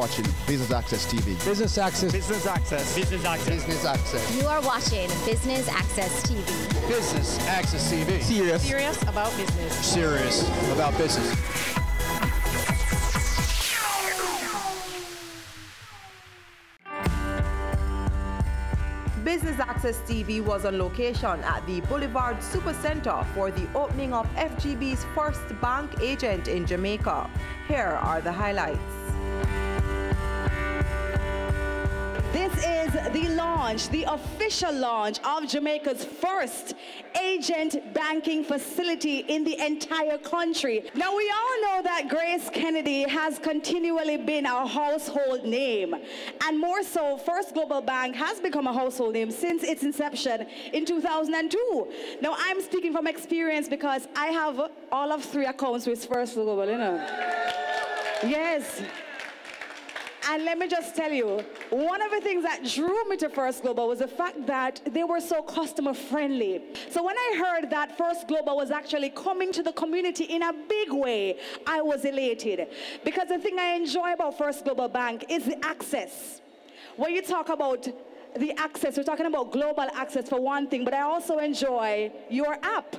watching Business Access TV. Business Access. Business Access. Business Access. Business Access. You are watching Business Access TV. Business Access TV. Serious about business. Serious about business. Business Access TV was on location at the Boulevard Supercenter for the opening of FGB's first bank agent in Jamaica. Here are the highlights. This is the launch, the official launch of Jamaica's first agent banking facility in the entire country. Now, we all know that Grace Kennedy has continually been a household name. And more so, First Global Bank has become a household name since its inception in 2002. Now, I'm speaking from experience because I have all of 3 accounts with First Global, you know. Yes. And let me just tell you, one of the things that drew me to First Global was the fact that they were so customer friendly. So when I heard that First Global was actually coming to the community in a big way, I was elated. Because the thing I enjoy about First Global Bank is the access. When you talk about the access, we're talking about global access for one thing, but I also enjoy your app.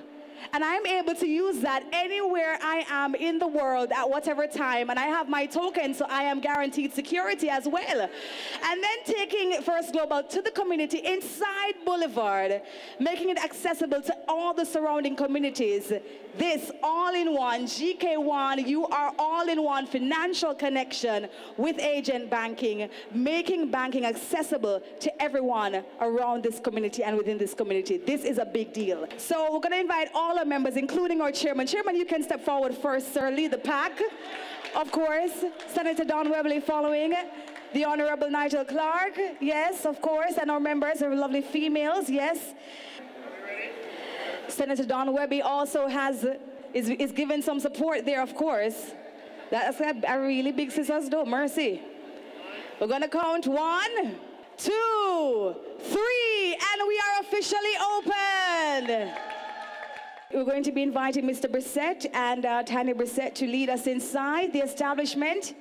And I'm able to use that anywhere I am in the world at whatever time. And I have my token, so I am guaranteed security as well. And then taking First Global to the community inside Boulevard, making it accessible to all the surrounding communities. This all-in-one, GK1, you are all-in-one financial connection with agent banking, making banking accessible to everyone around this community and within this community. This is a big deal. So we're going to invite all our members, including our chairman. Chairman, you can step forward first, sir. Lead the pack. Of course, Senator Don Webley following. The Honorable Nigel Clark, yes, of course, and our members are lovely females, yes. Senator Don Webby also is giving some support there, of course. That's a really big sisters do, mercy. We're gonna count 1, 2, 3, and we are officially open. We're going to be inviting Mr. Brissett and Tanya Brissett to lead us inside the establishment.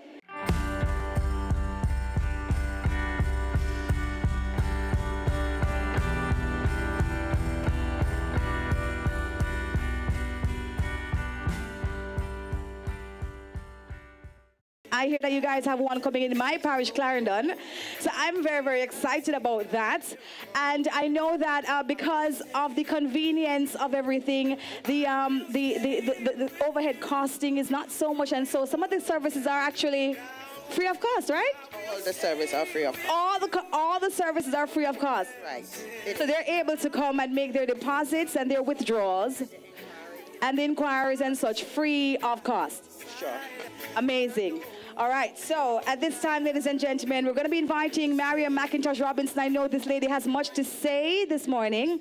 I hear that you guys have one coming in my parish, Clarendon. So I'm very, very excited about that. And I know that because of the convenience of everything, the overhead costing is not so much. And so some of the services are actually free of cost, right? All the services are free of cost. All the services are free of cost. Right. So they're able to come and make their deposits and their withdrawals and the inquiries and such free of cost. Sure. Amazing. All right, so at this time, ladies and gentlemen, we're going to be inviting Mariam McIntosh Robinson. I know this lady has much to say this morning.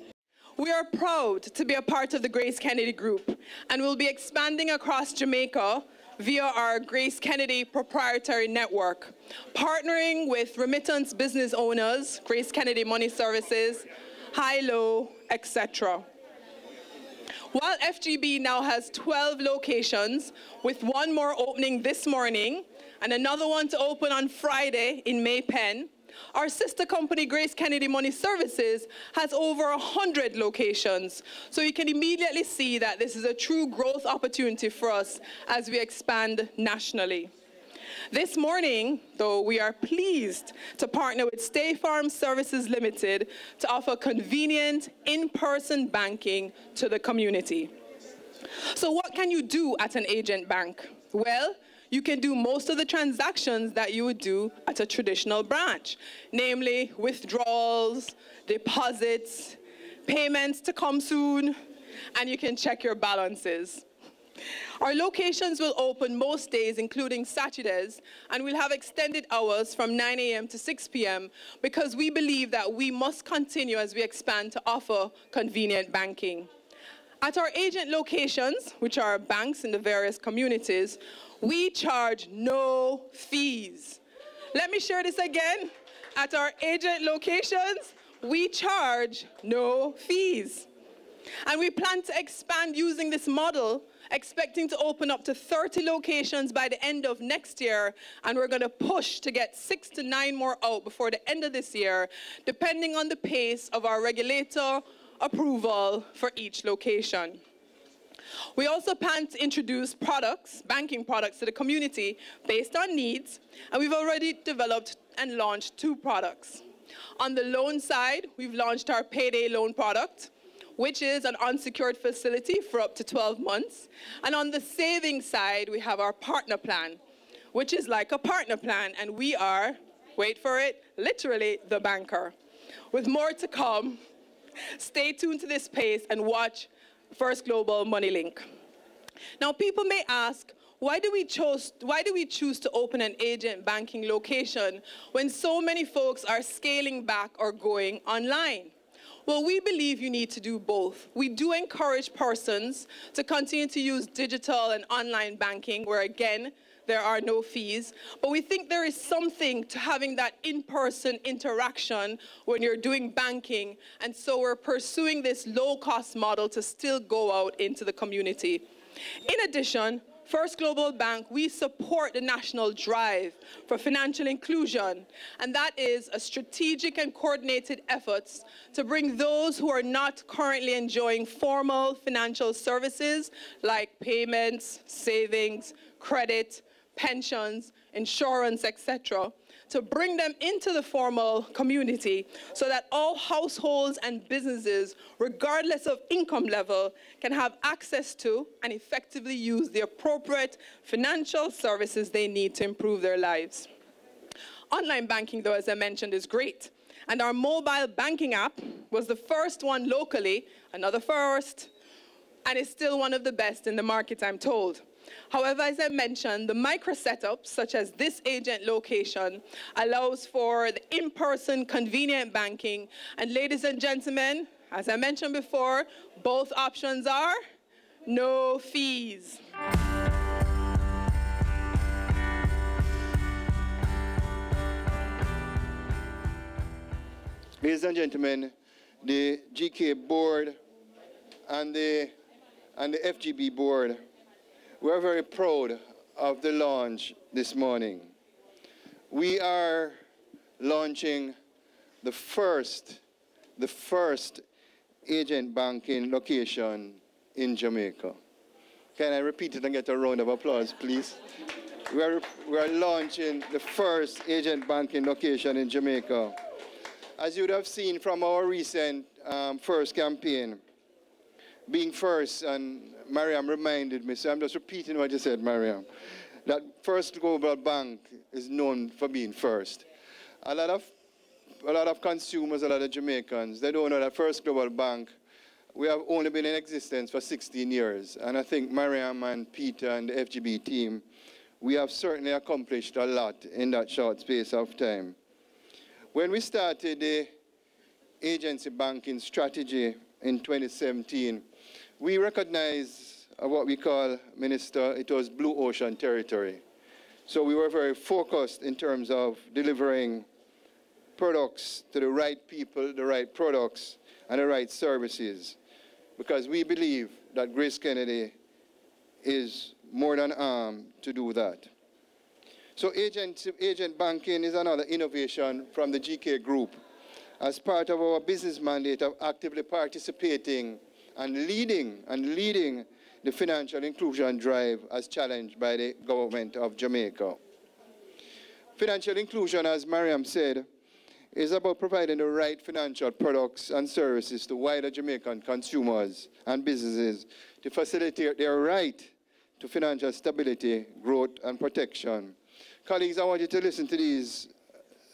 We are proud to be a part of the Grace Kennedy Group, and we'll be expanding across Jamaica via our Grace Kennedy proprietary network, partnering with remittance business owners, Grace Kennedy Money Services, High-Low, etc. While FGB now has 12 locations, with one more opening this morning, and another one to open on Friday in May Pen, our sister company, Grace Kennedy Money Services, has over 100 locations. So you can immediately see that this is a true growth opportunity for us as we expand nationally. This morning, though, we are pleased to partner with State Farm Services Limited to offer convenient, in-person banking to the community. So what can you do at an agent bank? Well, you can do most of the transactions that you would do at a traditional branch, namely withdrawals, deposits, payments to come soon, and you can check your balances. Our locations will open most days, including Saturdays, and we'll have extended hours from 9 a.m. to 6 p.m. because we believe that we must continue as we expand to offer convenient banking. At our agent locations, which are banks in the various communities, we charge no fees. Let me share this again. At our agent locations, we charge no fees. And we plan to expand using this model, expecting to open up to 30 locations by the end of next year, and we're going to push to get 6 to 9 more out before the end of this year, depending on the pace of our regulator approval for each location. We also plan to introduce products, banking products, to the community based on needs, and we've already developed and launched 2 products. On the loan side, we've launched our payday loan product, which is an unsecured facility for up to 12 months. And on the savings side, we have our partner plan, which is like a partner plan, and we are, wait for it, literally the banker. With more to come, stay tuned to this space and watch First Global MoneyLink. Now, people may ask, why do we choose to open an agent banking location when so many folks are scaling back or going online? Well, we believe you need to do both. We do encourage persons to continue to use digital and online banking, where again, there are no fees, but we think there is something to having that in-person interaction when you're doing banking, and so we're pursuing this low-cost model to still go out into the community. In addition, First Global Bank, we support the national drive for financial inclusion, and that is a strategic and coordinated efforts to bring those who are not currently enjoying formal financial services like payments, savings, credit, pensions, insurance, etc., to bring them into the formal community so that all households and businesses, regardless of income level, can have access to and effectively use the appropriate financial services they need to improve their lives. Online banking, though, as I mentioned, is great. And our mobile banking app was the first one locally, another first, and is still one of the best in the market, I'm told. However, as I mentioned, the micro setups, such as this agent location, allows for the in-person convenient banking. And ladies and gentlemen, as I mentioned before, both options are no fees. Ladies and gentlemen, the GK board and the FGB board, we're very proud of the launch this morning. We are launching the first agent banking location in Jamaica. Can I repeat it and get a round of applause, please? We are launching the first agent banking location in Jamaica. As you would have seen from our recent first campaign, being first, and Mariam reminded me, so I'm just repeating what you said, Mariam, that First Global Bank is known for being first. A lot of consumers, a lot of Jamaicans, they don't know that First Global Bank, we have only been in existence for 16 years. And I think Mariam and Peter and the FGB team, we have certainly accomplished a lot in that short space of time. When we started the agency banking strategy in 2017, we recognized what we call, Minister, it was blue ocean territory. So we were very focused in terms of delivering products to the right people, the right products, and the right services, because we believe that Grace Kennedy is more than armed to do that. So agent banking is another innovation from the GK Group as part of our business mandate of actively participating and leading the financial inclusion drive as challenged by the government of Jamaica. Financial inclusion, as Mariam said, is about providing the right financial products and services to wider Jamaican consumers and businesses to facilitate their right to financial stability, growth, and protection. Colleagues, I want you to listen to these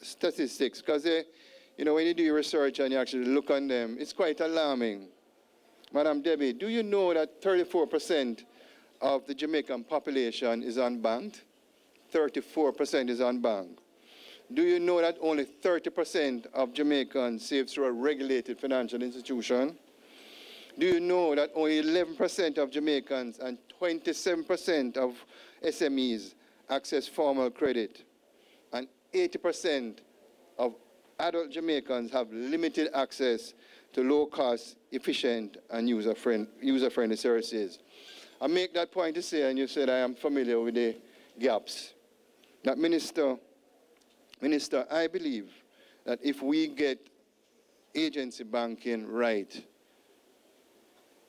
statistics, because you know, when you do your research and you actually look on them, it's quite alarming. Madam Debbie, do you know that 34% of the Jamaican population is unbanked? 34% is unbanked. Do you know that only 30% of Jamaicans save through a regulated financial institution? Do you know that only 11% of Jamaicans and 27% of SMEs access formal credit? And 80% of adult Jamaicans have limited access to low-cost, efficient, and user-friendly services. I make that point to say, and you said I am familiar with the gaps. That Minister, I believe that if we get agency banking right,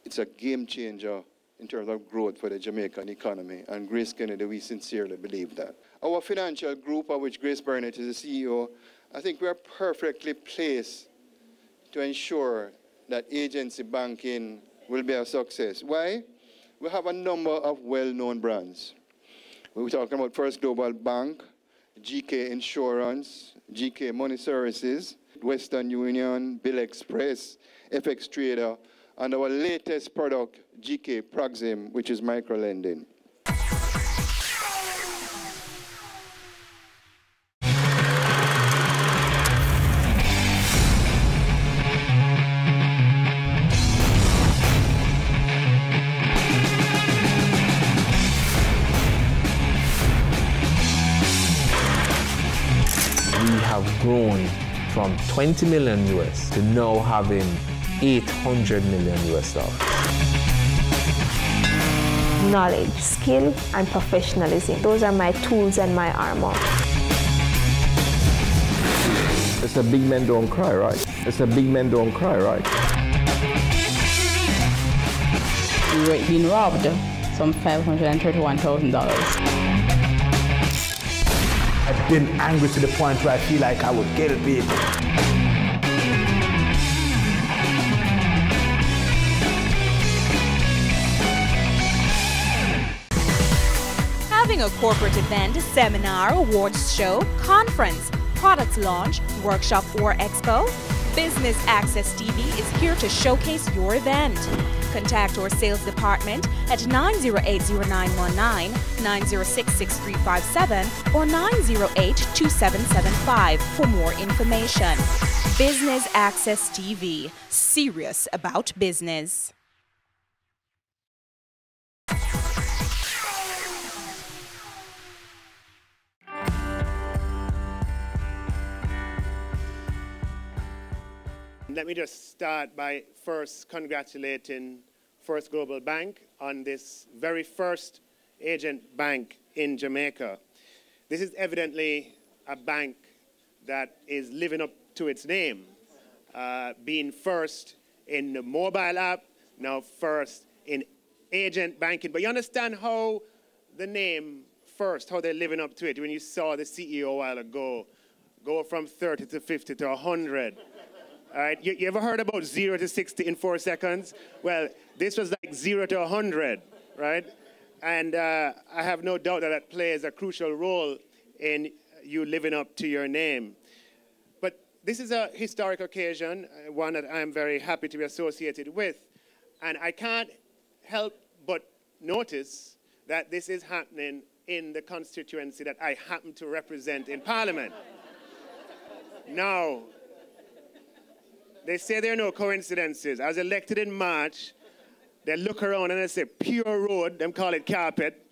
it's a game changer in terms of growth for the Jamaican economy. And Grace Kennedy, we sincerely believe that. Our financial group, of which Grace Burnett is the CEO, I think we are perfectly placed to ensure that agency banking will be a success. Why? We have a number of well-known brands. We're talking about First Global Bank, GK Insurance, GK Money Services, Western Union, Bill Express, FX Trader, and our latest product, GK Proxim, which is microlending. Grown from 20 million US to now having 800 million US dollars. Knowledge, skill, and professionalism. Those are my tools and my armor. It's a big men don't cry, right? It's a big men don't cry, right? We were being robbed some $531,000. I've been angry to the point where I feel like I would kill people. Having a corporate event, seminar, awards show, conference, product launch, workshop or expo? Business Access TV is here to showcase your event. Contact our sales department at 908-0919, 906-6357, or 908-2775 for more information. Business Access TV, serious about business. Let me just start by first congratulating First Global Bank on this very first agent bank in Jamaica. This is evidently a bank that is living up to its name, being first in the mobile app, now first in agent banking. But you understand how the name first, how they're living up to it. When you saw the CEO a while ago, go from 30 to 50 to 100. All right, you ever heard about 0 to 60 in 4 seconds? Well, this was like 0 to 100, right? And I have no doubt that that plays a crucial role in you living up to your name. But this is a historic occasion, one that I'm very happy to be associated with. And I can't help but notice that this is happening in the constituency that I happen to represent in Parliament. Now, they say there are no coincidences. I was elected in March. They look around and they say, pure road, them call it carpet.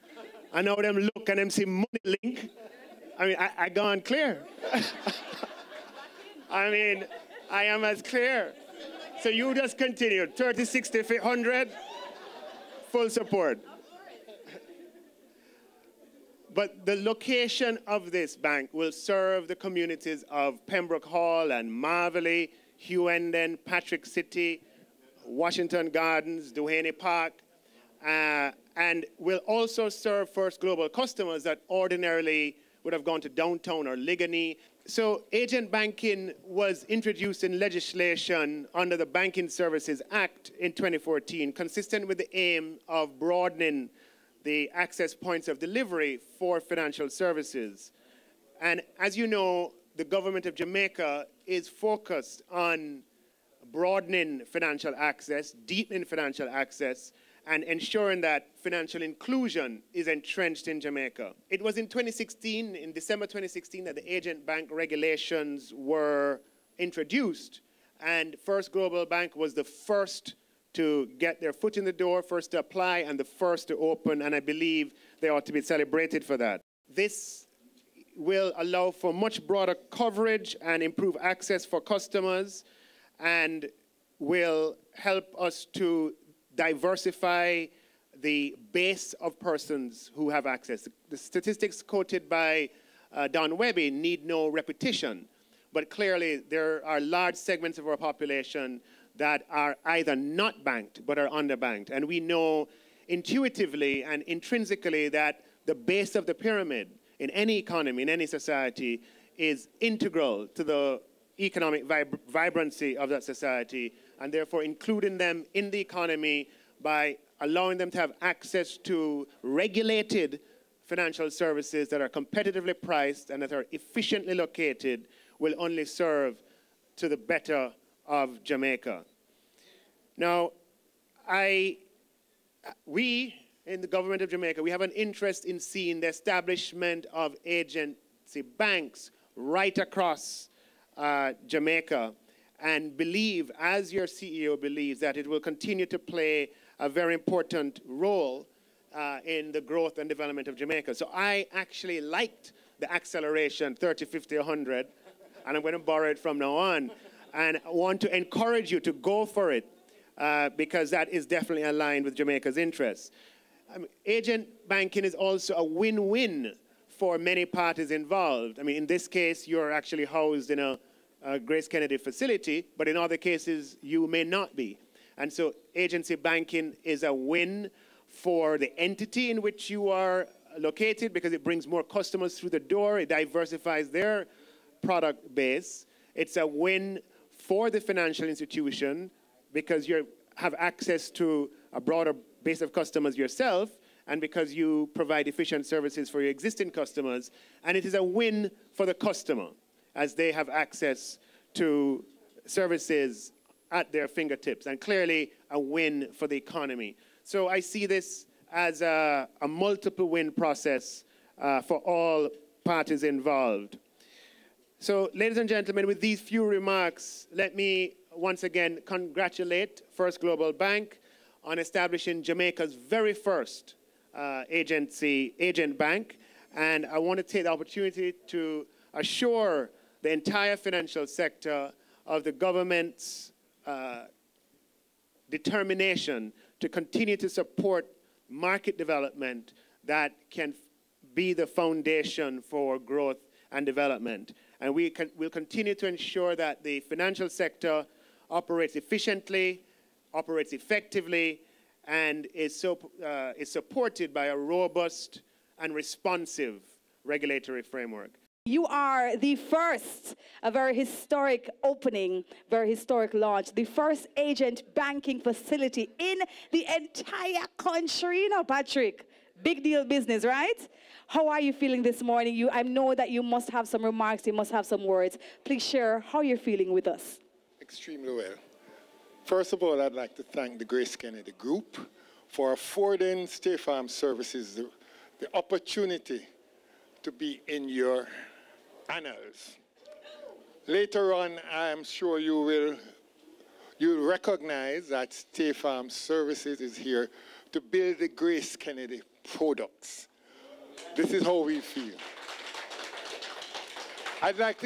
And now them look and them see money link. I mean, I gone clear. I mean, I am as clear. So you just continue, 30, 60, 100, full support. But the location of this bank will serve the communities of Pembroke Hall and Marvelly, Hughenden, Patrick City, Washington Gardens, Duhaney Park, and will also serve First Global customers that ordinarily would have gone to downtown or Ligony. So agent banking was introduced in legislation under the Banking Services Act in 2014, consistent with the aim of broadening the access points of delivery for financial services. And as you know, the government of Jamaica is focused on broadening financial access, deepening financial access, and ensuring that financial inclusion is entrenched in Jamaica. It was in 2016, in December 2016, that the agent bank regulations were introduced, and First Global Bank was the first to get their foot in the door, first to apply, and the first to open, and I believe they ought to be celebrated for that. This will allow for much broader coverage and improve access for customers, and will help us to diversify the base of persons who have access. The statistics quoted by Don Webby need no repetition, but clearly there are large segments of our population that are either not banked but are underbanked. And we know intuitively and intrinsically that the base of the pyramid in any economy, in any society, is integral to the economic vibrancy of that society, and therefore including them in the economy by allowing them to have access to regulated financial services that are competitively priced and that are efficiently located will only serve to the better of Jamaica. Now, we in the government of Jamaica, we have an interest in seeing the establishment of agency banks right across Jamaica, and believe, as your CEO believes, that it will continue to play a very important role in the growth and development of Jamaica. So I actually liked the acceleration 30, 50, 100, and I'm going to borrow it from now on, and I want to encourage you to go for it because that is definitely aligned with Jamaica's interests. Agent banking is also a win-win for many parties involved. I mean, in this case, you're actually housed in a Grace Kennedy facility, but in other cases, you may not be. And so agency banking is a win for the entity in which you are located because it brings more customers through the door, it diversifies their product base. It's a win for the financial institution because you have access to a broader base of customers yourself, and because you provide efficient services for your existing customers. And it is a win for the customer as they have access to services at their fingertips, and clearly a win for the economy. So I see this as a multiple win process for all parties involved. So, ladies and gentlemen, with these few remarks, let me once again congratulate First Global Bank on establishing Jamaica's very first agent bank. And I want to take the opportunity to assure the entire financial sector of the government's determination to continue to support market development that can be the foundation for growth and development. And we'll continue to ensure that the financial sector operates efficiently, operates effectively, and is supported by a robust and responsive regulatory framework. You are the first, a very historic opening, very historic launch, the first agent banking facility in the entire country, you know, Patrick. Big deal business, right? How are you feeling this morning? I know that you must have some remarks, you must have some words. Please share how you're feeling with us. Extremely well. First of all, I'd like to thank the Grace Kennedy Group for affording State Farm Services the opportunity to be in your annals. Later on, I am sure you'll recognize that State Farm Services is here to build the Grace Kennedy products. This is how we feel. I'd like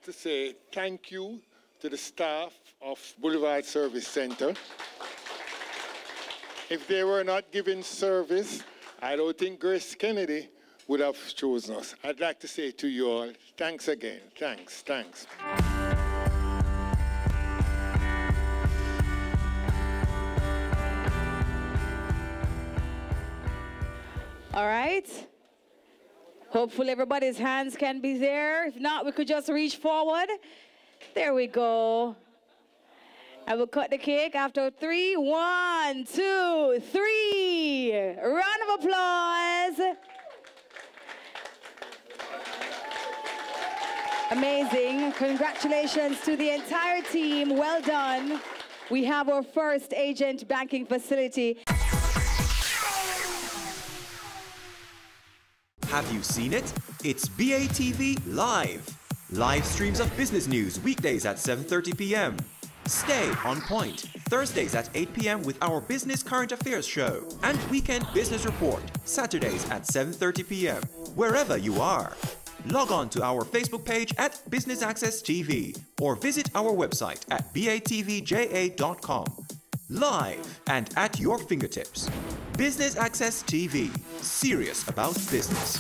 to say thank you to the staff of Boulevard Service Center. If they were not giving service, I don't think Grace Kennedy would have chosen us. I'd like to say to you all, thanks again. Thanks. All right. Hopefully everybody's hands can be there. If not, we could just reach forward. There we go. And we'll cut the cake after 3. 1, 2, 3. Round of applause. Amazing. Congratulations to the entire team. Well done. We have our first agent banking facility. Have you seen it? It's BATV Live. Live streams of business news weekdays at 7:30 p.m. Stay on point Thursdays at 8 p.m. with our Business Current Affairs show. And Weekend Business Report Saturdays at 7:30 p.m. Wherever you are. Log on to our Facebook page at Business Access TV or visit our website at batvja.com. live and at your fingertips. Business Access TV, serious about business.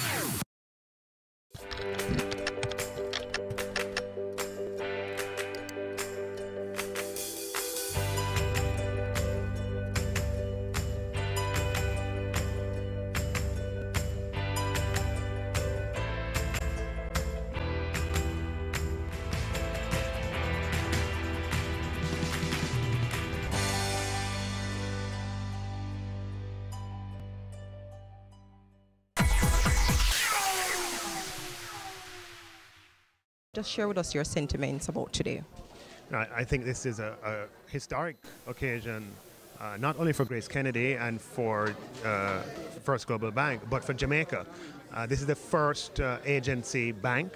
Just share with us your sentiments about today. I think this is a historic occasion, not only for Grace Kennedy and for First Global Bank, but for Jamaica. This is the first agency bank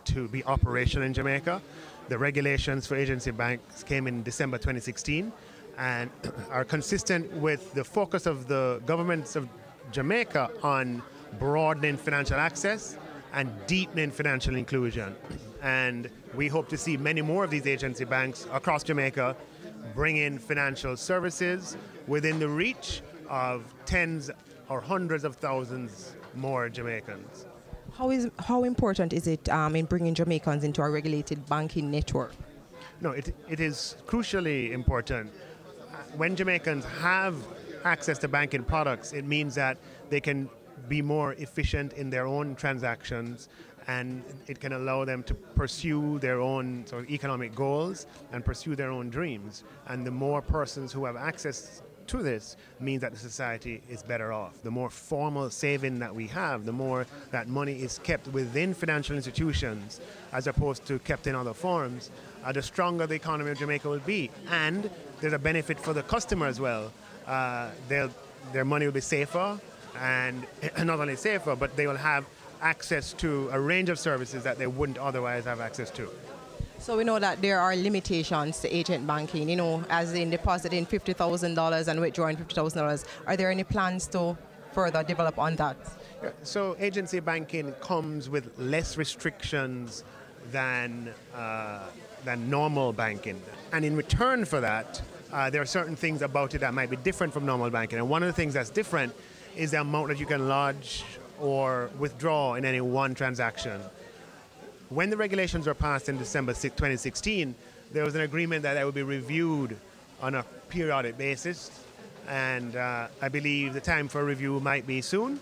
to be operational in Jamaica. The regulations for agency banks came in December 2016 and are consistent with the focus of the governments of Jamaica on broadening financial access and deepening financial inclusion. And we hope to see many more of these agency banks across Jamaica bring in financial services within the reach of tens or hundreds of thousands more Jamaicans. How important is it in bringing Jamaicans into a regulated banking network? No, it is crucially important. When Jamaicans have access to banking products, it means that they can be more efficient in their own transactions, and it can allow them to pursue their own sort of economic goals and pursue their own dreams. And the more persons who have access to this means that the society is better off. The more formal saving that we have, the more that money is kept within financial institutions as opposed to kept in other forms, the stronger the economy of Jamaica will be. And there's a benefit for the customer as well. Their money will be safer, and not only safer, but they will have access to a range of services that they wouldn't otherwise have access to. So we know that there are limitations to agent banking, you know, as in depositing $50,000 and withdrawing $50,000. Are there any plans to further develop on that? Yeah, so agency banking comes with less restrictions than normal banking. And in return for that, there are certain things about it that might be different from normal banking. And one of the things that's different is the amount that you can lodge or withdraw in any one transaction. When the regulations were passed in December 2016, there was an agreement that would be reviewed on a periodic basis, and I believe the time for review might be soon.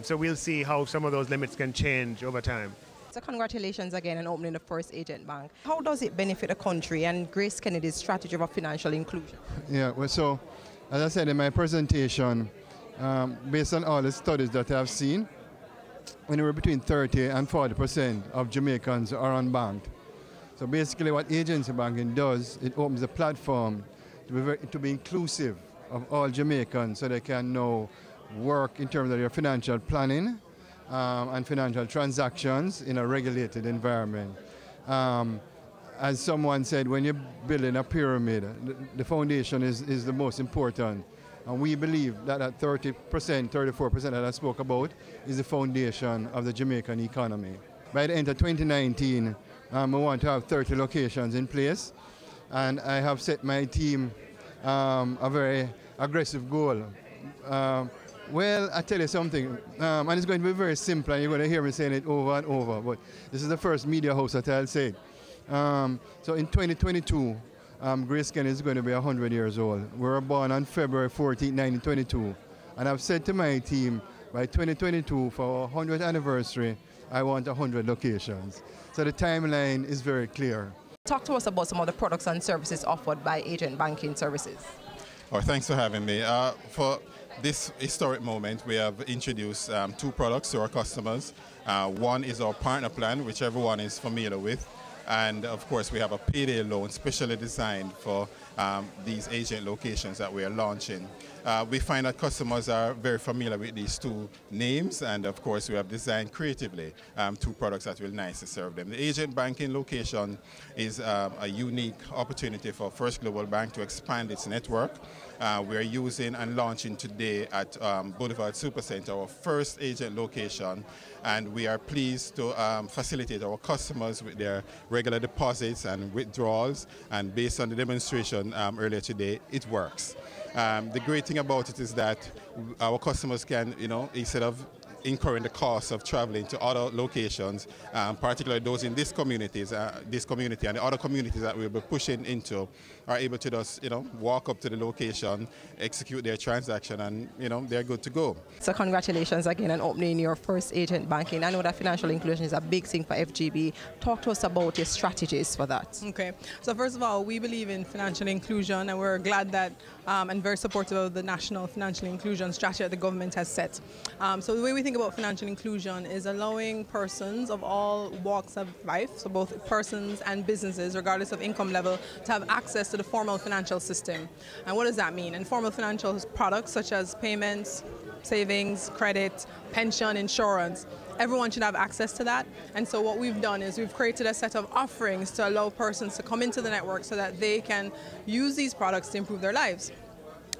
So we'll see how some of those limits can change over time. So congratulations again on opening the first agent bank. How does it benefit the country and Grace Kennedy's strategy of financial inclusion? Yeah, well, so as I said in my presentation, based on all the studies that I've seen, anywhere between 30 and 40% of Jamaicans are unbanked. So basically what agency banking does, it opens a platform to be inclusive of all Jamaicans so they can now work in terms of their financial planning and financial transactions in a regulated environment. As someone said, when you're building a pyramid, the foundation is the most important. And we believe that that 30%, 34% that I spoke about is the foundation of the Jamaican economy. By the end of 2019, we want to have 30 locations in place. And I have set my team a very aggressive goal. Well, I tell you something, and it's going to be very simple, and you're going to hear me saying it over and over, but this is the first media house that I'll say it. So in 2022, Grace Kennedy is going to be 100 years old. We were born on February 14, 1922. And I've said to my team, by 2022, for our 100th anniversary, I want 100 locations. So the timeline is very clear. Talk to us about some of the products and services offered by agent banking services. Oh, thanks for having me. For this historic moment, we have introduced two products to our customers. One is our partner plan, which everyone is familiar with. And of course, we have a payday loan specially designed for these agent locations that we are launching. We find that customers are very familiar with these two names, and of course, we have designed creatively two products that will nicely serve them. The agent banking location is a unique opportunity for First Global Bank to expand its network. We are using and launching today at Boulevard Supercenter, our first agent location, and we are pleased to facilitate our customers with their regular deposits and withdrawals, and based on the demonstration mentioned earlier today, it works. The great thing about it is that our customers can, instead of incurring the cost of traveling to other locations, particularly those in this community and the other communities that we'll be pushing into, are able to just, walk up to the location, execute their transaction, and, they're good to go. So congratulations again on opening your first agent banking. I know that financial inclusion is a big thing for FGB. Talk to us about your strategies for that. Okay. So first of all, we believe in financial inclusion, and we're glad that and very supportive of the national financial inclusion strategy that the government has set. So the way we think about financial inclusion is allowing persons of all walks of life, so both persons and businesses, regardless of income level, to have access to the formal financial system. And what does that mean? Informal financial products such as payments, savings, credit, pension, insurance, everyone should have access to that. And so what we've done is we've created a set of offerings to allow persons to come into the network so that they can use these products to improve their lives.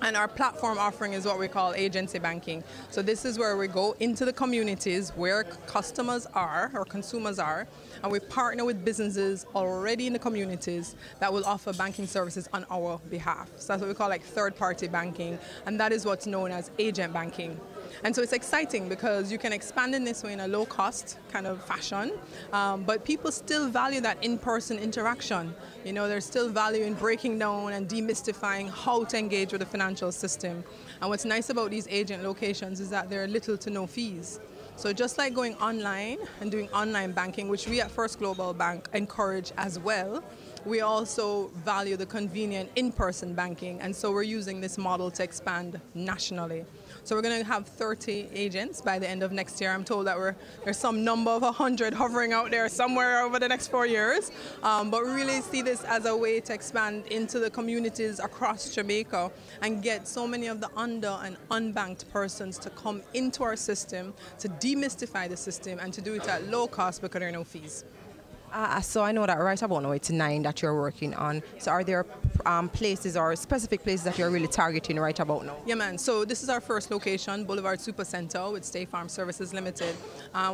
And our platform offering is what we call agency banking. So this is where we go into the communities where customers are or consumers are, and we partner with businesses already in the communities that will offer banking services on our behalf. So that's what we call like third-party banking, and that is what's known as agent banking. And so it's exciting because you can expand in this way in a low-cost kind of fashion, but people still value that in-person interaction. There's still value in breaking down and demystifying how to engage with the financial system. And what's nice about these agent locations is that there are little to no fees. So just like going online and doing online banking, which we at First Global Bank encourage as well, we also value the convenient in-person banking, and so we're using this model to expand nationally. So we're going to have 30 agents by the end of next year. I'm told that there's some number of 100 hovering out there somewhere over the next 4 years. But we really see this as a way to expand into the communities across Jamaica and get so many of the under and unbanked persons to come into our system, to demystify the system, and to do it at low cost because there are no fees. So I know that right about now it's 9 that you're working on. So are there places or specific places that you're really targeting right about now? Yeah, man. So this is our first location, Boulevard Supercenter with State Farm Services Limited.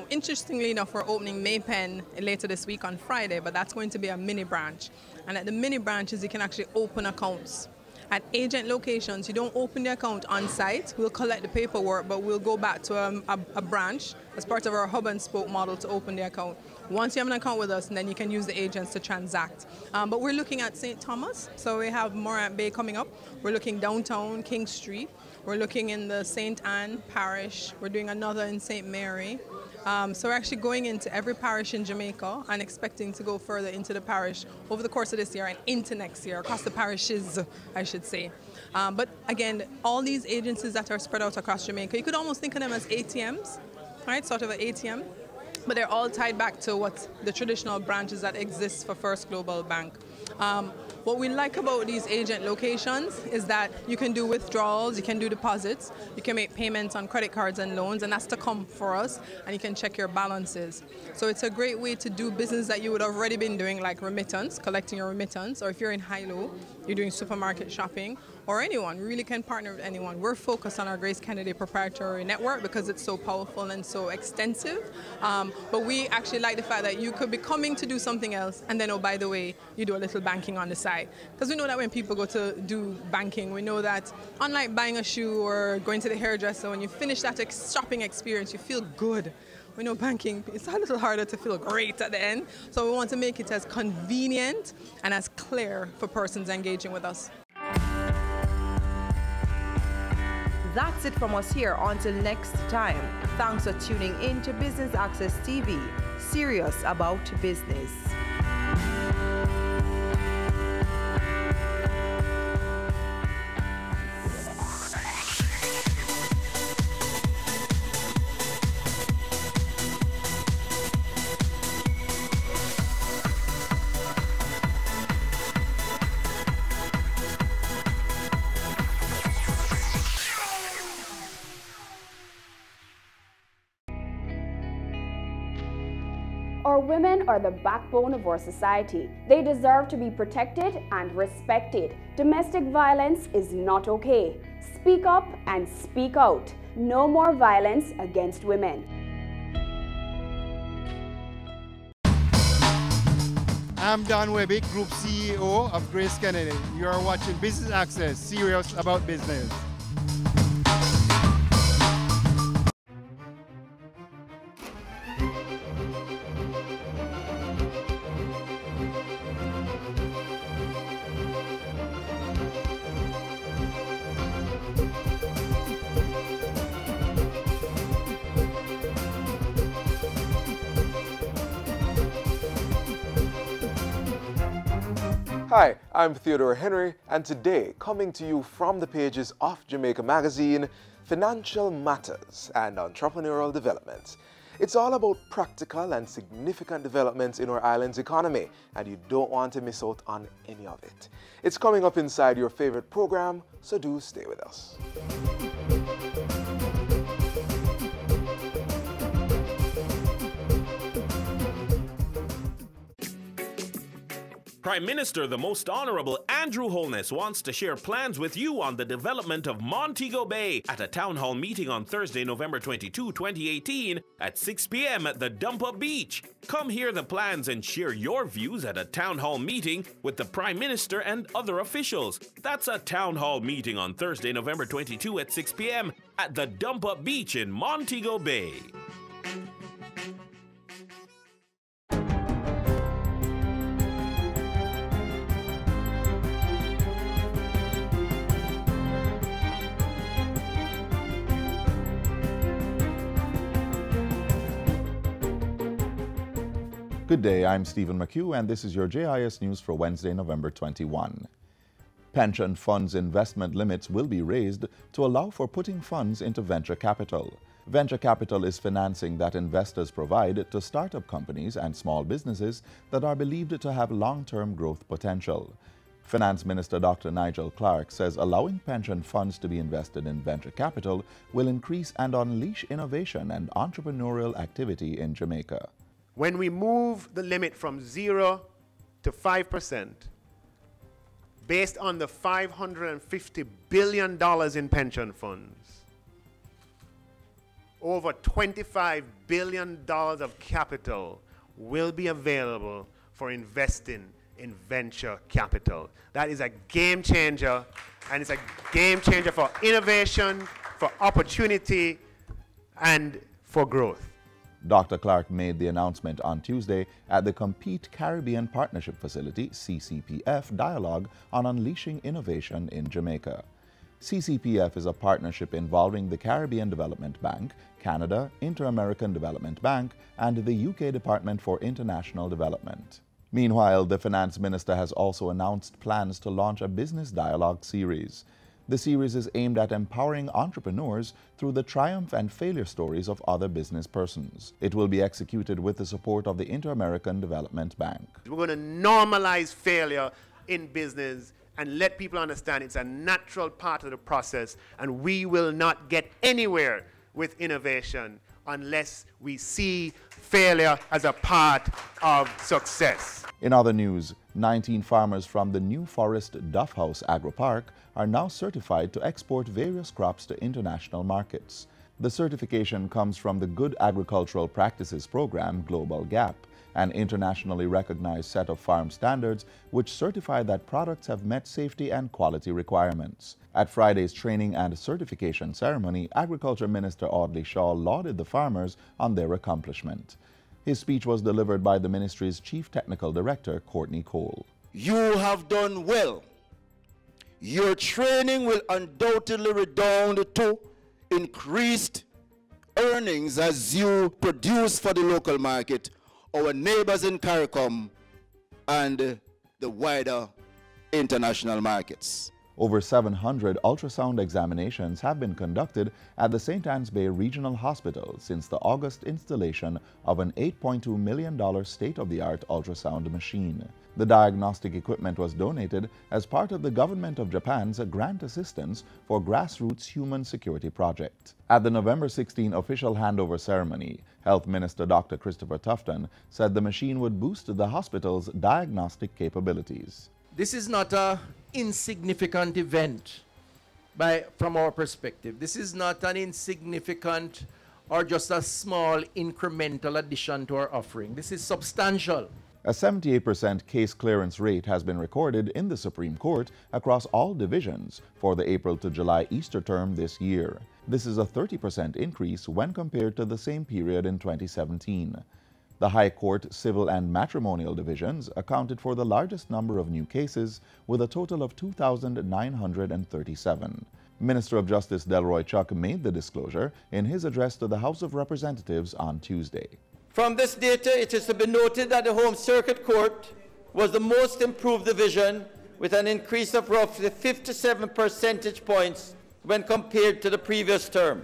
Interestingly enough, we're opening Maypen later this week on Friday, but that's going to be a mini branch. And at the mini branches, you can actually open accounts. At agent locations, you don't open the account on site. We'll collect the paperwork, but we'll go back to a branch as part of our hub and spoke model to open the account. Once you have an account with us, and then you can use the agents to transact. But we're looking at St. Thomas, so we have Morant Bay coming up. We're looking downtown, King Street. We're looking in the St. Anne parish. We're doing another in St. Mary. So we're actually going into every parish in Jamaica and expecting to go further into the parish over the course of this year and into next year, across the parishes, I should say. But again, all these agencies that are spread out across Jamaica, you could almost think of them as ATMs, right? Sort of an ATM. But they're all tied back to what the traditional branches that exist for First Global Bank. What we like about these agent locations is that you can do withdrawals, you can do deposits, you can make payments on credit cards and loans, and that's to come for us, and you can check your balances. So it's a great way to do business that you would have already been doing, like remittance, collecting your remittance, or if you're in high-low, you're doing supermarket shopping, or anyone, we really can partner with anyone. We're focused on our Grace Kennedy proprietary network because it's so powerful and so extensive. But we actually like the fact that you could be coming to do something else, and then, oh, by the way, you do a little banking on the side. Because we know that when people go to do banking, we know that unlike buying a shoe or going to the hairdresser, when you finish that shopping experience, you feel good. We know banking, it's a little harder to feel great at the end. So we want to make it as convenient and as clear for persons engaging with us. That's it from us here. Until next time, thanks for tuning in to Business Access TV, serious about business. Our women are the backbone of our society. They deserve to be protected and respected. Domestic violence is not okay. Speak up and speak out. No more violence against women. I'm Don Webbick, Group CEO of Grace Kennedy. You are watching Business Access, serious about business. Hi, I'm Theodore Henry, and today, coming to you from the pages of Jamaica Magazine, Financial Matters and Entrepreneurial Development. It's all about practical and significant developments in our island's economy, and you don't want to miss out on any of it. It's coming up inside your favorite program, so do stay with us. Prime Minister, the Most Honorable Andrew Holness wants to share plans with you on the development of Montego Bay at a town hall meeting on Thursday, November 22, 2018 at 6 p.m. at the Dump Up Beach. Come hear the plans and share your views at a town hall meeting with the Prime Minister and other officials. That's a town hall meeting on Thursday, November 22 at 6 p.m. at the Dump Up Beach in Montego Bay. Good day, I'm Stephen McHugh, and this is your JIS News for Wednesday, November 21. Pension funds investment limits will be raised to allow for putting funds into venture capital. Venture capital is financing that investors provide to startup companies and small businesses that are believed to have long-term growth potential. Finance Minister Dr. Nigel Clarke says allowing pension funds to be invested in venture capital will increase and unleash innovation and entrepreneurial activity in Jamaica. When we move the limit from 0 to 5%, based on the $550 billion in pension funds, over $25 billion of capital will be available for investing in venture capital. That is a game changer, and it's a game changer for innovation, for opportunity, and for growth. Dr. Clarke made the announcement on Tuesday at the Compete Caribbean Partnership Facility, CCPF, Dialogue on Unleashing Innovation in Jamaica. CCPF is a partnership involving the Caribbean Development Bank, Canada, Inter-American Development Bank, and the UK Department for International Development. Meanwhile, the Finance Minister has also announced plans to launch a business dialogue series. The series is aimed at empowering entrepreneurs through the triumph and failure stories of other business persons. It will be executed with the support of the Inter-American Development Bank. We're going to normalize failure in business and let people understand it's a natural part of the process, and we will not get anywhere with innovation unless we see failure as a part of success. In other news, 19 farmers from the New Forest Duff House Agro Park are now certified to export various crops to international markets. The certification comes from the Good Agricultural Practices Program, Global GAP, an internationally recognized set of farm standards which certify that products have met safety and quality requirements. At Friday's training and certification ceremony, Agriculture Minister Audley Shaw lauded the farmers on their accomplishment. His speech was delivered by the ministry's Chief Technical Director, Courtney Cole. You have done well. Your training will undoubtedly redound to increased earnings as you produce for the local market, our neighbors in CARICOM, and the wider international markets. Over 700 ultrasound examinations have been conducted at the St. Anne's Bay Regional Hospital since the August installation of an $8.2 million state-of-the-art ultrasound machine. The diagnostic equipment was donated as part of the Government of Japan's grant assistance for Grassroots Human Security Project. At the November 16 official handover ceremony, Health Minister Dr. Christopher Tufton said the machine would boost the hospital's diagnostic capabilities. This is not an insignificant event from our perspective. This is not an insignificant or just a small incremental addition to our offering. This is substantial. A 78% case clearance rate has been recorded in the Supreme Court across all divisions for the April to July Easter term this year. This is a 30% increase when compared to the same period in 2017. The High Court Civil and Matrimonial Divisions accounted for the largest number of new cases with a total of 2,937. Minister of Justice Delroy Chuck made the disclosure in his address to the House of Representatives on Tuesday. From this data, it is to be noted that the Home Circuit Court was the most improved division with an increase of roughly 57 percentage points when compared to the previous term.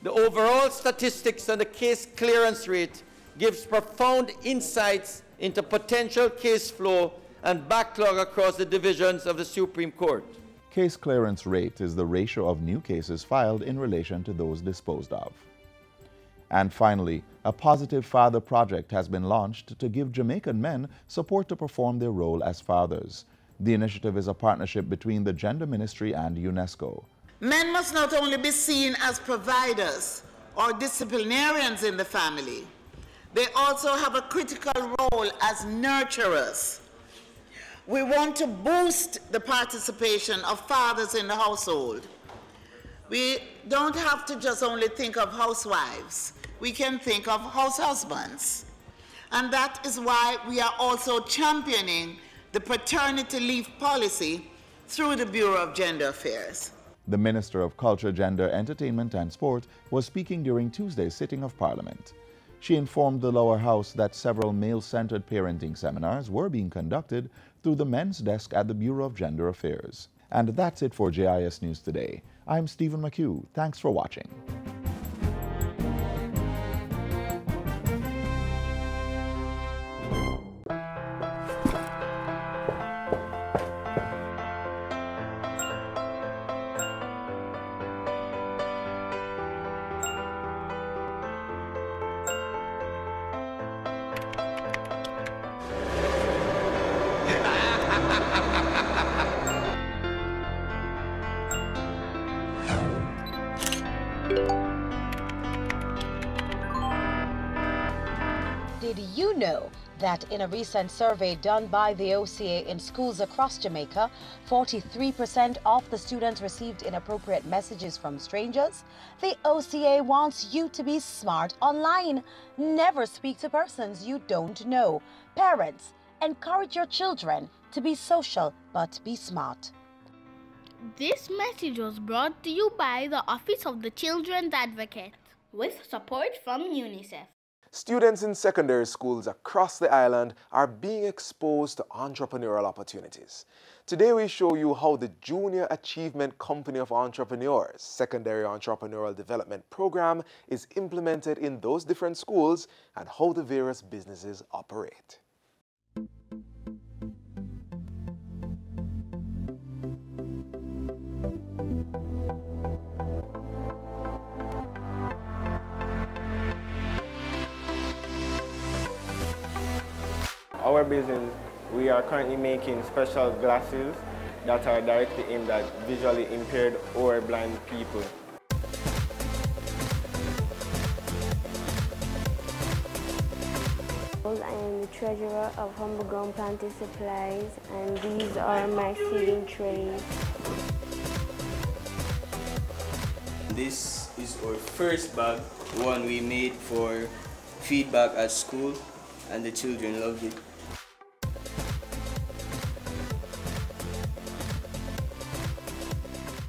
The overall statistics on the case clearance rate gives profound insights into potential case flow and backlog across the divisions of the Supreme Court. Case clearance rate is the ratio of new cases filed in relation to those disposed of. And finally, a Positive Father project has been launched to give Jamaican men support to perform their role as fathers. The initiative is a partnership between the Gender Ministry and UNESCO. Men must not only be seen as providers or disciplinarians in the family, they also have a critical role as nurturers. We want to boost the participation of fathers in the household. We don't have to just only think of housewives. We can think of house husbands. And that is why we are also championing the paternity leave policy through the Bureau of Gender Affairs. The Minister of Culture, Gender, Entertainment and Sport was speaking during Tuesday's sitting of Parliament. She informed the lower house that several male-centered parenting seminars were being conducted through the men's desk at the Bureau of Gender Affairs. And that's it for JIS News Today. I'm Stephen McHugh. Thanks for watching. Did you know that in a recent survey done by the OCA in schools across Jamaica, 43% of the students received inappropriate messages from strangers? The OCA wants you to be smart online. Never speak to persons you don't know. Parents, encourage your children to be social but be smart. This message was brought to you by the Office of the Children's Advocate with support from UNICEF. Students in secondary schools across the island are being exposed to entrepreneurial opportunities. Today we show you how the Junior Achievement Company of Entrepreneurs Secondary Entrepreneurial Development Program is implemented in those different schools and how the various businesses operate. Our business, we are currently making special glasses that are directly aimed at visually impaired or blind people. I am the treasurer of Humble Ground Planting Supplies, and these are my seeding trays. This is our first bag, one we made for feedback at school, and the children loved it.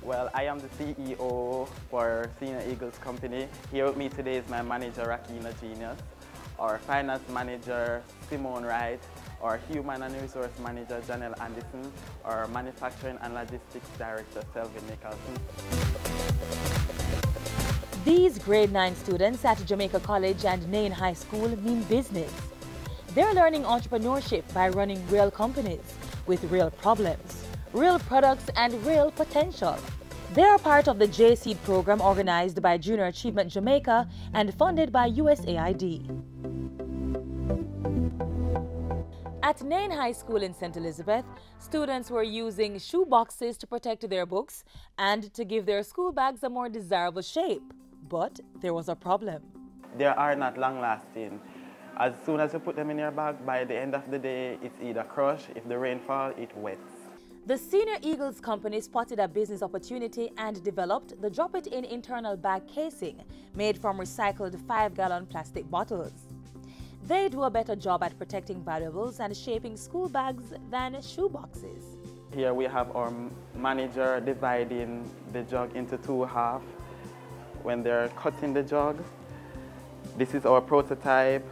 Well, I am the CEO for Senior Eagles Company. Here with me today is my manager, Rakina Genius, our finance manager, Simone Wright, our human and resource manager, Janelle Anderson, our manufacturing and logistics director, Selvin Nicholson. These grade 9 students at Jamaica College and Nain High School mean business. They're learning entrepreneurship by running real companies with real problems, real products and real potential. They are part of the J-Seed program organized by Junior Achievement Jamaica and funded by USAID. At Nain High School in St. Elizabeth, students were using shoe boxes to protect their books and to give their school bags a more desirable shape. But there was a problem. They are not long-lasting. As soon as you put them in your bag, by the end of the day, it's either crushed. If the rain falls, it wets. The Senior Eagles company spotted a business opportunity and developed the drop-it-in internal bag casing made from recycled 5-gallon plastic bottles. They do a better job at protecting valuables and shaping school bags than shoe boxes. Here we have our manager dividing the jug into 2 halves when they're cutting the jug. This is our prototype,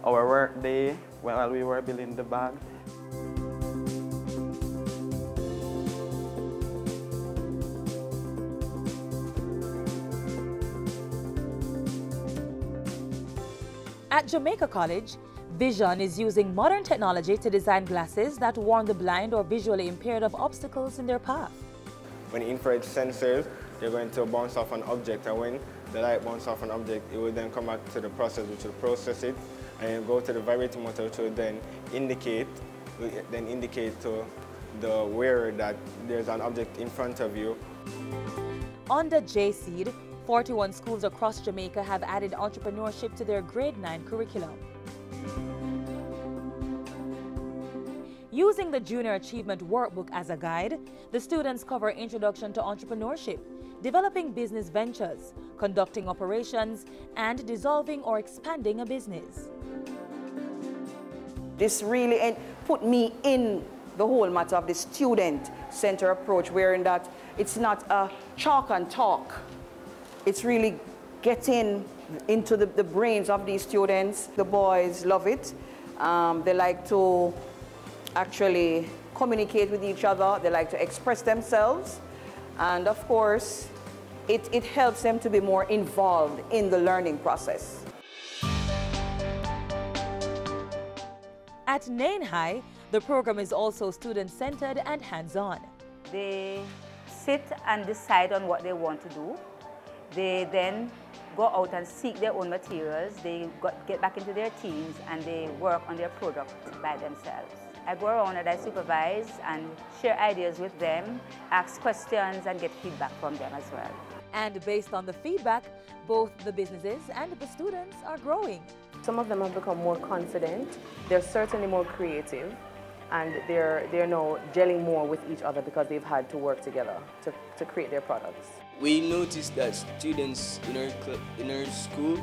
our work day while we were building the bag. At Jamaica College, Vision is using modern technology to design glasses that warn the blind or visually impaired of obstacles in their path. When infrared sensors, they're going to bounce off an object, and when the light bounces off an object, it will then come back to the process, which will process it, and go to the vibrating motor, which will then indicate to the wearer that there's an object in front of you. Under JSEED, 41 schools across Jamaica have added entrepreneurship to their grade 9 curriculum. Using the Junior Achievement Workbook as a guide, the students cover introduction to entrepreneurship, developing business ventures, conducting operations, and dissolving or expanding a business. This really put me in the whole matter of the student-centered approach, wherein that it's not a chalk and talk. It's really getting into the brains of these students. The boys love it. They like to actually communicate with each other. They like to express themselves. And of course, it helps them to be more involved in the learning process. At Nain High, the program is also student-centered and hands-on. They sit and decide on what they want to do. They then go out and seek their own materials. They get back into their teams and they work on their product by themselves. I go around and I supervise and share ideas with them, ask questions and get feedback from them as well. And based on the feedback, both the businesses and the students are growing. Some of them have become more confident. They're certainly more creative, and they're now gelling more with each other because they've had to work together to create their products. We noticed that students in our school,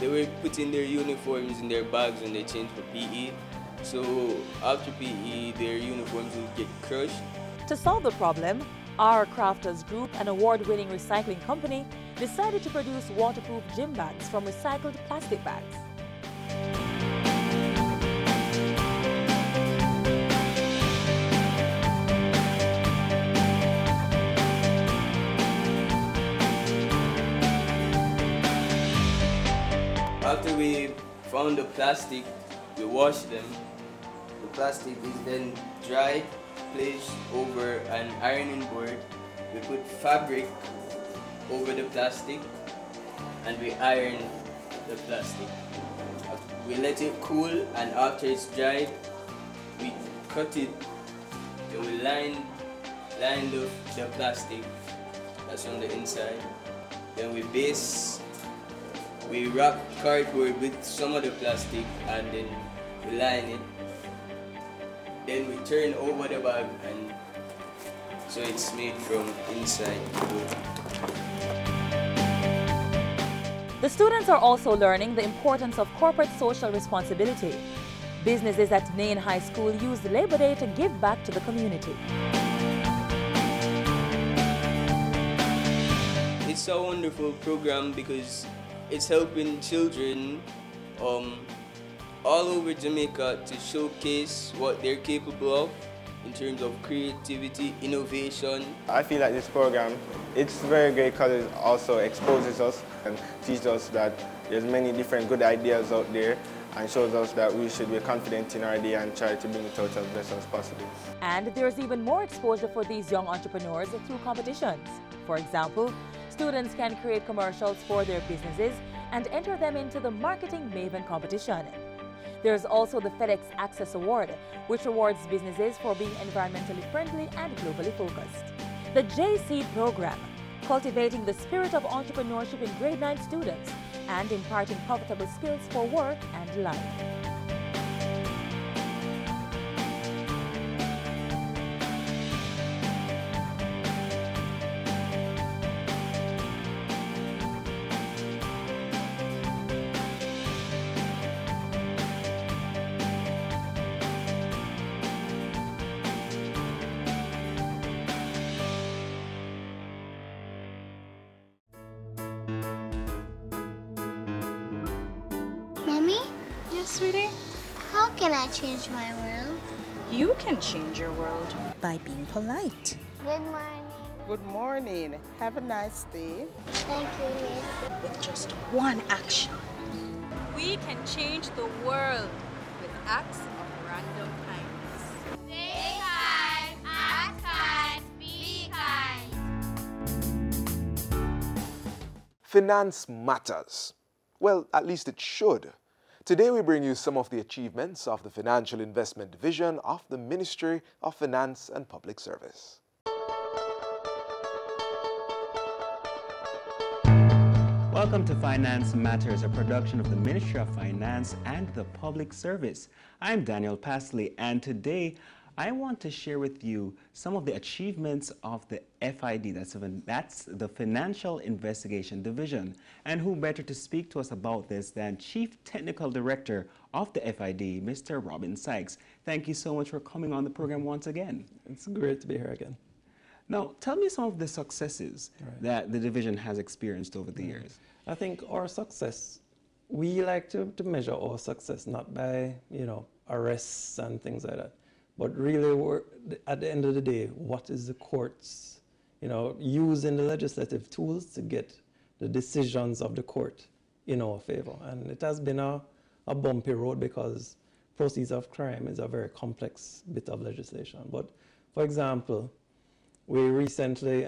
they were putting their uniforms in their bags when they changed for PE. So after PE, their uniforms would get crushed. To solve the problem, our Crafters Group, an award-winning recycling company, decided to produce waterproof gym bags from recycled plastic bags. After we found the plastic, we washed them. The plastic is then dried, placed over an ironing board. We put fabric over the plastic and we iron the plastic. We let it cool, and after it's dried, we cut it. Then we line the plastic that's on the inside. Then we wrap cardboard with some of the plastic and then we line it. Then we turn over the bag, and so it's made from inside. The students are also learning the importance of corporate social responsibility. Businesses at Nain High School used Labor Day to give back to the community. It's a wonderful program because it's helping children all over Jamaica to showcase what they're capable of in terms of creativity, innovation. I feel like this program, it's very great because it also exposes us and teaches us that there's many different good ideas out there, and shows us that we should be confident in our idea and try to bring it out as best as possible. And there's even more exposure for these young entrepreneurs through competitions. For example, students can create commercials for their businesses and enter them into the Marketing Maven competition. There's also the FedEx Access Award, which awards businesses for being environmentally friendly and globally focused. The JSEED program, cultivating the spirit of entrepreneurship in grade 9 students, and imparting profitable skills for work and life. Mommy? Yes, sweetie? How can I change my world? You can change your world by being polite. Good morning. Good morning. Have a nice day. Thank you, Miss. With just one action. We can change the world with acts of random kindness. Stay kind, act kind, be kind. Finance matters. Well, at least it should. Today we bring you some of the achievements of the Financial Investment Division of the Ministry of Finance and Public Service. Welcome to Finance Matters, a production of the Ministry of Finance and the Public Service. I'm Daniel Pasley, and today I want to share with you some of the achievements of the FID, that's the Financial Investigation Division. And who better to speak to us about this than Chief Technical Director of the FID, Mr. Robin Sykes. Thank you so much for coming on the program once again. It's great to be here again. Now, tell me some of the successes that the division has experienced over the years. I think our success, we like to measure our success not by, arrests and things like that, but really at the end of the day, what is the courts, using the legislative tools to get the decisions of the court in our favor. And it has been a bumpy road because proceeds of crime is a very complex bit of legislation. But for example, we recently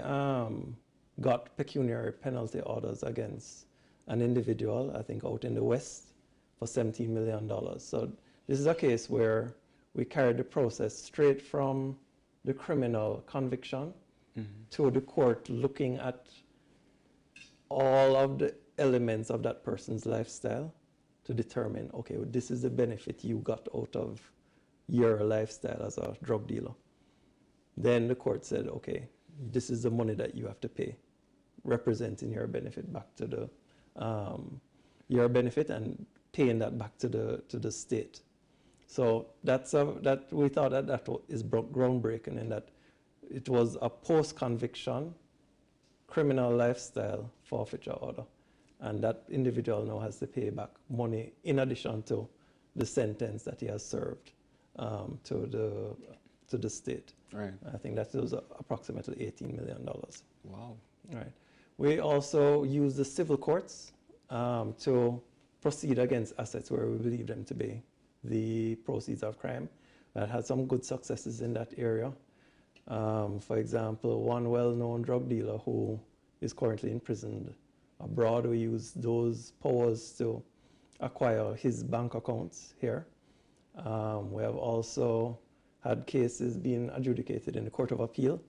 got pecuniary penalty orders against an individual, I think out in the West, for $17 million. So this is a case where we carried the process straight from the criminal conviction to the court looking at all of the elements of that person's lifestyle to determine, okay, well, this is the benefit you got out of your lifestyle as a drug dealer. Then the court said, okay, this is the money that you have to pay, representing your benefit back to the your benefit and paying that back to the state. So that we thought that is groundbreaking in that it was a post-conviction criminal lifestyle forfeiture order, and that individual now has to pay back money in addition to the sentence that he has served to the state. Right. I think that was approximately $18 million. Wow. Right. We also use the civil courts to proceed against assets where we believe them to be the proceeds of crime. That had some good successes in that area. For example, one well-known drug dealer who is currently imprisoned abroad, we use those powers to acquire his bank accounts here. We have also had cases being adjudicated in the Court of Appeal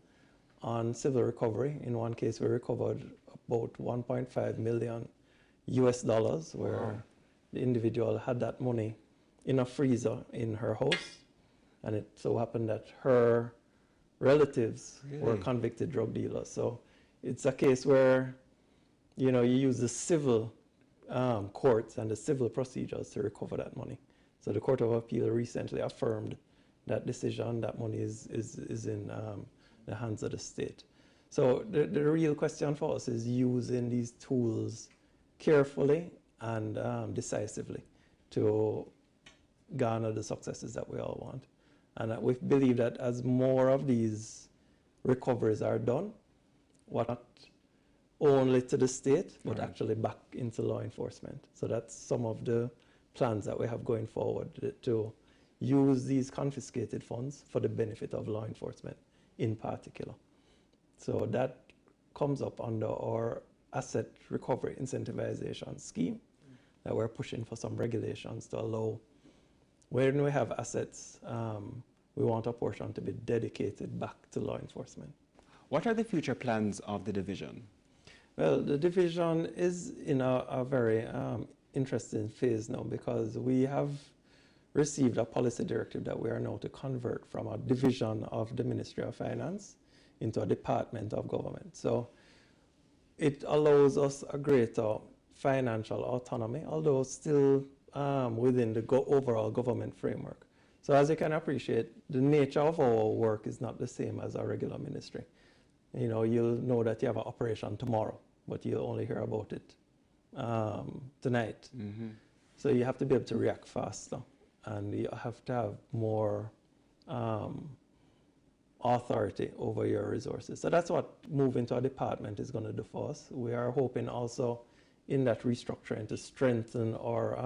on civil recovery. In one case, we recovered about $1.5 million where the individual had that money in a freezer in her house, and it so happened that her relatives were convicted drug dealers. So it's a case where, you use the civil courts and the civil procedures to recover that money. So the Court of Appeal recently affirmed that decision. That money is in the hands of the state. So the real question for us is using these tools carefully and decisively to garner the successes that we all want. And we believe that as more of these recoveries are done, not only to the state, but actually back into law enforcement. So that's some of the plans that we have going forward, to use these confiscated funds for the benefit of law enforcement in particular. So that comes up under our asset recovery incentivization scheme that we're pushing for some regulations to allow, when we have assets, we want a portion to be dedicated back to law enforcement. What are the future plans of the division? Well, the division is in a very interesting phase now, because we have received a policy directive that we are now to convert from a division of the Ministry of Finance into a department of government. So it allows us a greater financial autonomy, although still within the overall government framework. So as you can appreciate, the nature of our work is not the same as a regular ministry. You know, you'll know that you have an operation tomorrow, but you'll only hear about it tonight. Mm-hmm. So you have to be able to react faster, and you have to have more authority over your resources. So that's what moving to a department is going to do for us. We are hoping also in that restructuring to strengthen our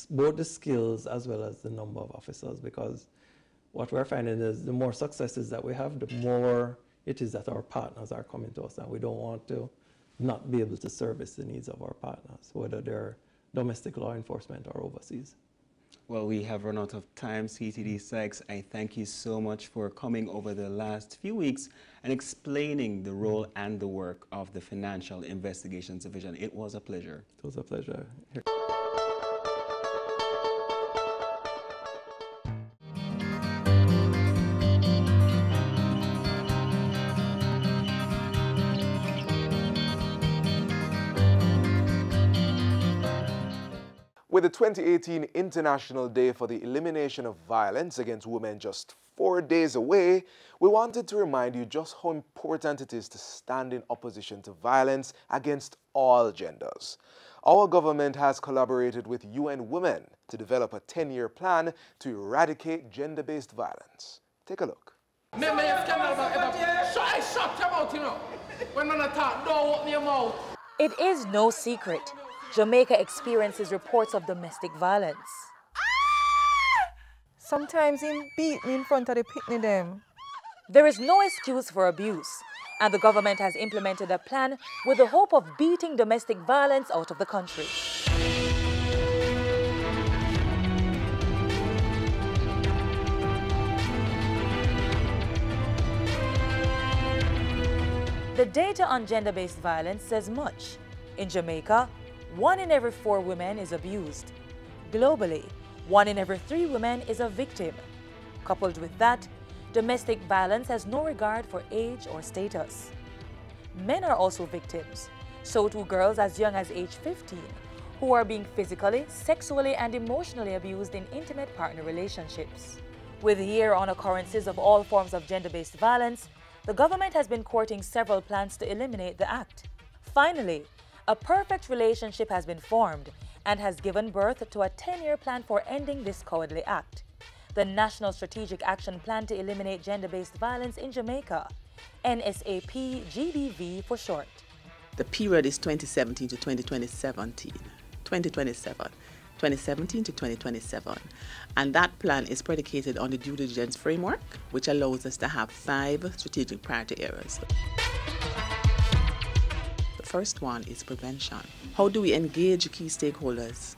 both the skills as well as the number of officers, because what we're finding is the more successes that we have, the more it is that our partners are coming to us, and we don't want to not be able to service the needs of our partners, whether they're domestic law enforcement or overseas. Well, we have run out of time. CTD Sykes, I thank you so much for coming over the last few weeks and explaining the role and the work of the Financial Investigations Division. It was a pleasure. It was a pleasure. With the 2018 International Day for the Elimination of Violence Against Women just 4 days away, we wanted to remind you just how important it is to stand in opposition to violence against all genders. Our government has collaborated with UN Women to develop a 10-year plan to eradicate gender-based violence. Take a look. It is no secret. Jamaica experiences reports of domestic violence. Sometimes he beat me in front of the picnic them. There is no excuse for abuse, and the government has implemented a plan with the hope of beating domestic violence out of the country. The data on gender-based violence says much. In Jamaica, 1 in every 4 women is abused. Globally, 1 in every 3 women is a victim. Coupled with that, domestic violence has no regard for age or status. Men are also victims, so too girls as young as age 15, who are being physically, sexually, and emotionally abused in intimate partner relationships. With year-on occurrences of all forms of gender-based violence, the government has been courting several plans to eliminate the act. Finally, a perfect relationship has been formed and has given birth to a 10-year plan for ending this cowardly act. The National Strategic Action Plan to Eliminate Gender-Based Violence in Jamaica, NSAP-GBV for short. The period is 2017 to 2027, 2017 to 2027. And that plan is predicated on the due diligence framework, which allows us to have 5 strategic priority areas. First one is prevention. How do we engage key stakeholders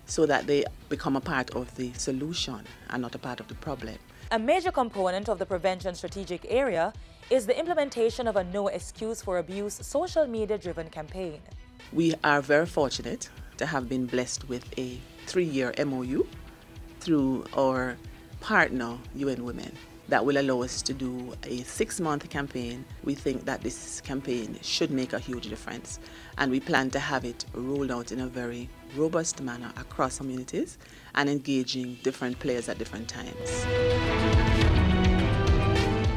so that they become a part of the solution and not a part of the problem? A major component of the prevention strategic area is the implementation of a No Excuse for Abuse social media-driven campaign. We are very fortunate to have been blessed with a 3-year MOU through our partner, UN Women, that will allow us to do a 6-month campaign. We think that this campaign should make a huge difference, and we plan to have it rolled out in a very robust manner across communities and engaging different players at different times.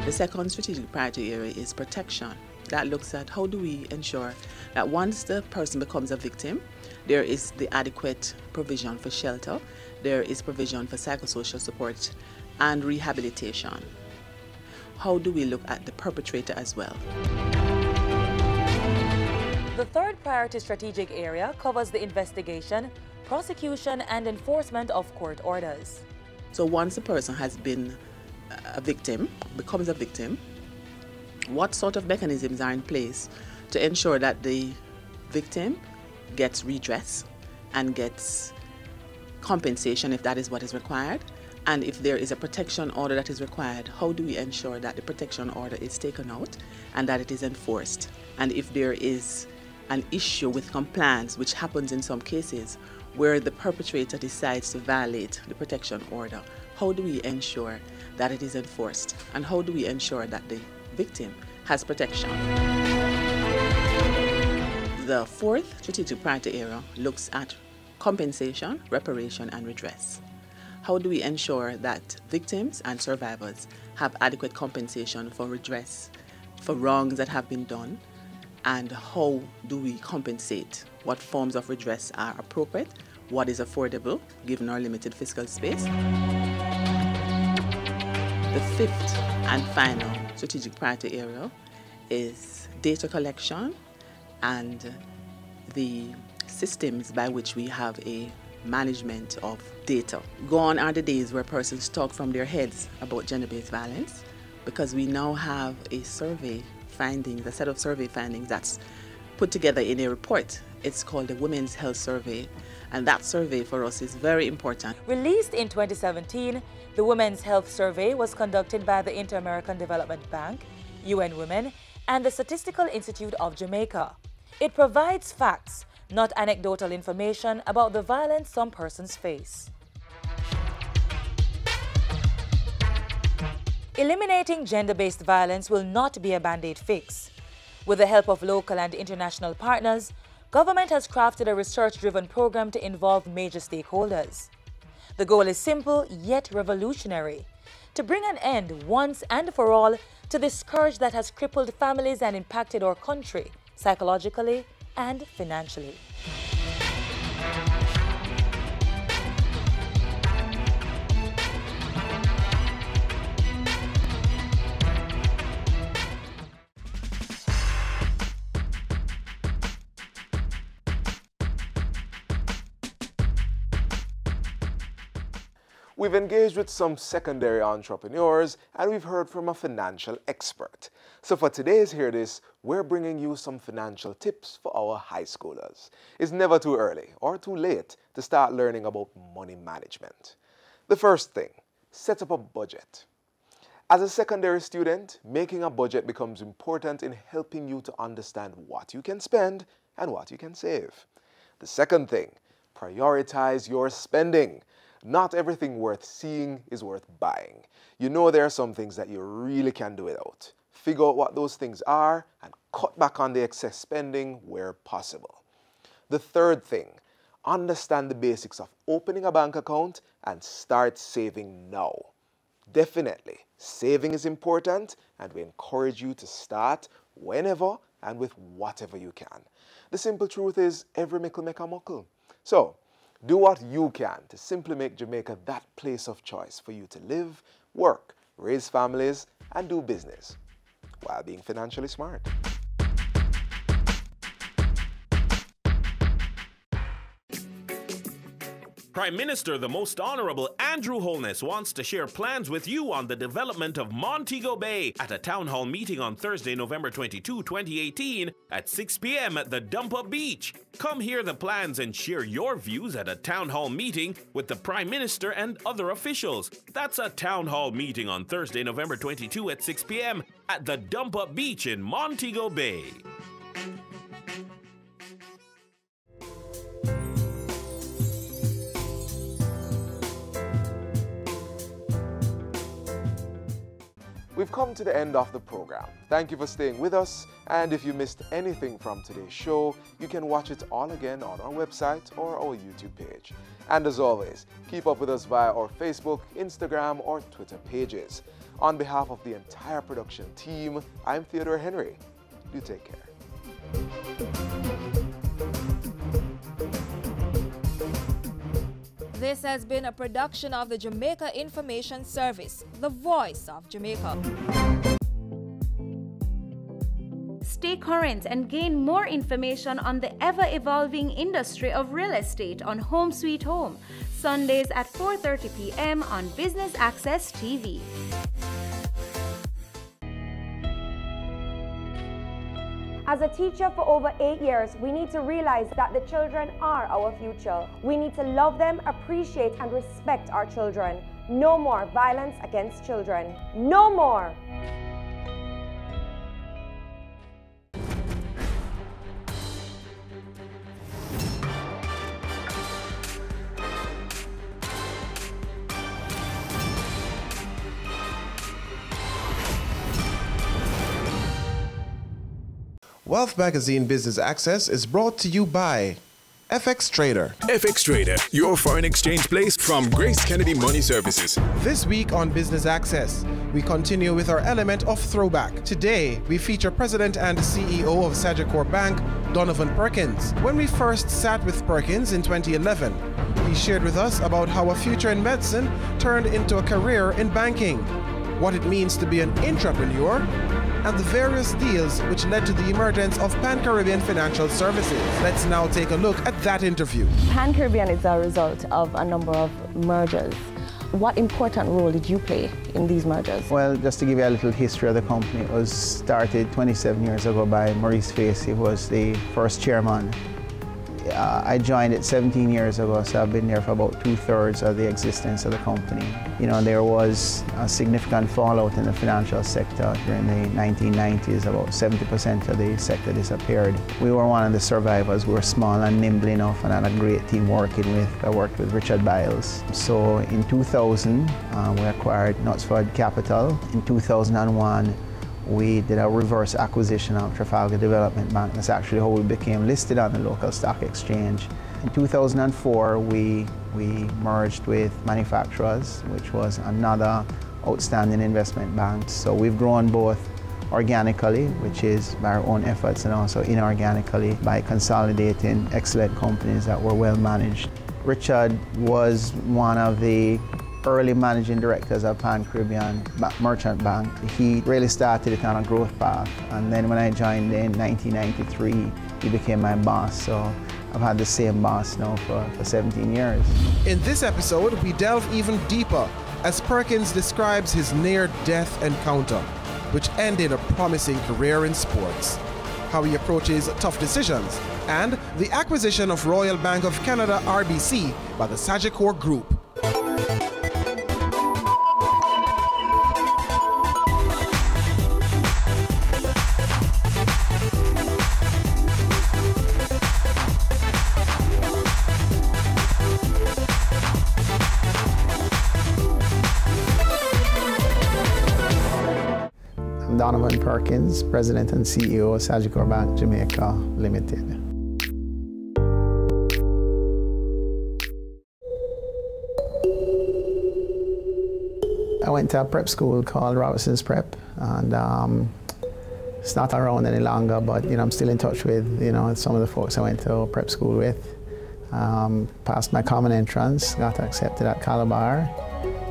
The second strategic priority area is protection. That looks at how do we ensure that once the person becomes a victim, there is the adequate provision for shelter, there is provision for psychosocial support and rehabilitation. How do we look at the perpetrator as well? The third priority strategic area covers the investigation, prosecution, and enforcement of court orders. So once a person has been a victim, becomes a victim, what sort of mechanisms are in place to ensure that the victim gets redress and gets compensation if that is what is required, And if there is a protection order that is required, how do we ensure that the protection order is taken out and that it is enforced? And if there is an issue with compliance, which happens in some cases, where the perpetrator decides to violate the protection order, how do we ensure that it is enforced? And how do we ensure that the victim has protection? The fourth strategic priority area looks at compensation, reparation, and redress. How do we ensure that victims and survivors have adequate compensation for redress for wrongs that have been done? And how do we compensate? What forms of redress are appropriate? What is affordable given our limited fiscal space? The fifth and final strategic priority area is data collection and the systems by which we have a management of data. Gone are the days where persons talk from their heads about gender-based violence, because we now have a survey findings, a set of survey findings that's put together in a report. It's called the Women's Health Survey, and that survey for us is very important. Released in 2017, the Women's Health Survey was conducted by the Inter-American Development Bank, UN Women, and the Statistical Institute of Jamaica. It provides facts, not anecdotal information about the violence some persons face. Eliminating gender-based violence will not be a band-aid fix. With the help of local and international partners, government has crafted a research-driven program to involve major stakeholders. The goal is simple yet revolutionary: to bring an end once and for all to this scourge that has crippled families and impacted our country psychologically and financially. We've engaged with some secondary entrepreneurs, and we've heard from a financial expert. So for today's Hear This, we're bringing you some financial tips for our high schoolers. It's never too early or too late to start learning about money management. The first thing, set up a budget. As a secondary student, making a budget becomes important in helping you to understand what you can spend and what you can save. The second thing, prioritize your spending. Not everything worth seeing is worth buying. You know there are some things that you really can do without. Figure out what those things are and cut back on the excess spending where possible. The third thing, understand the basics of opening a bank account and start saving now. Definitely, saving is important, and we encourage you to start whenever and with whatever you can. The simple truth is, every mickle make a muckle. So, do what you can to simply make Jamaica that place of choice for you to live, work, raise families, and do business while being financially smart. Prime Minister, the Most Honorable Andrew Holness, wants to share plans with you on the development of Montego Bay at a town hall meeting on Thursday, November 22, 2018 at 6 p.m. at the Dump Up Beach. Come hear the plans and share your views at a town hall meeting with the Prime Minister and other officials. That's a town hall meeting on Thursday, November 22 at 6 p.m. at the Dump Up Beach in Montego Bay. We've come to the end of the program. Thank you for staying with us, and if you missed anything from today's show, you can watch it all again on our website or our YouTube page. And as always, keep up with us via our Facebook, Instagram, or Twitter pages. On behalf of the entire production team, I'm Theodore Henry. Do take care. This has been a production of the Jamaica Information Service, the voice of Jamaica. Stay current and gain more information on the ever-evolving industry of real estate on Home Sweet Home, Sundays at 4:30 p.m. on Business Access TV. As a teacher for over 8 years, we need to realize that the children are our future. We need to love them, appreciate and respect our children. No more violence against children. No more. Wealth Magazine Business Access is brought to you by FX Trader. FX Trader, your foreign exchange place from Grace Kennedy Money Services. This week on Business Access, we continue with our element of throwback. Today, we feature President and CEO of Sagicor Bank, Donovan Perkins. When we first sat with Perkins in 2011, he shared with us about how a future in medicine turned into a career in banking, what it means to be an intrapreneur, and the various deals which led to the emergence of Pan-Caribbean Financial Services. Let's now take a look at that interview. Pan-Caribbean is a result of a number of mergers. What important role did you play in these mergers? Well, just to give you a little history of the company, it was started 27 years ago by Maurice Facey, who was the first chairman. I joined it 17 years ago, so I've been there for about 2/3 of the existence of the company. You know, there was a significant fallout in the financial sector during the 1990s. About 70% of the sector disappeared. We were one of the survivors. We were small and nimble enough and had a great team working with. I worked with Richard Biles. So in 2000, we acquired Knutsford Capital. In 2001, we did a reverse acquisition of Trafalgar Development Bank. That's actually how we became listed on the local stock exchange. In 2004, we merged with Manufacturers, which was another outstanding investment bank. So we've grown both organically, which is by our own efforts, and also inorganically by consolidating excellent companies that were well managed. Richard was one of the early managing directors of Pan-Caribbean Merchant Bank. He really started it on a growth path, and then when I joined in 1993, he became my boss. So I've had the same boss now for 17 years. In this episode, we delve even deeper as Perkins describes his near-death encounter, which ended a promising career in sports, how he approaches tough decisions, and the acquisition of Royal Bank of Canada RBC by the Sagicor Group. Donovan Perkins, President and CEO of Sagicor Bank Jamaica Limited. I went to a prep school called Robertson's Prep, and it's not around any longer, but I'm still in touch with some of the folks I went to prep school with. Passed my common entrance, got accepted at Calabar,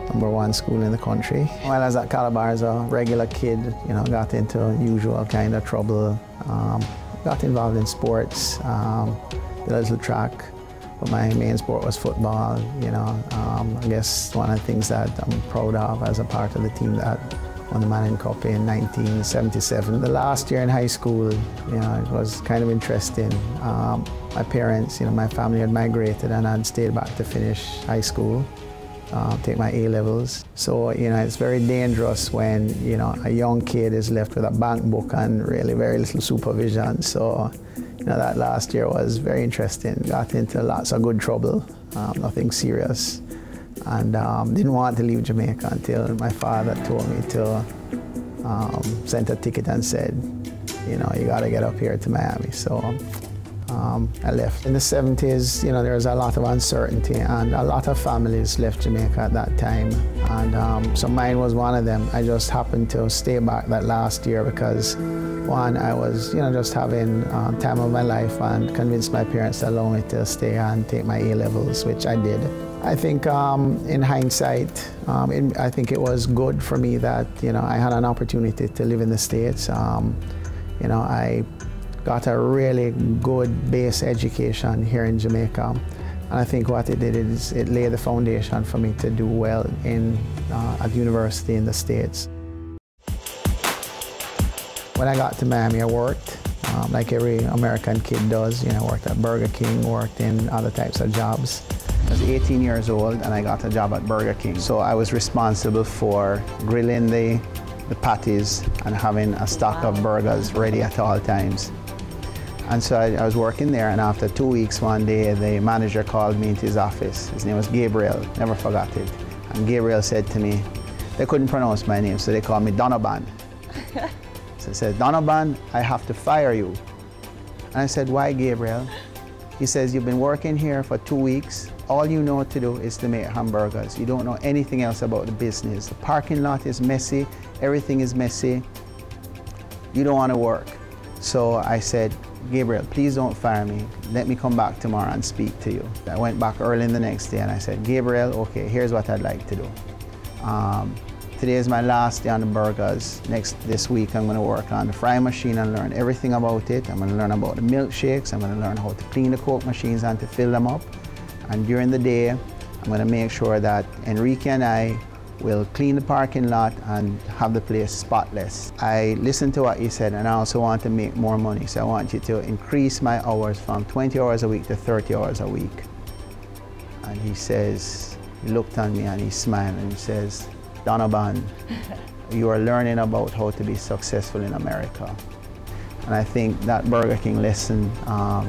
#1 school in the country. While I was at Calabar as a regular kid, got into usual kind of trouble. Got involved in sports, did a little track, but my main sport was football. I guess one of the things that I'm proud of as a part of the team that won the Manning Cup in 1977. The last year in high school, it was kind of interesting. My parents, my family had migrated, and I'd stayed back to finish high school. Take my A-levels. So, it's very dangerous when, a young kid is left with a bank book and really very little supervision. So, that last year was very interesting. Got into lots of good trouble, nothing serious. And didn't want to leave Jamaica until my father told me to send a ticket and said, you gotta get up here to Miami. So I left. In the 70s, there was a lot of uncertainty, and a lot of families left Jamaica at that time. And so mine was one of them. I just happened to stay back that last year because, one, I was, just having time of my life, and convinced my parents to allow me to stay and take my A-levels, which I did. I think in hindsight, I think it was good for me that, I had an opportunity to live in the States. I got a really good base education here in Jamaica. And I think what it did is it laid the foundation for me to do well at university in the States. When I got to Miami, I worked like every American kid does. I worked at Burger King, worked in other types of jobs. I was 18 years old and I got a job at Burger King. So I was responsible for grilling the patties and having a stock of burgers ready at all times. And so I was working there, and after 2 weeks, one day, the manager called me into his office. His name was Gabriel, never forgot it. And Gabriel said to me, they couldn't pronounce my name, so they called me Donovan. So he said, Donovan, I have to fire you. And I said, why, Gabriel? He says, you've been working here for 2 weeks. All you know to do is to make hamburgers. You don't know anything else about the business. The parking lot is messy. Everything is messy. You don't want to work. So I said, Gabriel, please don't fire me. Let me come back tomorrow and speak to you. I went back early in the next day and I said, Gabriel, okay, here's what I'd like to do. Today is my last day on the burgers. This week I'm going to work on the frying machine and learn everything about it. I'm going to learn about the milkshakes. I'm going to learn how to clean the Coke machines and to fill them up. And during the day, I'm going to make sure that Enrique and I will clean the parking lot and have the place spotless. I listened to what he said, and I also want to make more money. So I want you to increase my hours from 20 hours a week to 30 hours a week. And he says, he looked at me and he smiled and he says, Donovan, you are learning about how to be successful in America. And I think that Burger King lesson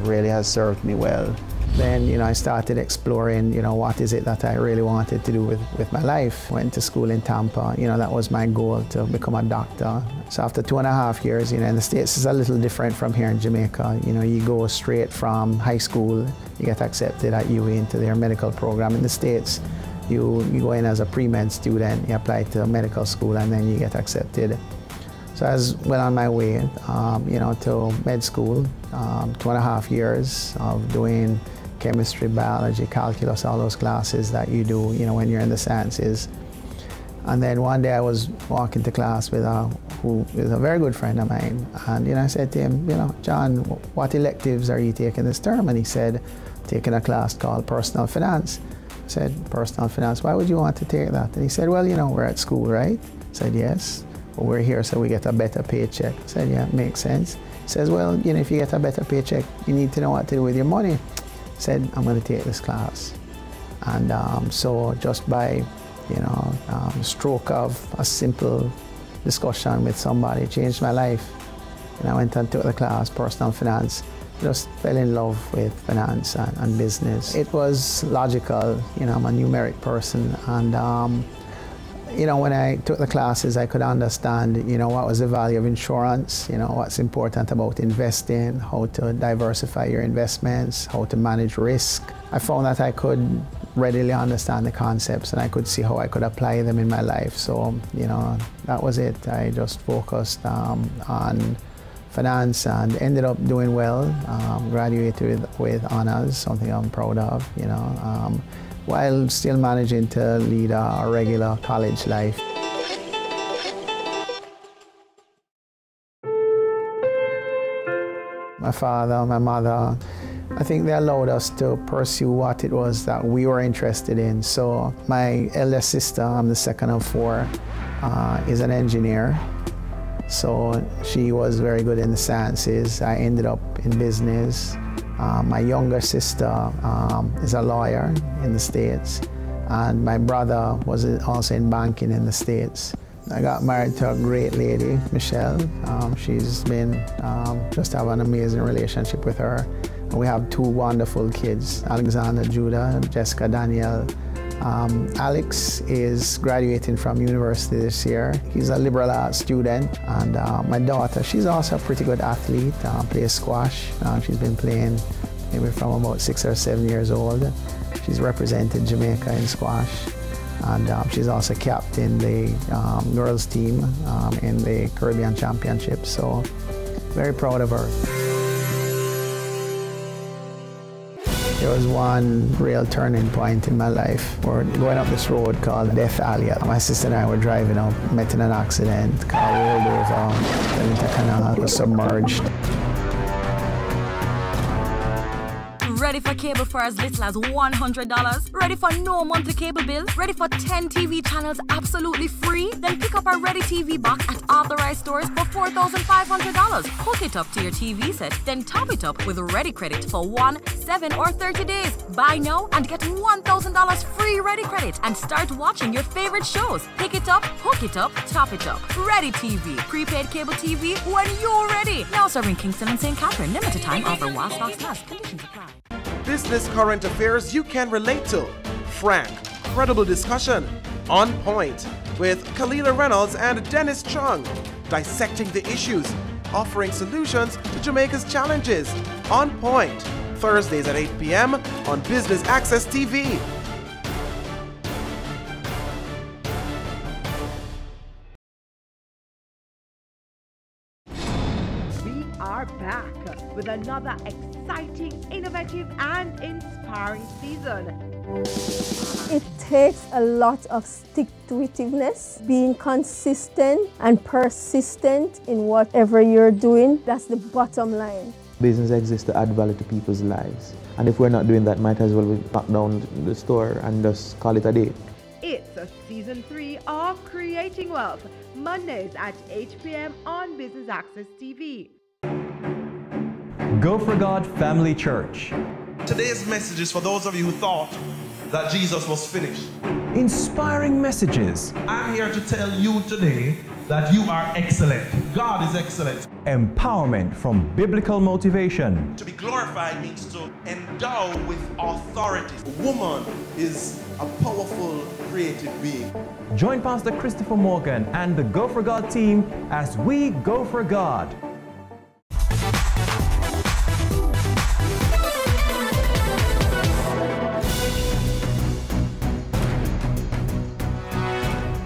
really has served me well. Then, I started exploring, what is it that I really wanted to do with my life. Went to school in Tampa, that was my goal, to become a doctor. So after 2.5 years, in the States it's a little different from here in Jamaica. You go straight from high school, you get accepted at UWI into their medical program. In the States, you go in as a pre-med student, you apply to medical school, and then you get accepted. So I was well on my way, to med school, 2.5 years of doing chemistry, biology, calculus, all those classes that you do, when you're in the sciences. And then one day I was walking to class with who is a very good friend of mine. And I said to him, John, what electives are you taking this term? And he said, taking a class called personal finance. I said, personal finance, why would you want to take that? And he said, well, we're at school, right? I said, yes. Well, we're here so we get a better paycheck. I said, yeah, makes sense. He says, well, if you get a better paycheck, you need to know what to do with your money. I said, I'm going to take this class. And so just by, stroke of a simple discussion with somebody, changed my life. And I went and took the class, personal finance. Just fell in love with finance and business. It was logical, I'm a numeric person. And when I took the classes, I could understand, what was the value of insurance, what's important about investing, how to diversify your investments, how to manage risk. I found that I could readily understand the concepts and I could see how I could apply them in my life. So, that was it. I just focused on finance and ended up doing well, graduated with honors, something I'm proud of, while still managing to lead a regular college life. My father, my mother, I think they allowed us to pursue what it was that we were interested in. So my eldest sister, I'm the second of 4, is an engineer. So she was very good in the sciences. I ended up in business. My younger sister is a lawyer in the States, and my brother was also in banking in the States. I got married to a great lady, Michelle. She's been, just have an amazing relationship with her. And we have 2 wonderful kids, Alexander Judah, Jessica Danielle. Alex is graduating from university this year. He's a liberal arts student. And my daughter, she's also a pretty good athlete, plays squash. She's been playing maybe from about 6 or 7 years old. She's represented Jamaica in squash. And she's also captained the girls team in the Caribbean Championship. So very proud of her. There was one real turning point in my life. We're going up this road called Death Alley. My sister and I were driving up, met in an accident, car rolled over, fell into a canal, was submerged. Ready for cable for as little as $100? Ready for no monthly cable bill? Ready for 10 TV channels absolutely free? Then pick up our Ready TV box at authorized stores for $4,500. Hook it up to your TV set, then top it up with Ready Credit for 1, 7, or 30 days. Buy now and get $1,000 free Ready Credit and start watching your favorite shows. Pick it up, hook it up, top it up. Ready TV. Prepaid cable TV when you're ready. Now serving Kingston and St. Catherine. Limited time offer while stocks last. Conditions apply. Business current affairs you can relate to. Frank, credible discussion. On point with Kalila Reynolds and Dennis Chung. Dissecting the issues, offering solutions to Jamaica's challenges. On Point, Thursdays at 8 p.m. on Business Access TV. We are back with another exciting, innovative, and inspiring season. It takes a lot of stick-to-itiveness, being consistent and persistent in whatever you're doing. That's the bottom line. Business exists to add value to people's lives. And if we're not doing that, might as well we lock down the store and just call it a day. It's a season 3 of Creating Wealth, Mondays at 8 p.m. on Business Access TV. Go for God Family Church. Today's message is for those of you who thought that Jesus was finished. Inspiring messages. I'm here to tell you today that you are excellent. God is excellent. Empowerment from biblical motivation. To be glorified means to endow with authority. A woman is a powerful, creative being. Join Pastor Christopher Morgan and the Go for God team as we go for God.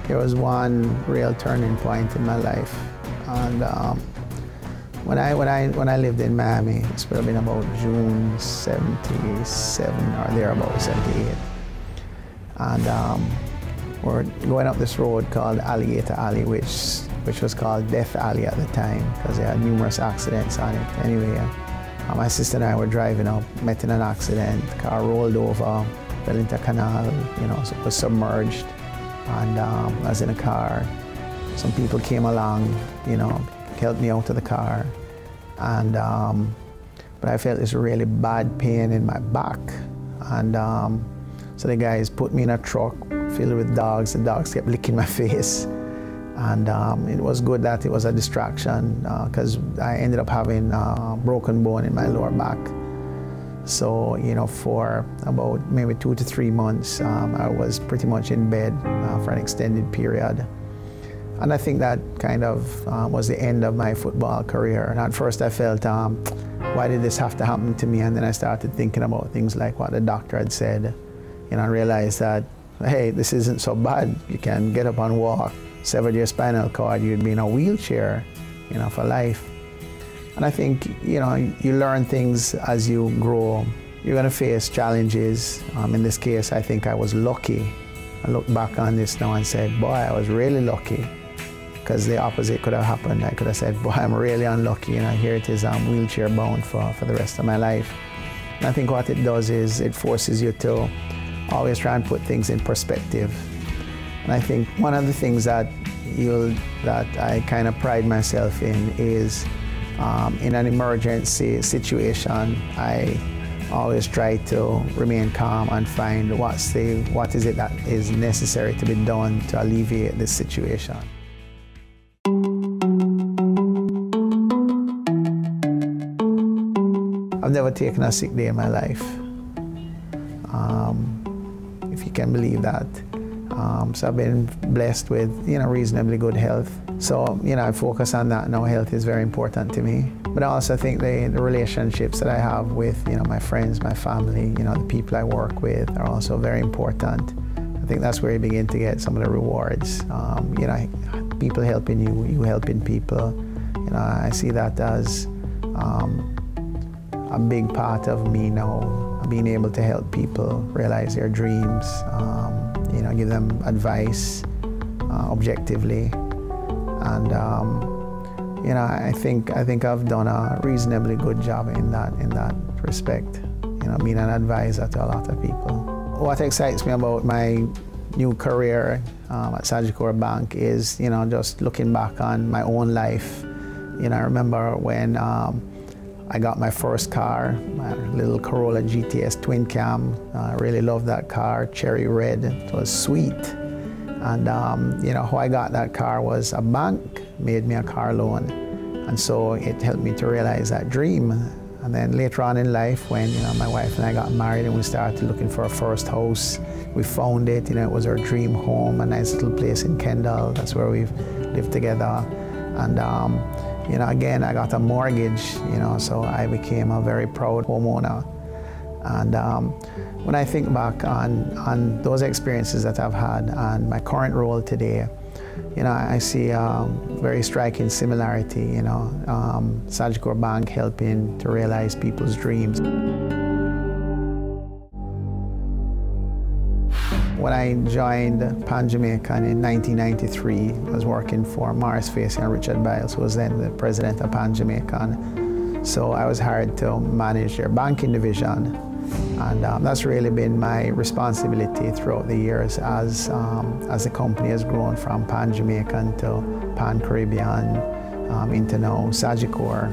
There was one real turning point in my life, and when I lived in Miami, it's probably been about June 77 or thereabout, 78, and we're going up this road called Alligator Alley, which was called Death Alley at the time because they had numerous accidents on it. Anyway, my sister and I were driving up, met in an accident, the car rolled over, fell into a canal, so it was submerged. And I was in a car. Some people came along, helped me out of the car. And but I felt this really bad pain in my back. And so the guys put me in a truck filled with dogs. The dogs kept licking my face. And it was good that it was a distraction because I ended up having a broken bone in my lower back. So, for about maybe 2 to 3 months, I was pretty much in bed for an extended period. And I think that kind of was the end of my football career. And at first I felt, why did this have to happen to me? And then I started thinking about things like what the doctor had said. I realized that, hey, this isn't so bad. You can get up and walk. Severed your spinal cord, you'd be in a wheelchair, for life. And I think, you learn things as you grow. You're going to face challenges. In this case, I think I was lucky. I look back on this now and said, boy, I was really lucky. Because the opposite could have happened. I could have said, boy, I'm really unlucky. And here it is, I'm wheelchair bound for the rest of my life. And I think what it does is it forces you to always try and put things in perspective. And I think one of the things that I kind of pride myself in is in an emergency situation, I always try to remain calm and find what is it that is necessary to be done to alleviate this situation. I've never taken a sick day in my life, if you can believe that. So I've been blessed with, reasonably good health. So, I focus on that now. Health is very important to me. But I also think the relationships that I have with, my friends, my family, the people I work with are also very important. I think that's where you begin to get some of the rewards. People helping you, you helping people. I see that as a big part of me now, being able to help people realize their dreams, give them advice objectively. And I think I've done a reasonably good job in that respect. being an advisor to a lot of people. What excites me about my new career at Sagicor Bank is, just looking back on my own life. I remember when I got my first car, my little Corolla GTS twin cam. I really loved that car, cherry red. It was sweet. And how I got that car was a bank made me a car loan. And so it helped me to realize that dream. And then later on in life, when my wife and I got married and we started looking for our first house, we found it. It was our dream home, a nice little place in Kendall. That's where we've lived together. And again, I got a mortgage. So I became a very proud homeowner. And when I think back on those experiences that I've had and my current role today, I see a very striking similarity, Sagicor Bank helping to realize people's dreams. When I joined Pan Jamaican in 1993, I was working for Morris Facey and Richard Biles, who was then the president of Pan Jamaican. So I was hired to manage their banking division. And that's really been my responsibility throughout the years as the company has grown from Pan Jamaican to Pan Caribbean into now Sagicor.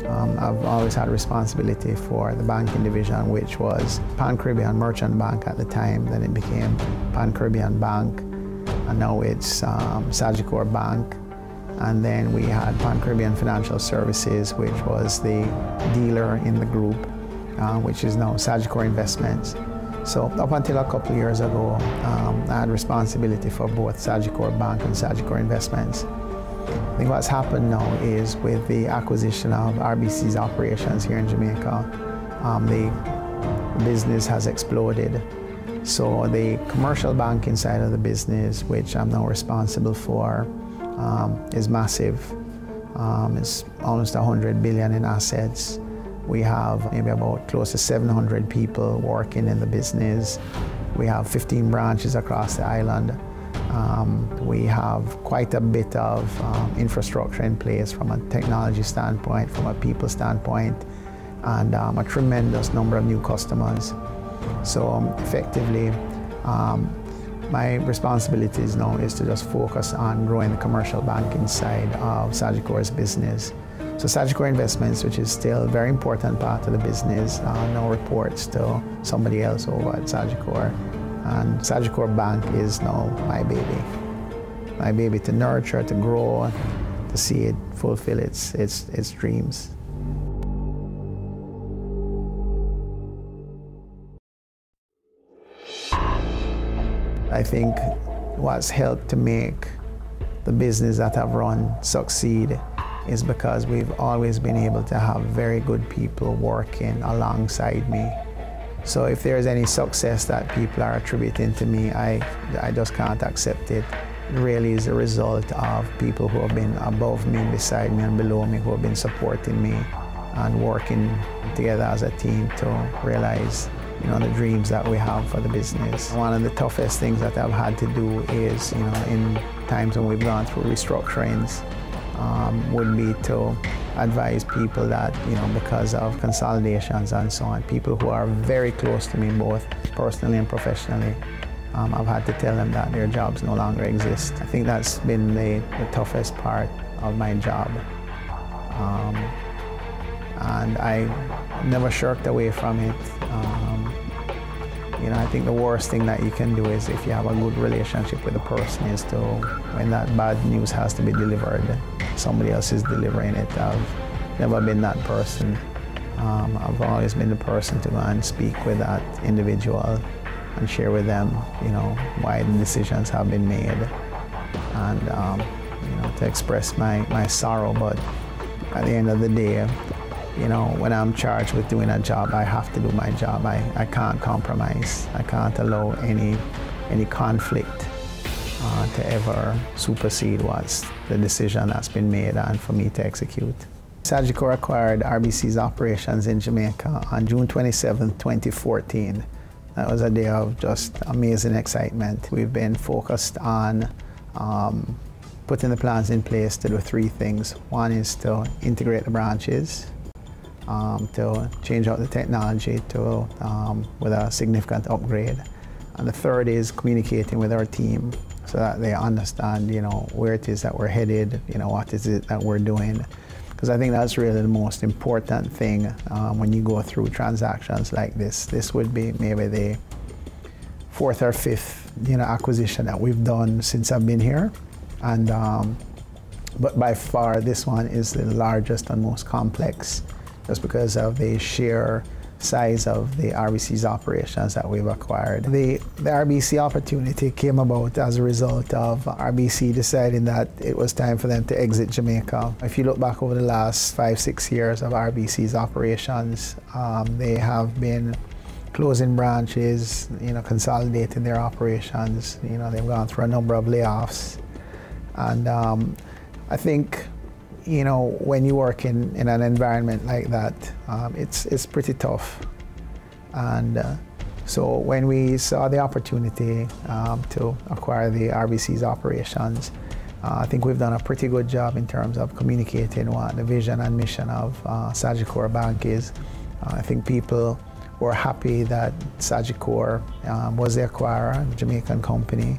I've always had responsibility for the banking division, which was Pan Caribbean Merchant Bank at the time. Then it became Pan Caribbean Bank, and now it's Sagicor Bank. And then we had Pan Caribbean Financial Services, which was the dealer in the group, which is now Sagicor Investments. So up until a couple of years ago, I had responsibility for both Sagicor Bank and Sagicor Investments. I think what's happened now is with the acquisition of RBC's operations here in Jamaica, the business has exploded. So the commercial banking side of the business, which I'm now responsible for, is massive. It's almost 100 billion in assets. We have maybe about close to 700 people working in the business. We have 15 branches across the island. We have quite a bit of infrastructure in place from a technology standpoint, from a people standpoint, and a tremendous number of new customers. So effectively, my responsibilities now is to just focus on growing the commercial banking side of Sagicor's business. So Sagicor Investments, which is still a very important part of the business, now reports to somebody else over at Sagicor. And Sagicor Bank is now my baby to nurture, to grow, to see it fulfill its dreams. I think what's helped to make the business that I've run succeed is because we've always been able to have very good people working alongside me. So if there's any success that people are attributing to me, I just can't accept it. It really is a result of people who have been above me, beside me, and below me, who have been supporting me and working together as a team to realize the dreams that we have for the business. One of the toughest things that I've had to do is, in times when we've gone through restructurings, would be to advise people that, because of consolidations and so on, people who are very close to me, both personally and professionally, I've had to tell them that their jobs no longer exist. I think that's been the toughest part of my job. And I never shirked away from it. I think the worst thing that you can do is, if you have a good relationship with a person, is to, when that bad news has to be delivered, somebody else is delivering it. I've never been that person. I've always been the person to go and speak with that individual and share with them, why the decisions have been made, and to express my sorrow. But at the end of the day, when I'm charged with doing a job, I have to do my job. I can't compromise. I can't allow any conflict to ever supersede what's the decision that's been made and for me to execute. Sagicor acquired RBC's operations in Jamaica on June 27, 2014. That was a day of just amazing excitement. We've been focused on putting the plans in place to do three things. One is to integrate the branches. to change out the technology with a significant upgrade. And the third is communicating with our team so that they understand, where it is that we're headed, what is it that we're doing. Because I think that's really the most important thing when you go through transactions like this. This would be maybe the fourth or fifth, acquisition that we've done since I've been here. And but by far, this one is the largest and most complex, just because of the sheer size of the RBC's operations that we've acquired. The RBC opportunity came about as a result of RBC deciding that it was time for them to exit Jamaica. If you look back over the last 5-6 years of RBC's operations, they have been closing branches, consolidating their operations. They've gone through a number of layoffs. And I think, when you work in an environment like that, it's pretty tough. And so when we saw the opportunity to acquire the RBC's operations, I think we've done a pretty good job in terms of communicating what the vision and mission of Sagicor Bank is. I think people were happy that Sagicor was the acquirer, a Jamaican company.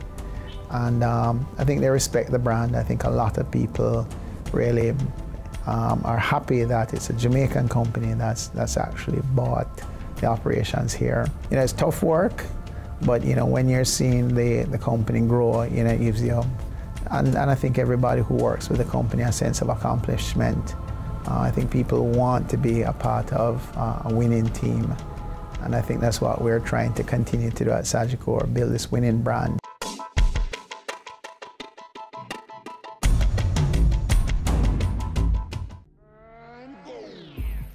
And I think they respect the brand. I think a lot of people really are happy that it's a Jamaican company that's actually bought the operations here. It's tough work, but when you're seeing the company grow, it gives you, and I think everybody who works with the company a sense of accomplishment. I think people want to be a part of a winning team, and I think that's what we're trying to continue to do at Sagicor, build this winning brand.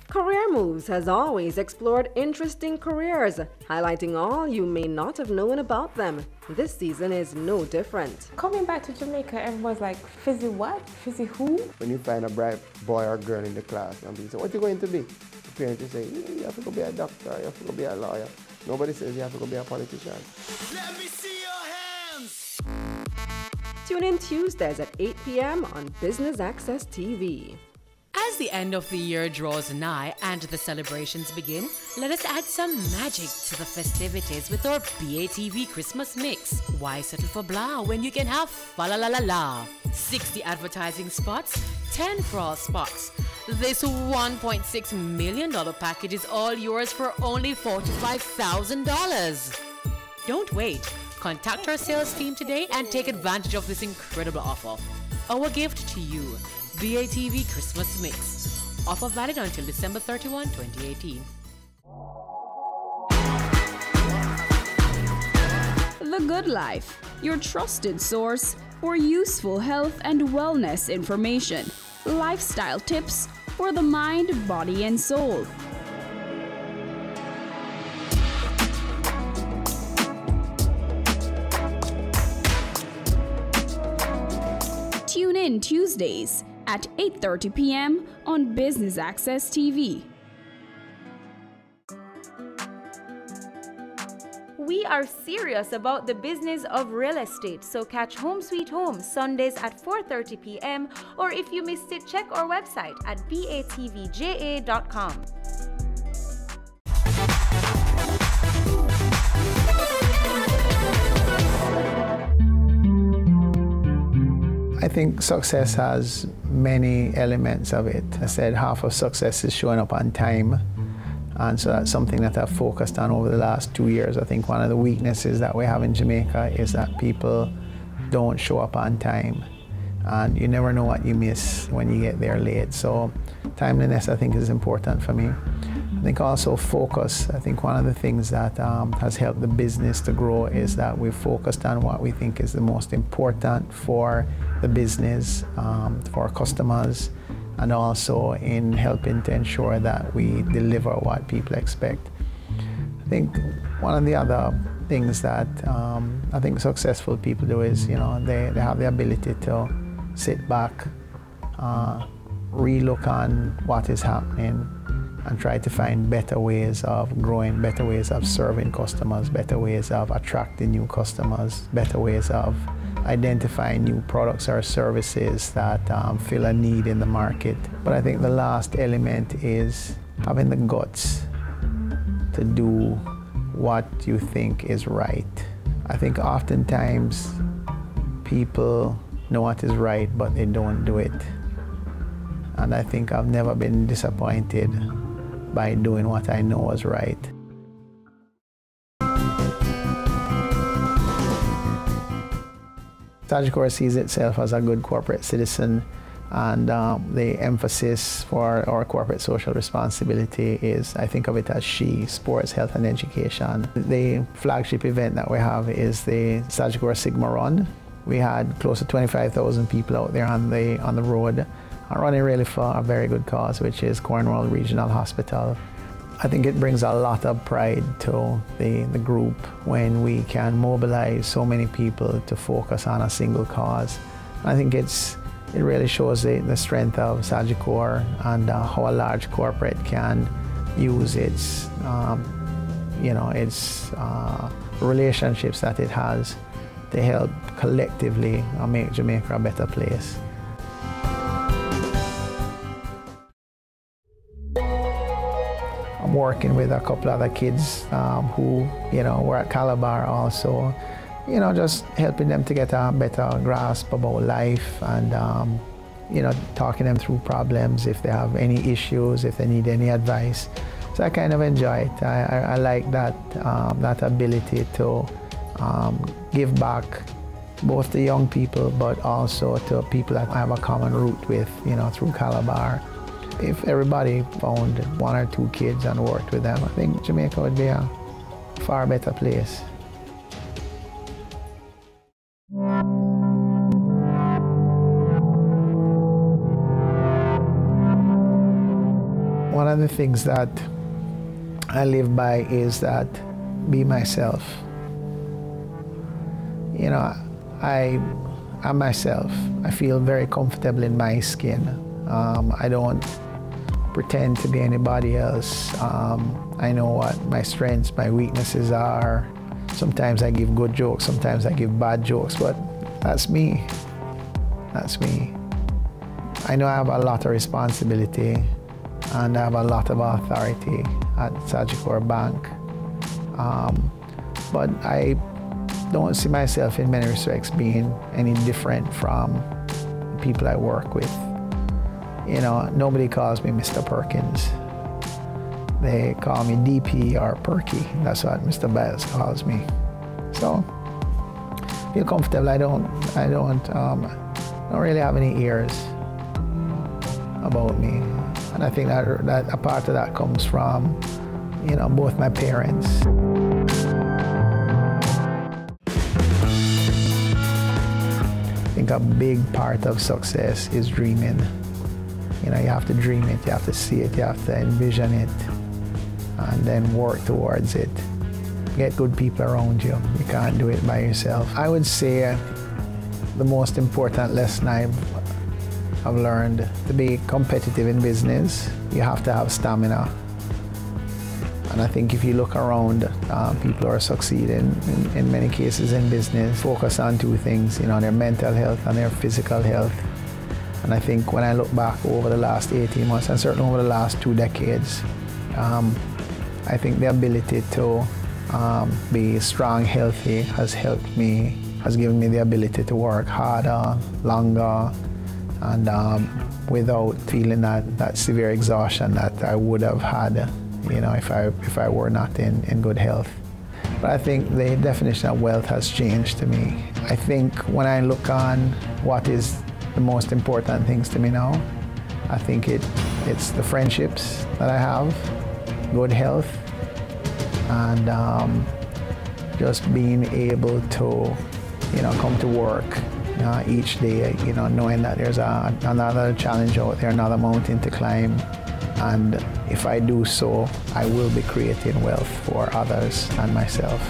Career Moves has always explored interesting careers, highlighting all you may not have known about them. This season is no different. Coming back to Jamaica, everyone's like, Fizzy what? Fizzy who? When you find a bright boy or girl in the class and people say, what are you going to be? The parents will say, you have to go be a doctor, you have to go be a lawyer. Nobody says you have to go be a politician. Let me see your hands! Tune in Tuesdays at 8 p.m. on Business Access TV. As the end of the year draws nigh and the celebrations begin, let us add some magic to the festivities with our BATV Christmas mix. Why settle for blah when you can have fa-la-la-la-la? 60 advertising spots, 10 cross spots. This $1.6 million package is all yours for only $45,000. Don't wait. Contact our sales team today and take advantage of this incredible offer. Our gift to you. BATV Christmas Mix. Offer valid until December 31, 2018. The Good Life, your trusted source for useful health and wellness information, lifestyle tips for the mind, body, and soul. Tune in Tuesdays at 8:30 p.m. on Business Access TV. We are serious about the business of real estate, so catch Home Sweet Home Sundays at 4:30 p.m. or if you missed it, check our website at batvja.com. I think success has many elements of it. I said half of success is showing up on time. And so that's something that I've focused on over the last 2 years. I think one of the weaknesses that we have in Jamaica is that people don't show up on time. And you never know what you miss when you get there late. So timeliness, I think, is important for me. I think also focus. I think one of the things that has helped the business to grow is that we've focused on what we think is the most important for the business, for our customers, and also in helping to ensure that we deliver what people expect. I think one of the other things that I think successful people do is, they have the ability to sit back, relook on what is happening, and try to find better ways of growing, better ways of serving customers, better ways of attracting new customers, better ways of identifying new products or services that fill a need in the market. But I think the last element is having the guts to do what you think is right. I think oftentimes people know what is right, but they don't do it. And I think I've never been disappointed by doing what I know is right. Sagicor sees itself as a good corporate citizen, and the emphasis for our corporate social responsibility is, I think of it as SHE, Sports, Health and Education. The flagship event that we have is the Sagicor Sigma Run. We had close to 25,000 people out there on the road, running really for a very good cause, which is Cornwall Regional Hospital. I think it brings a lot of pride to the group when we can mobilize so many people to focus on a single cause. I think it really shows the strength of Sagicor and how a large corporate can use its relationships that it has to help collectively make Jamaica a better place. I'm working with a couple other kids who, were at Calabar also, just helping them to get a better grasp about life and, talking them through problems, if they have any issues, if they need any advice. So I kind of enjoy it. I like that ability to give back both to young people, but also to people that I have a common root with, through Calabar. If everybody found 1 or 2 kids and worked with them, I think Jamaica would be a far better place. One of the things that I live by is that be myself. I'm myself. I feel very comfortable in my skin. I don't pretend to be anybody else. I know what my strengths, my weaknesses are. Sometimes I give good jokes, sometimes I give bad jokes, but that's me. That's me. I know I have a lot of responsibility and I have a lot of authority at Sagicor Bank. But I don't see myself in many respects being any different from the people I work with. Nobody calls me Mr. Perkins. They call me DP or Perky. That's what Mr. Biles calls me. So, I feel comfortable. I don't really have any ears about me. And I think that a part of that comes from, both my parents. I think a big part of success is dreaming. You have to dream it, you have to see it, you have to envision it, and then work towards it. Get good people around you. You can't do it by yourself. I would say the most important lesson I've learned: to be competitive in business, you have to have stamina. And I think if you look around, people who are succeeding in many cases in business focus on 2 things, their mental health and their physical health. And I think when I look back over the last 18 months, and certainly over the last 2 decades, I think the ability to be strong, healthy has helped me, has given me the ability to work harder, longer, and without feeling that severe exhaustion that I would have had, if I were not in good health. But I think the definition of wealth has changed to me. I think when I look on what is the most important things to me now, I think it's the friendships that I have, good health, and just being able to, come to work each day, knowing that there's another challenge out there, another mountain to climb. And if I do so, I will be creating wealth for others and myself.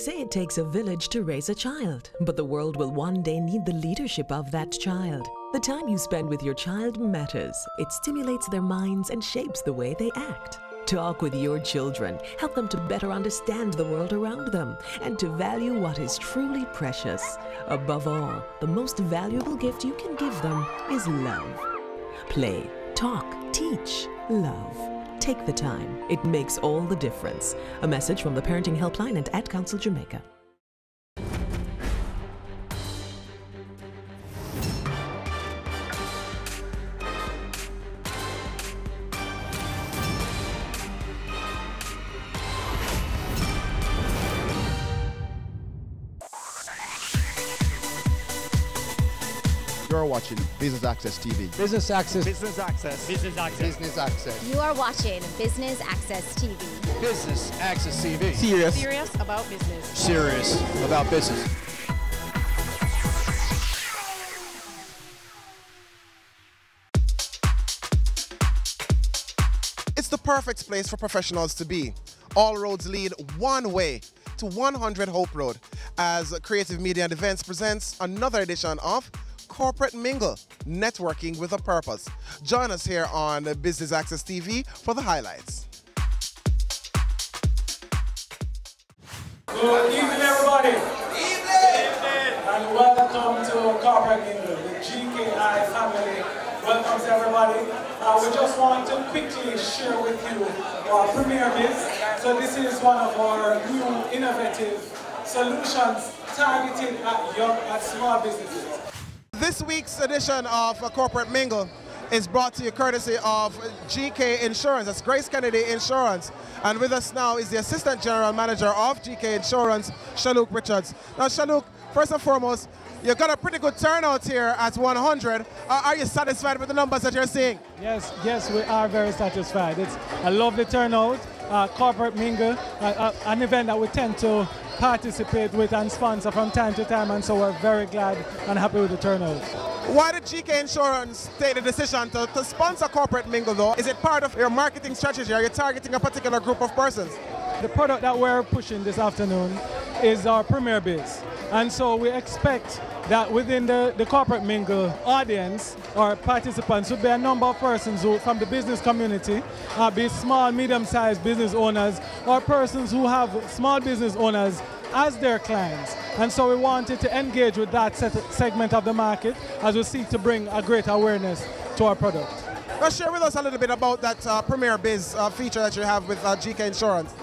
say it takes a village to raise a child, but the world will one day need the leadership of that child. The time you spend with your child matters. It stimulates their minds and shapes the way they act. Talk with your children. Help them to better understand the world around them and to value what is truly precious. Above all, the most valuable gift you can give them is love. Play, talk, teach, love. Take the time. It makes all the difference. A message from the Parenting Helpline and Ad Council Jamaica. You're watching Business Access TV. Business Access. Business Access. Business Access. Business Access. You are watching Business Access TV. Business Access TV. Serious about business. Serious about business. It's the perfect place for professionals to be. All roads lead one way to 100 Hope Road as Creative Media and Events presents another edition of Corporate Mingle, networking with a purpose. Join us here on Business Access TV for the highlights. Good evening, everybody. Evening. And welcome to Corporate Mingle, the GKI family. Welcome to everybody. We just want to quickly share with you our Premier Biz. So this is one of our new innovative solutions targeted at small businesses. This week's edition of Corporate Mingle is brought to you courtesy of GK Insurance. That's Grace Kennedy Insurance. And with us now is the Assistant General Manager of GK Insurance, Shaluk Richards. Now, Shaluk, first and foremost, you've got a pretty good turnout here at 100. Are you satisfied with the numbers that you're seeing? Yes, we are very satisfied. It's a lovely turnout. Corporate Mingle, an event that we tend to participate with and sponsor from time to time, and so we're very glad and happy with the turnout. Why did GK Insurance take the decision to sponsor Corporate Mingle though? Is it part of your marketing strategy? Are you targeting a particular group of persons? The product that we're pushing this afternoon is our Premier Biz, and so we expect that within the Corporate Mingle audience or participants would be a number of persons who, from the business community, be small, medium-sized business owners or persons who have small business owners as their clients. And so we wanted to engage with that segment of the market as we seek to bring a greater awareness to our product. Now share with us a little bit about that Premier Biz feature that you have with GK Insurance.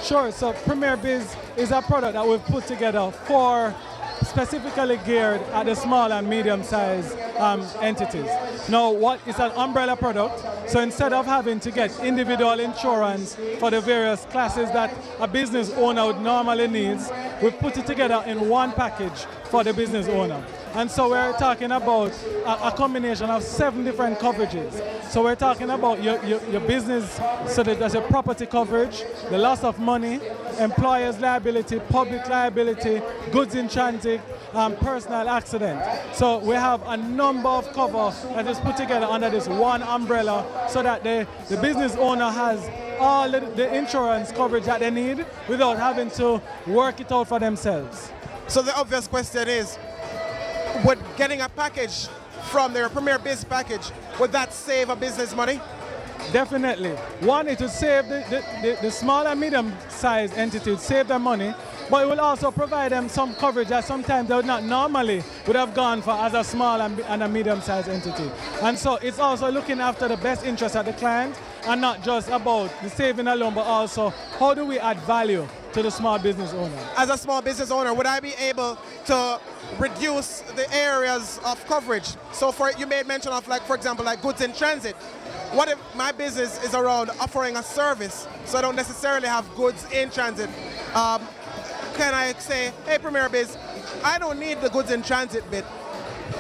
Sure, so Premier Biz is a product that we've put together for specifically geared at the small and medium-sized entities. Now, it's an umbrella product, so instead of having to get individual insurance for the various classes that a business owner would normally need, we've put it together in one package for the business owner. And so we're talking about a combination of 7 different coverages. So we're talking about your business, so that there's a property coverage, the loss of money, employer's liability, public liability, goods in transit, personal accident. So we have a number of cover that is put together under this one umbrella so that the business owner has all the insurance coverage that they need without having to work it out for themselves. So the obvious question is, would getting a package from their Premier Biz package, would that save a business money? Definitely. One, it would save the small and medium-sized entities, save their money, but it will also provide them some coverage that sometimes they would not normally would have gone for as a small and a medium-sized entity. And so it's also looking after the best interest of the client and not just about the saving alone, but also how do we add value to the small business owner. As a small business owner, would I be able to reduce the areas of coverage? So you made mention of, like, for example, like goods in transit. What if my business is around offering a service, so I don't necessarily have goods in transit? Can I say, hey, Premier Biz, I don't need the goods in transit bit.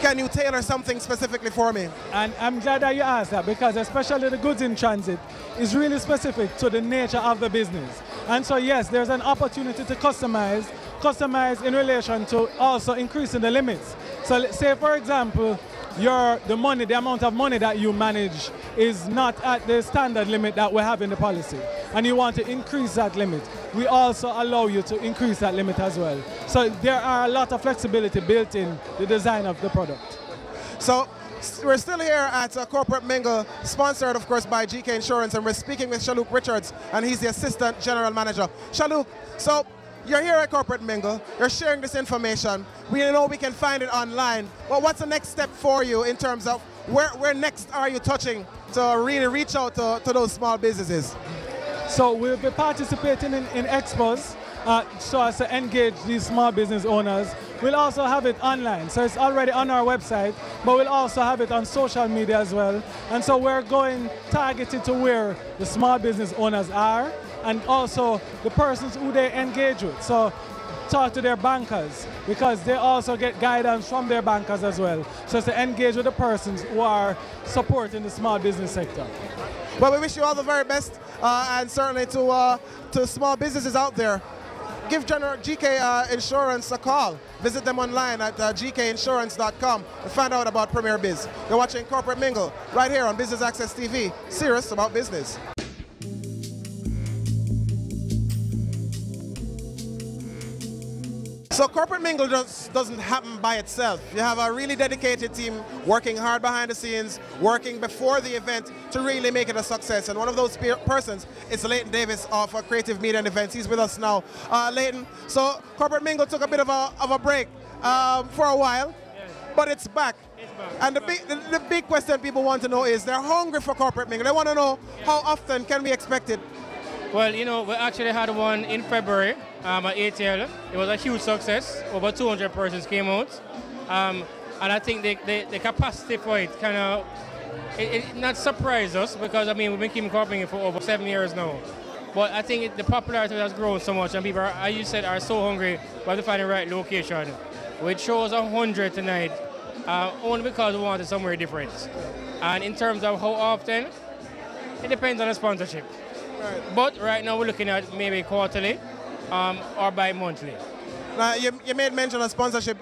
Can you tailor something specifically for me? And I'm glad that you asked that, because especially the goods in transit is really specific to the nature of the business. And so yes, there's an opportunity to customize in relation to also increasing the limits. So let's say, for example, the amount of money that you manage is not at the standard limit that we have in the policy, and you want to increase that limit, we also allow you to increase that limit as well. So there are a lot of flexibility built in the design of the product. So we're still here at Corporate Mingle, sponsored of course by GK Insurance, and we're speaking with Shaluk Richards, and he's the Assistant General Manager. Shaluk, so you're here at Corporate Mingle, you're sharing this information, we know we can find it online, but what's the next step for you in terms of where next are you touching to really reach out to those small businesses? So we'll be participating in expos so as to engage these small business owners. We'll also have it online, so it's already on our website, but we'll also have it on social media as well. And so we're going targeted to where the small business owners are and also the persons who they engage with. So talk to their bankers, because they also get guidance from their bankers as well. So it's to engage with the persons who are supporting the small business sector. Well, we wish you all the very best, and certainly to small businesses out there. Give GK Insurance a call. Visit them online at gkinsurance.com and find out about Premier Biz. You're watching Corporate Mingle right here on Business Access TV, serious about business. So Corporate Mingle just doesn't happen by itself. You have a really dedicated team working hard behind the scenes, working before the event to really make it a success. And one of those persons is Leighton Davis of Creative Media and Events. He's with us now. Leighton, so Corporate Mingle took a bit of a break for a while, but it's back. And the big question people want to know is they're hungry for Corporate Mingle. They want to know how often can we expect it? Well, you know, we actually had one in February at ATL. It was a huge success. Over 200 persons came out. And I think the capacity for it kind of, it not surprised us, because, I mean, we've been keeping Corporate Mingle for over 7 years now. But I think the popularity has grown so much, and people, as you said, are so hungry. We have to find the right location. We chose 100 tonight, only because we wanted somewhere different. And in terms of how often, it depends on the sponsorship. But right now we're looking at maybe quarterly or bi-monthly. You made mention of sponsorship.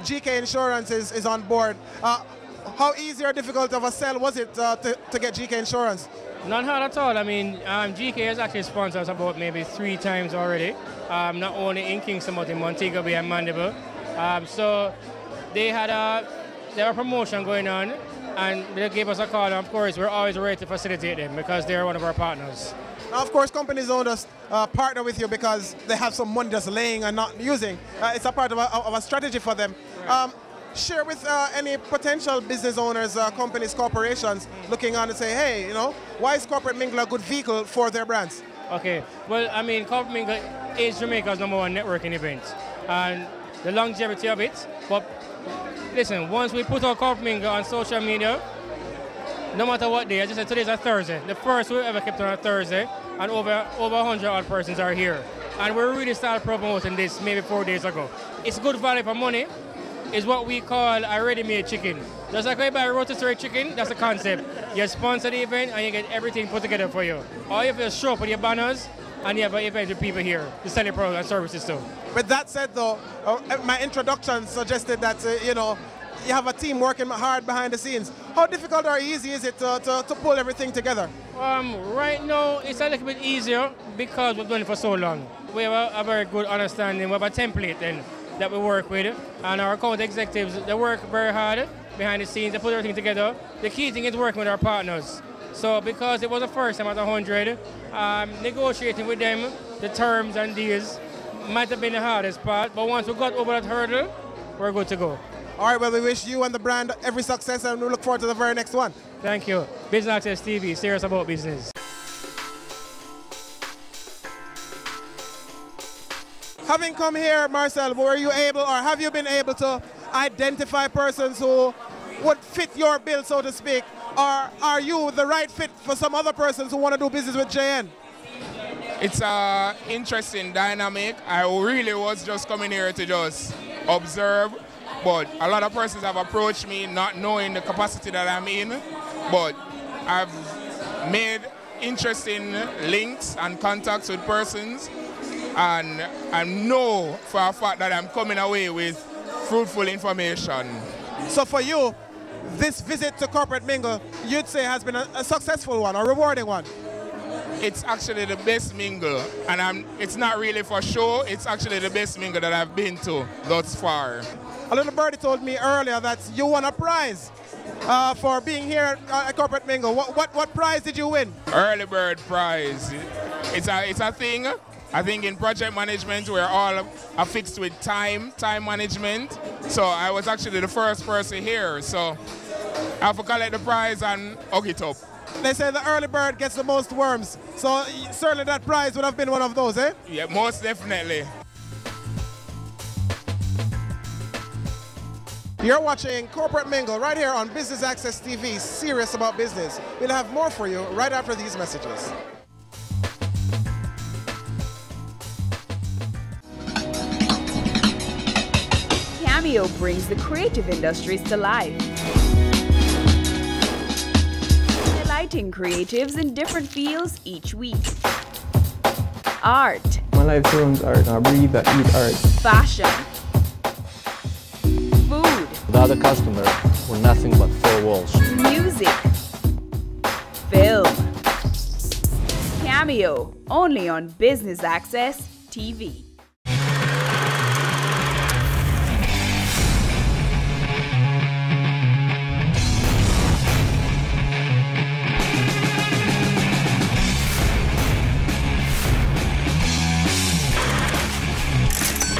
GK Insurance is on board. How easy or difficult of a sell was it to get GK Insurance? Not hard at all. I mean, GK has actually sponsored us about maybe 3 times already, not only in Kingston but in Montego Bay and Mandeville. So they had a promotion going on, and they gave us a call, and of course we're always ready to facilitate them because they're one of our partners. Now, of course, companies don't just partner with you because they have some money just laying and not using. It's a part of a strategy for them. Right. Share with any potential business owners, companies, corporations looking on and say, hey, you know, why is Corporate Mingle a good vehicle for their brands? Okay, well, I mean, Corporate Mingle is Jamaica's #1 networking event, and the longevity of it. But listen, once we put our Corporate Mingle on social media, no matter what day, I just said today's a Thursday, the first we've ever kept on a Thursday, and over 100 odd persons are here. And we really started promoting this maybe 4 days ago. It's good value for money. It's what we call a ready-made chicken. Just like when you buy a rotisserie chicken, that's the concept. You sponsor the event and you get everything put together for you. Or you have to show up with your banners and you have an event with people here to sell your products and services too. With that said though, my introduction suggested that, you know, you have a team working hard behind the scenes. How difficult or easy is it to pull everything together? Right now, it's a little bit easier because we've done it for so long. We have a very good understanding. We have a template then that we work with, and our account executives, they work very hard behind the scenes. They put everything together. The key thing is working with our partners. So because it was the first time at 100, negotiating with them the terms and deals might have been the hardest part, but once we got over that hurdle, we're good to go. All right, well, we wish you and the brand every success, and we look forward to the very next one. Thank you. Business Access TV, serious about business. Having come here, Marcel, were you able, or have you been able to identify persons who would fit your bill, so to speak, or are you the right fit for some other persons who want to do business with JN? It's an interesting dynamic. I really was just coming here to just observe. But a lot of persons have approached me not knowing the capacity that I'm in, but I've made interesting links and contacts with persons, and I know for a fact that I'm coming away with fruitful information. So for you, this visit to Corporate Mingle, you'd say has been a successful one, a rewarding one? It's actually the best mingle, and it's not really for show, it's actually the best mingle that I've been to thus far. A little birdie told me earlier that you won a prize for being here at Corporate Mingle. What prize did you win? Early bird prize. It's a thing. I think in project management we're all affixed with time management. So I was actually the first person here. So I have to collect the prize and hug it up. They say the early bird gets the most worms. So certainly that prize would have been one of those, eh? Yeah, most definitely. You're watching Corporate Mingle right here on Business Access TV, serious about business. We'll have more for you right after these messages. Cameo brings the creative industries to life. Highlighting creatives in different fields each week. Art. My life runs art. I breathe, I eat art. Fashion. Food. Without a customer, we're nothing but four walls. Music. Film. Cameo, only on Business Access TV.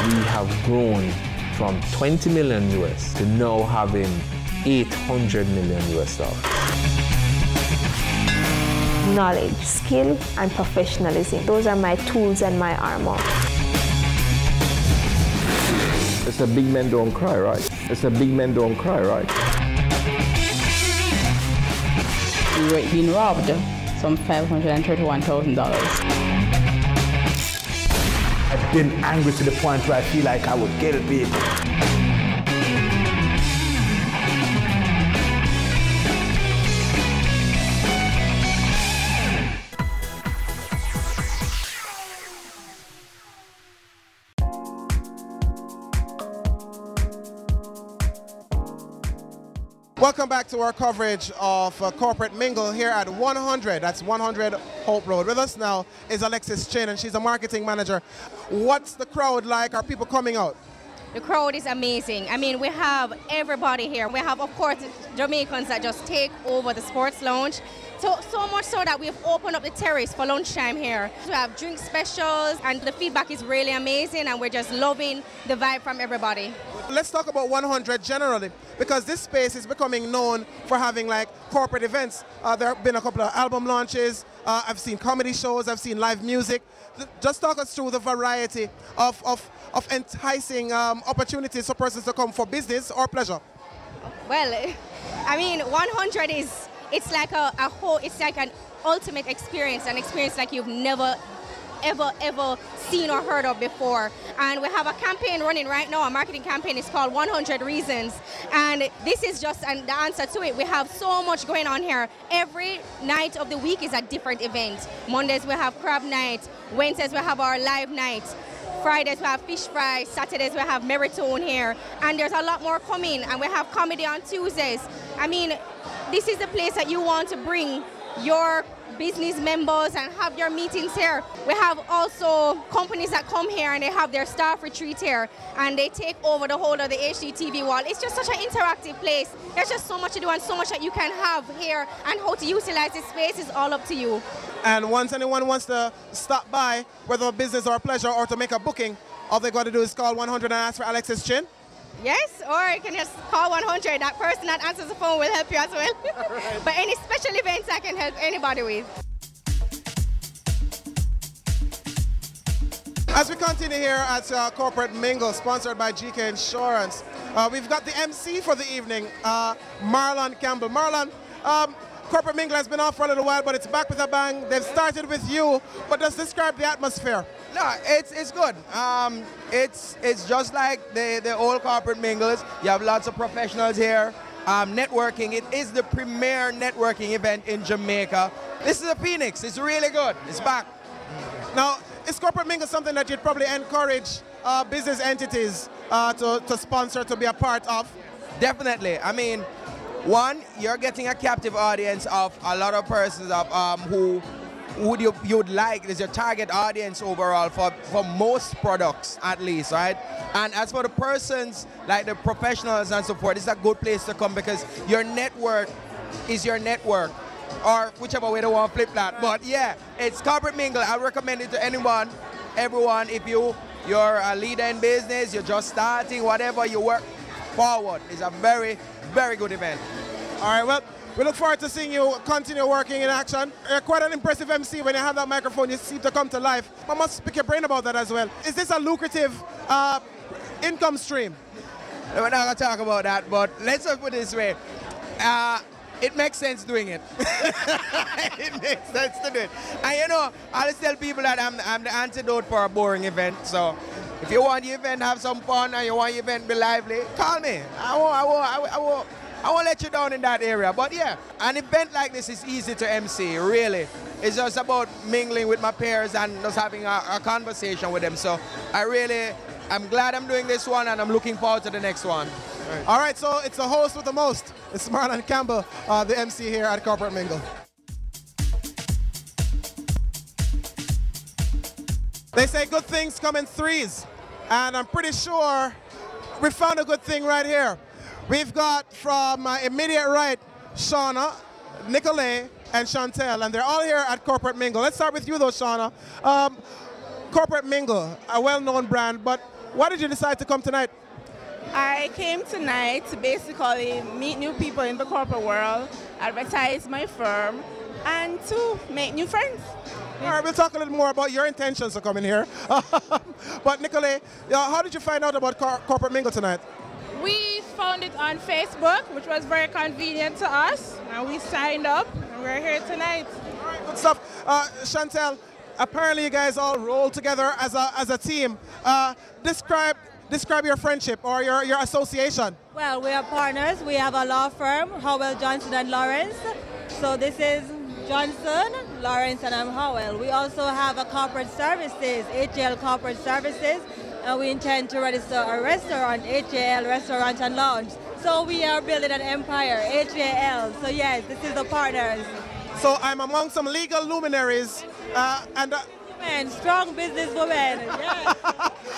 We have grown from 20 million US to now having 800 million US dollars. Knowledge, skill, and professionalism. Those are my tools and my armor. It's a big men don't cry, right? It's a big men don't cry, right? We were being robbed some $531,000. I've been angry to the point where I feel like I would kill people. Welcome back to our coverage of Corporate Mingle here at 100. That's 100 Hope Road. With us now is Alexis Chin, and she's a marketing manager. What's the crowd like? Are people coming out? The crowd is amazing. I mean, we have everybody here. We have, of course, Jamaicans that just take over the sports lounge. So much so that we've opened up the terrace for lunchtime here. We have drink specials, and the feedback is really amazing, and we're just loving the vibe from everybody. Let's talk about 100 generally, because this space is becoming known for having like corporate events. There have been a couple of album launches. I've seen comedy shows. I've seen live music. Just talk us through the variety of enticing opportunities for persons to come for business or pleasure. Well, I mean, 100 is, it's like it's like an ultimate experience, an experience like you've never ever seen or heard of before. And we have a campaign running right now, a marketing campaign. It's called 100 Reasons, and this is just the answer to it. We have so much going on here. Every night of the week is a different event. Mondays we have crab night, Wednesdays we have our live night, Fridays we have fish fry, Saturdays we have Meritone here, and there's a lot more coming, and we have comedy on Tuesdays. I mean, this is the place that you want to bring your business members and have your meetings here. We have also companies that come here and they have their staff retreat here, and they take over the whole of the HDTV wall. It's just such an interactive place. There's just so much to do and so much that you can have here, and how to utilize this space is all up to you. And once anyone wants to stop by, whether business or pleasure, or to make a booking, all they got to do is call 100 and ask for Alexis Chin. Yes, or you can just call 100. That person that answers the phone will help you as well. Right. But any special events I can help anybody with. As we continue here at Corporate Mingle, sponsored by GK Insurance, we've got the MC for the evening, Marlon Campbell. Marlon, Corporate Mingle has been off for a little while, but it's back with a bang. They've started with you, but just describe the atmosphere. No, it's good. It's just like the old Corporate Mingles. You have lots of professionals here. Networking, it is the premier networking event in Jamaica. This is a Phoenix. It's really good. It's back. Now, is Corporate Mingle something that you'd probably encourage business entities to sponsor, to be a part of? Definitely. I mean, One, you're getting a captive audience of a lot of persons who you'd like is your target audience overall for most products at least, right? And as for the persons like the professionals and so forth, it's a good place to come because your network is your network, or whichever way they want to flip that. But yeah, it's Corporate Mingle. I recommend it to anyone, everyone. If you're a leader in business, you're just starting, whatever, you work forward. It's a very, very good event. All right, well, we look forward to seeing you continue working in action. You're quite an impressive MC. When you have that microphone, you seem to come to life. I must pick your brain about that as well. Is this a lucrative income stream? We're not going to talk about that, but let's just put it this way. It makes sense doing it. It makes sense to do it. And you know, I always tell people that I'm the antidote for a boring event. So if you want your event to have some fun and you want your event to be lively, call me. I won't let you down in that area. But yeah, an event like this is easy to MC, really. It's just about mingling with my peers and just having a conversation with them. So I'm glad I'm doing this one and I'm looking forward to the next one. All right, so it's the host with the most. It's Marlon Campbell, the MC here at Corporate Mingle. They say good things come in threes, and I'm pretty sure we found a good thing right here. We've got from my immediate right, Shauna, Nicolay, and Chantel, and they're all here at Corporate Mingle. Let's start with you though, Shauna. Corporate Mingle, a well-known brand, but why did you decide to come tonight? I came tonight to basically meet new people in the corporate world, advertise my firm, and to make new friends. All right, we'll talk a little more about your intentions of coming here. But Nicolay, how did you find out about Corporate Mingle tonight? We found it on Facebook, which was very convenient to us, and we signed up, and we're here tonight. All right, good stuff. Chantel, apparently you guys all roll together as a team. Describe your friendship or your association. Well, we are partners. We have a law firm, Howell, Johnson and Lawrence. So this is Johnson, Lawrence, and I'm Howell. We also have a corporate services, HAL Corporate Services, and we intend to register a restaurant, HAL Restaurant and Lounge. So we are building an empire, HAL. So yes, this is the partners. So I'm among some legal luminaries and strong businesswomen. Yes.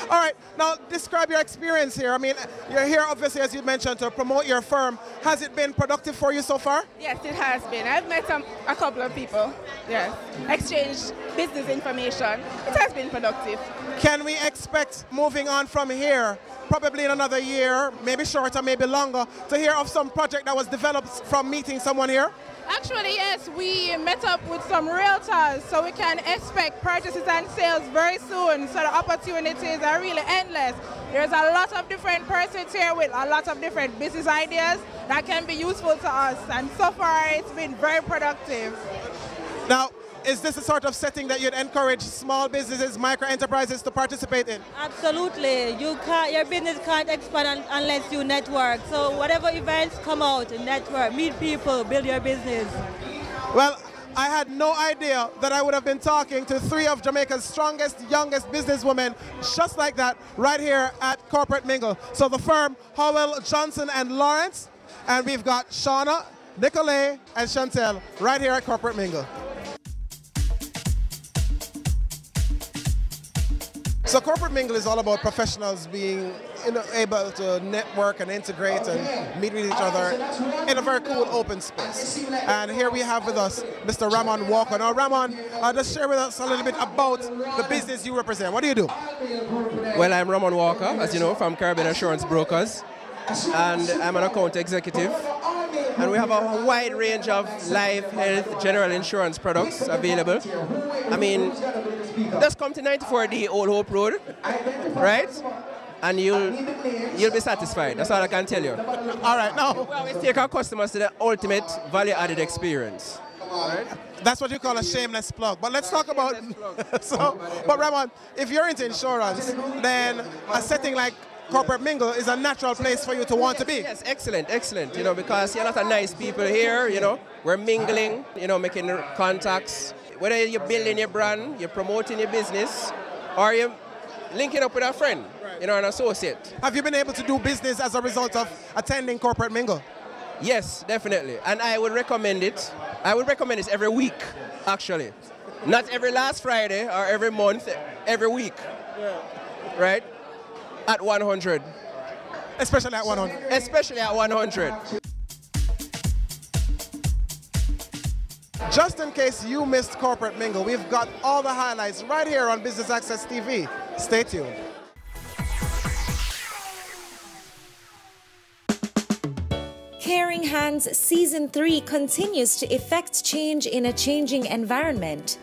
All right, now describe your experience here. I mean, you're here obviously, as you mentioned, to promote your firm. Has it been productive for you so far? Yes, it has been. I've met a couple of people. Yes, exchanged business information. It has been productive. Can we expect moving on from here, probably in another year, maybe shorter, maybe longer, to hear of some project that was developed from meeting someone here? Actually, yes, we met up with some realtors, so we can expect purchases and sales very soon. So the opportunities are really endless. There's a lot of different persons here with a lot of different business ideas that can be useful to us. And so far, it's been very productive. Now, is this a sort of setting that you'd encourage small businesses, micro enterprises to participate in? Absolutely. Your business can't expand unless you network. So whatever events come out, network, meet people, build your business. Well, I had no idea that I would have been talking to three of Jamaica's strongest, youngest businesswomen just like that right here at Corporate Mingle. So the firm, Howell, Johnson and Lawrence, and we've got Shauna, Nicolay, and Chantel right here at Corporate Mingle. So Corporate Mingle is all about professionals being able to network and integrate and meet with each other in a very cool open space. And here we have with us Mr. Ramon Walker. Now Ramon, just share with us a little bit about the business you represent. What do you do? Well, I'm Ramon Walker, as you know, from Caribbean Assurance Brokers. And I'm an account executive. And we have a wide range of life, health, general insurance products available. I mean, just come to 94D Old Hope Road, right? And you'll be satisfied. That's all I can tell you. All right, now we always take our customers to the ultimate value-added experience. Right? That's what you call a shameless plug. But let's talk about but Ramon, if you're into insurance, then a setting like Corporate Mingle is a natural place for you to want to be. Yes, excellent, excellent. You know, because you're a lot of nice people here, you know. We're mingling, you know, making contacts. Whether you're building your brand, you're promoting your business, or you're linking up with a friend, you know, an associate. Have you been able to do business as a result of attending Corporate Mingle? Yes, definitely. And I would recommend it. I would recommend it every week, actually. Not every last Friday or every month, every week. Yeah. Right? At 100. Especially at 100. Especially at 100. Just in case you missed Corporate Mingle, we've got all the highlights right here on Business Access TV. Stay tuned. Caring Hands Season 3 continues to effect change in a changing environment.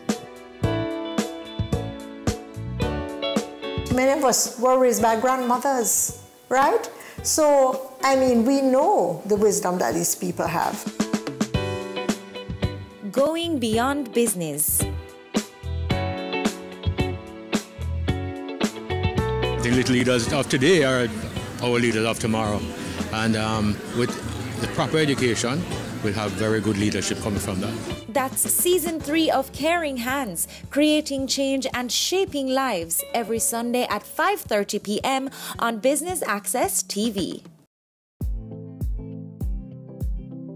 Many of us were raised by grandmothers, right? So, I mean, we know the wisdom that these people have. Going beyond business. The little leaders of today are our leaders of tomorrow. And with the proper education, we'll have very good leadership coming from that. That's Season 3 of Caring Hands, creating change and shaping lives, every Sunday at 5:30 p.m. on Business Access TV.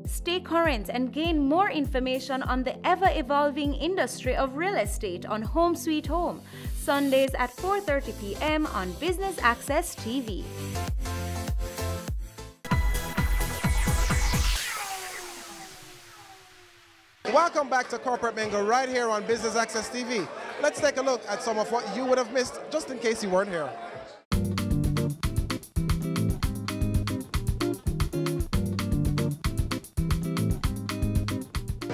Stay current and gain more information on the ever-evolving industry of real estate on Home Sweet Home, Sundays at 4:30 p.m. on Business Access TV. Welcome back to Corporate Mingle right here on Business Access TV. Let's take a look at some of what you would have missed just in case you weren't here.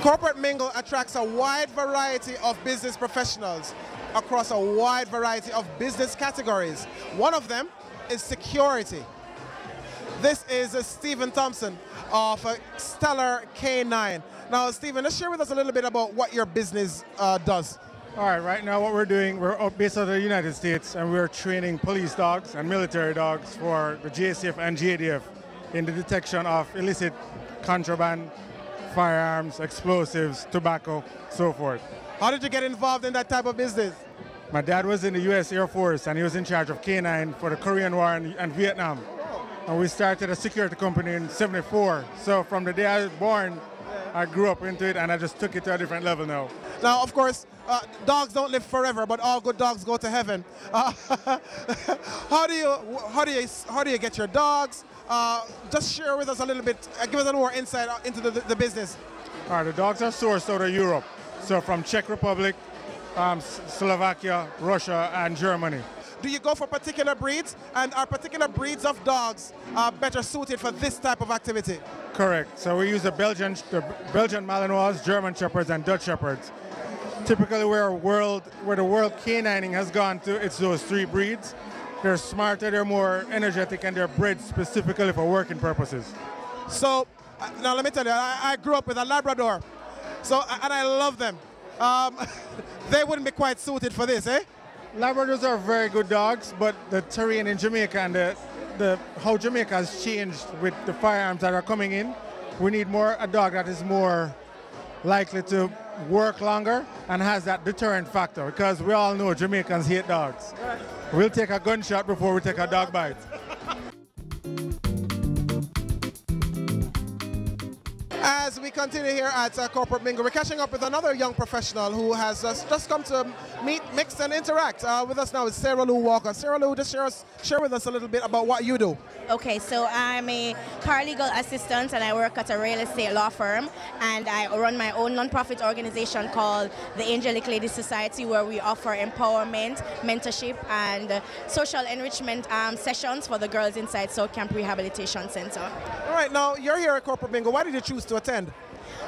Corporate Mingle attracts a wide variety of business professionals across a wide variety of business categories. One of them is security. This is Stephen Thompson of Stellar K9. Now, Stephen, let's share with us a little bit about what your business does. All right, right now what we're doing, we're based out of the United States, and we're training police dogs and military dogs for the JCF and JDF in the detection of illicit contraband, firearms, explosives, tobacco, so forth. How did you get involved in that type of business? My dad was in the U.S. Air Force, and he was in charge of K9 for the Korean War and Vietnam. And we started a security company in '74. So from the day I was born, I grew up into it, and I just took it to a different level now. Now, of course, dogs don't live forever, but all good dogs go to heaven. How do you get your dogs? Just share with us a little bit, give us a little more insight into the business. All right, the dogs are sourced out of Europe, so from Czech Republic, Slovakia, Russia, and Germany. Do you go for particular breeds, and are particular breeds of dogs better suited for this type of activity? Correct. So we use the Belgian Malinois, German Shepherds, and Dutch Shepherds. Typically where the world canining has gone to, it's those three breeds. They're smarter, they're more energetic, and they're bred specifically for working purposes. So, now let me tell you, I grew up with a Labrador, and I love them. They wouldn't be quite suited for this, eh? Labradors are very good dogs, but the terrain in Jamaica and how Jamaica has changed with the firearms that are coming in, we need a dog that is more likely to work longer and has that deterrent factor, because we all know Jamaicans hate dogs. Right. We'll take a gunshot before we take a dog bite. As we continue here at Corporate Mingle, we're catching up with another young professional who has just come to meet, mix, and interact. With us now is Sarah Lou Walker. Sarah Lou, just share with us a little bit about what you do. Okay, so I'm a paralegal assistant, and I work at a real estate law firm, and I run my own non-profit organization called the Angelic Ladies Society, where we offer empowerment, mentorship, and social enrichment sessions for the girls inside South Camp Rehabilitation Center. All right, now you're here at Corporate Mingle. Why did you choose to attend?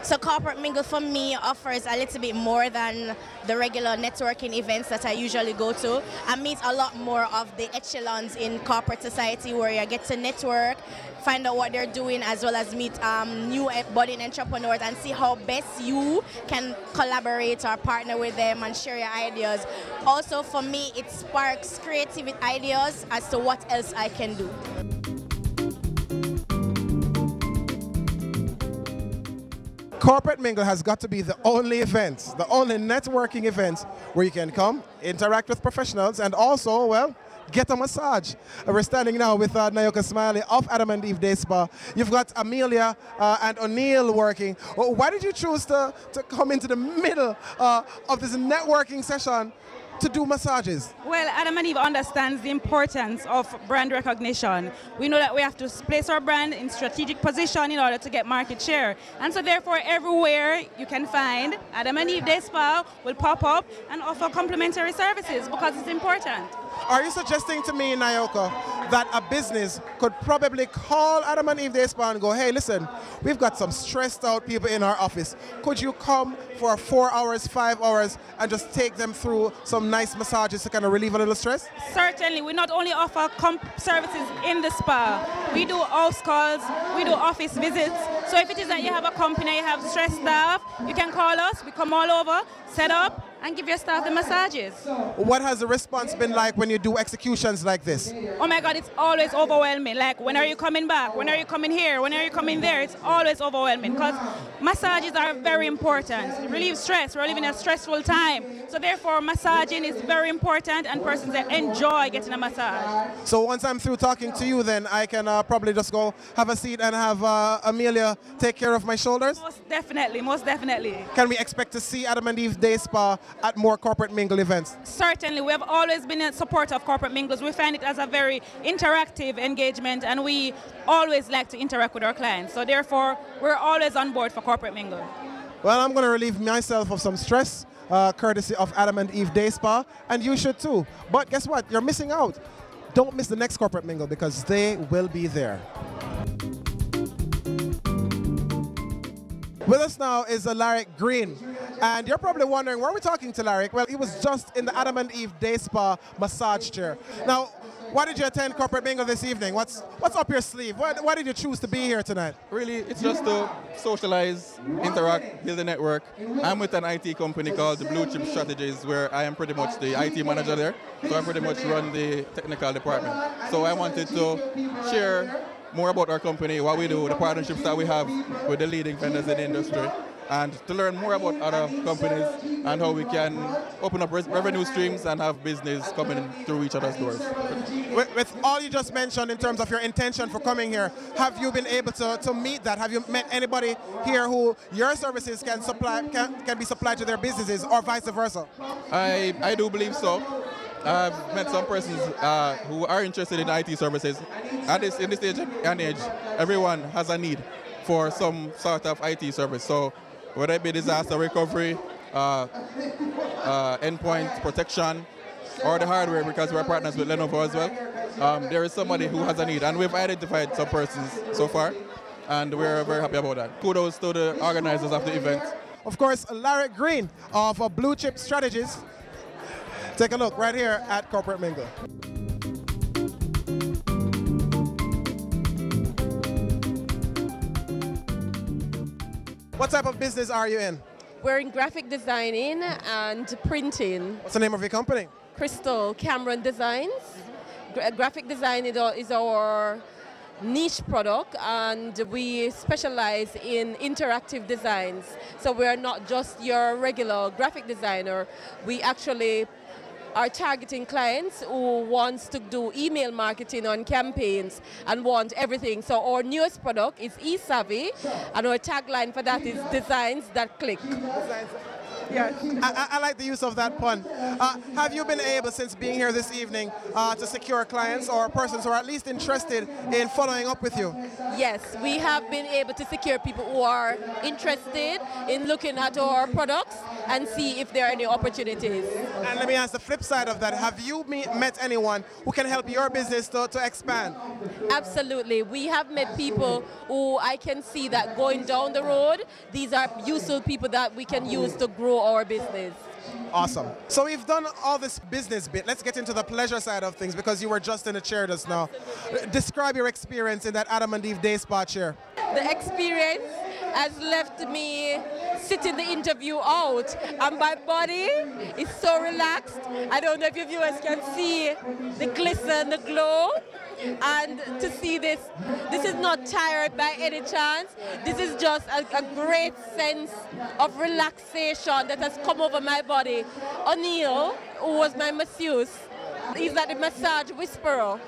So Corporate Mingle for me offers a little bit more than the regular networking events that I usually go to. I meet a lot more of the echelons in corporate society, where you get to network, find out what they're doing, as well as meet new budding entrepreneurs and see how best you can collaborate or partner with them and share your ideas. Also for me, it sparks creative ideas as to what else I can do. Corporate Mingle has got to be the only event, the only networking event where you can come, interact with professionals, and also, well, get a massage. We're standing now with Nayoka Smiley of Adam and Eve Day Spa. You've got Amelia and O'Neill working. Why did you choose to come into the middle of this networking session to do massages? Well, Adam and Eve understands the importance of brand recognition. We know that we have to place our brand in strategic position in order to get market share. And so therefore, everywhere you can find Adam and Eve Day Spa will pop up and offer complimentary services because it's important. Are you suggesting to me, Nayoka, that a business could probably call Adam and Eve Day Spa and go, hey, listen, we've got some stressed out people in our office. Could you come for 4 hours, 5 hours, and just take them through some nice massages to kind of relieve a little stress? Certainly. We not only offer services in the spa, we do house calls, we do office visits. So if it is that you have a company, you have stressed staff, you can call us, we come all over, set up, and give your staff the massages. What has the response been like when you do executions like this? Oh my God, it's always overwhelming. Like, when are you coming back? When are you coming here? When are you coming there? It's always overwhelming because massages are very important. It relieves stress. We're living a stressful time. So therefore, massaging is very important and persons that enjoy getting a massage. So once I'm through talking to you, then I can probably just go have a seat and have Amelia take care of my shoulders? Most definitely, most definitely. Can we expect to see Adam and Eve Day Spa at more corporate mingle events? Certainly. We have always been in support of corporate mingles. We find it as a very interactive engagement and we always like to interact with our clients. So therefore, we're always on board for corporate mingle. Well, I'm going to relieve myself of some stress, courtesy of Adam and Eve Day Spa, and you should too. But guess what? You're missing out. Don't miss the next corporate mingle because they will be there. With us now is Larrick Green. And you're probably wondering, where are we talking to Larrick? Well, he was just in the Adam and Eve Day Spa massage chair. Now, why did you attend Corporate Mingle this evening? What's up your sleeve? Why did you choose to be here tonight? Really, it's just to socialize, interact, build a network. I'm with an IT company called the Blue Chip Strategies, where I am pretty much the IT manager there. So I pretty much run the technical department. So I wanted to share more about our company, what we do, the partnerships that we have with the leading vendors in the industry, and to learn more about other companies and how we can open up revenue streams and have business coming through each other's doors. With all you just mentioned in terms of your intention for coming here, have you been able to meet that? Have you met anybody here who your services can be supplied to their businesses or vice versa? I do believe so. I've met some persons who are interested in IT services. In this stage and age, everyone has a need for some sort of IT service. So whether it be disaster recovery, endpoint protection, or the hardware, because we're partners with Lenovo as well, there is somebody who has a need. And we've identified some persons so far, and we're very happy about that. Kudos to the organizers of the event. Of course, Larrick Green of Blue Chip Strategies. Take a look right here at Corporate Mingle. What type of business are you in? We're in graphic designing and printing. What's the name of your company? Crystal Cameron Designs. Graphic design is our niche product, and we specialize in interactive designs. So we're not just your regular graphic designer. We actually are targeting clients who wants to do email marketing on campaigns and want everything. So our newest product is eSavvy, and our tagline for that is designs that click. Yeah, I like the use of that pun. Have you been able, since being here this evening, to secure clients or persons who are at least interested in following up with you? Yes, we have been able to secure people who are interested in looking at our products and see if there are any opportunities. And let me ask the flip side of that. Have you met anyone who can help your business to expand? Absolutely. We have met people who I can see that going down the road, these are useful people that we can use to grow our business. Awesome. So we've done all this business bit. Let's get into the pleasure side of things, because you were just in a chair just now. Describe your experience in that Adam and Eve Day Spa chair. The experience has left me sitting the interview out, and my body is so relaxed. I don't know if your viewers can see the glisten, the glow. And to see this is not tired by any chance. This is just a great sense of relaxation that has come over my body. O'Neill, who was my masseuse, He's like the massage whisperer.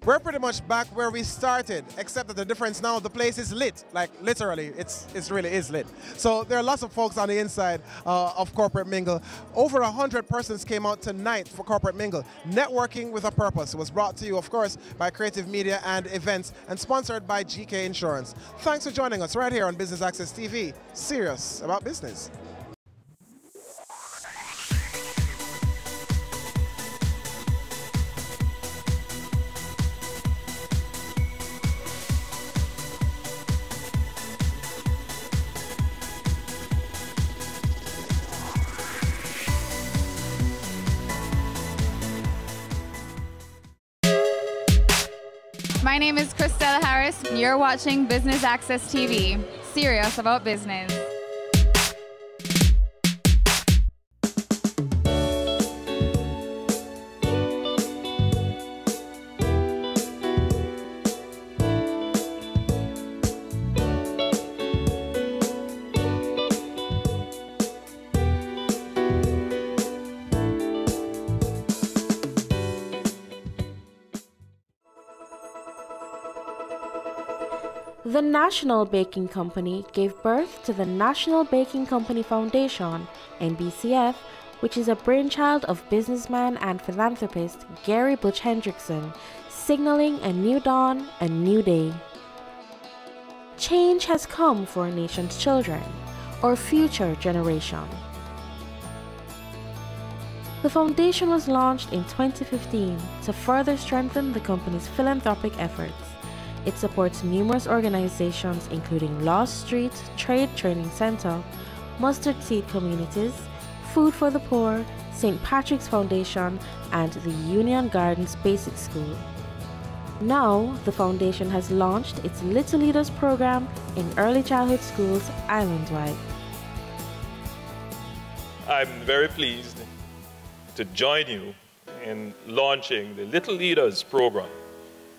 We're pretty much back where we started, except that the difference now, the place is lit. Like literally, it really is lit. So there are lots of folks on the inside of Corporate Mingle. Over 100 persons came out tonight for Corporate Mingle. Networking with a Purpose was brought to you, of course, by Creative Media and Events and sponsored by GK Insurance. Thanks for joining us right here on Business Access TV. Serious about business. My name is Christella Harris, and you're watching Business Access TV. Serious about business. The National Baking Company gave birth to the National Baking Company Foundation, NBCF, which is a brainchild of businessman and philanthropist Gary Butch Hendrickson, signaling a new dawn, a new day. Change has come for our nation's children, our future generation. The foundation was launched in 2015 to further strengthen the company's philanthropic efforts. It supports numerous organizations including Lost Street Trade Training Center, Mustard Seed Communities, Food for the Poor, St. Patrick's Foundation, and the Union Gardens Basic School. Now, the foundation has launched its Little Leaders program in early childhood schools island-wide. I'm very pleased to join you in launching the Little Leaders program,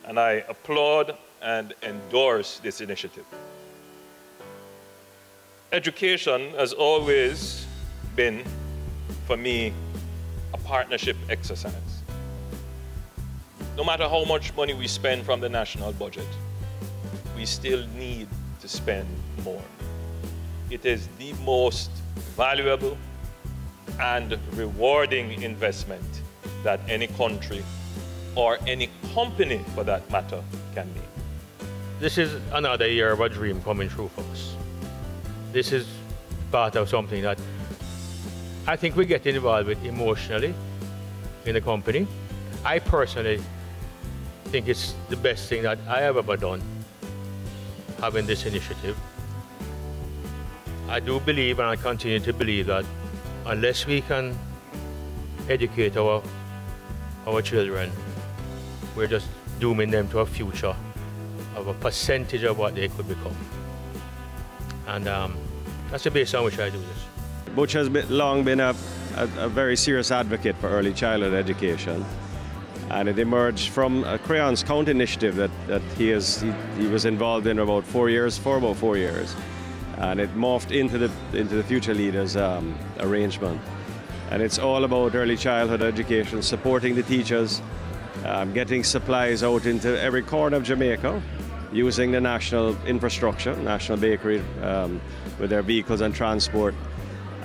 and I applaud and endorse this initiative. Education has always been, for me, a partnership exercise. No matter how much money we spend from the national budget, we still need to spend more. It is the most valuable and rewarding investment that any country or any company, for that matter, can make. This is another year of a dream coming true for us. This is part of something that I think we get involved with emotionally in the company. I personally think it's the best thing that I have ever done, having this initiative. I do believe, and I continue to believe, that unless we can educate our children, we're just dooming them to a future of a percentage of what they could become. And that's the basis on which I do this. Butch has long been a very serious advocate for early childhood education. And it emerged from a Crayons Count initiative that he was involved in for about 4 years. And it morphed into the Future Leaders arrangement. And it's all about early childhood education, supporting the teachers, getting supplies out into every corner of Jamaica, using the national infrastructure, National Bakery, with their vehicles and transport.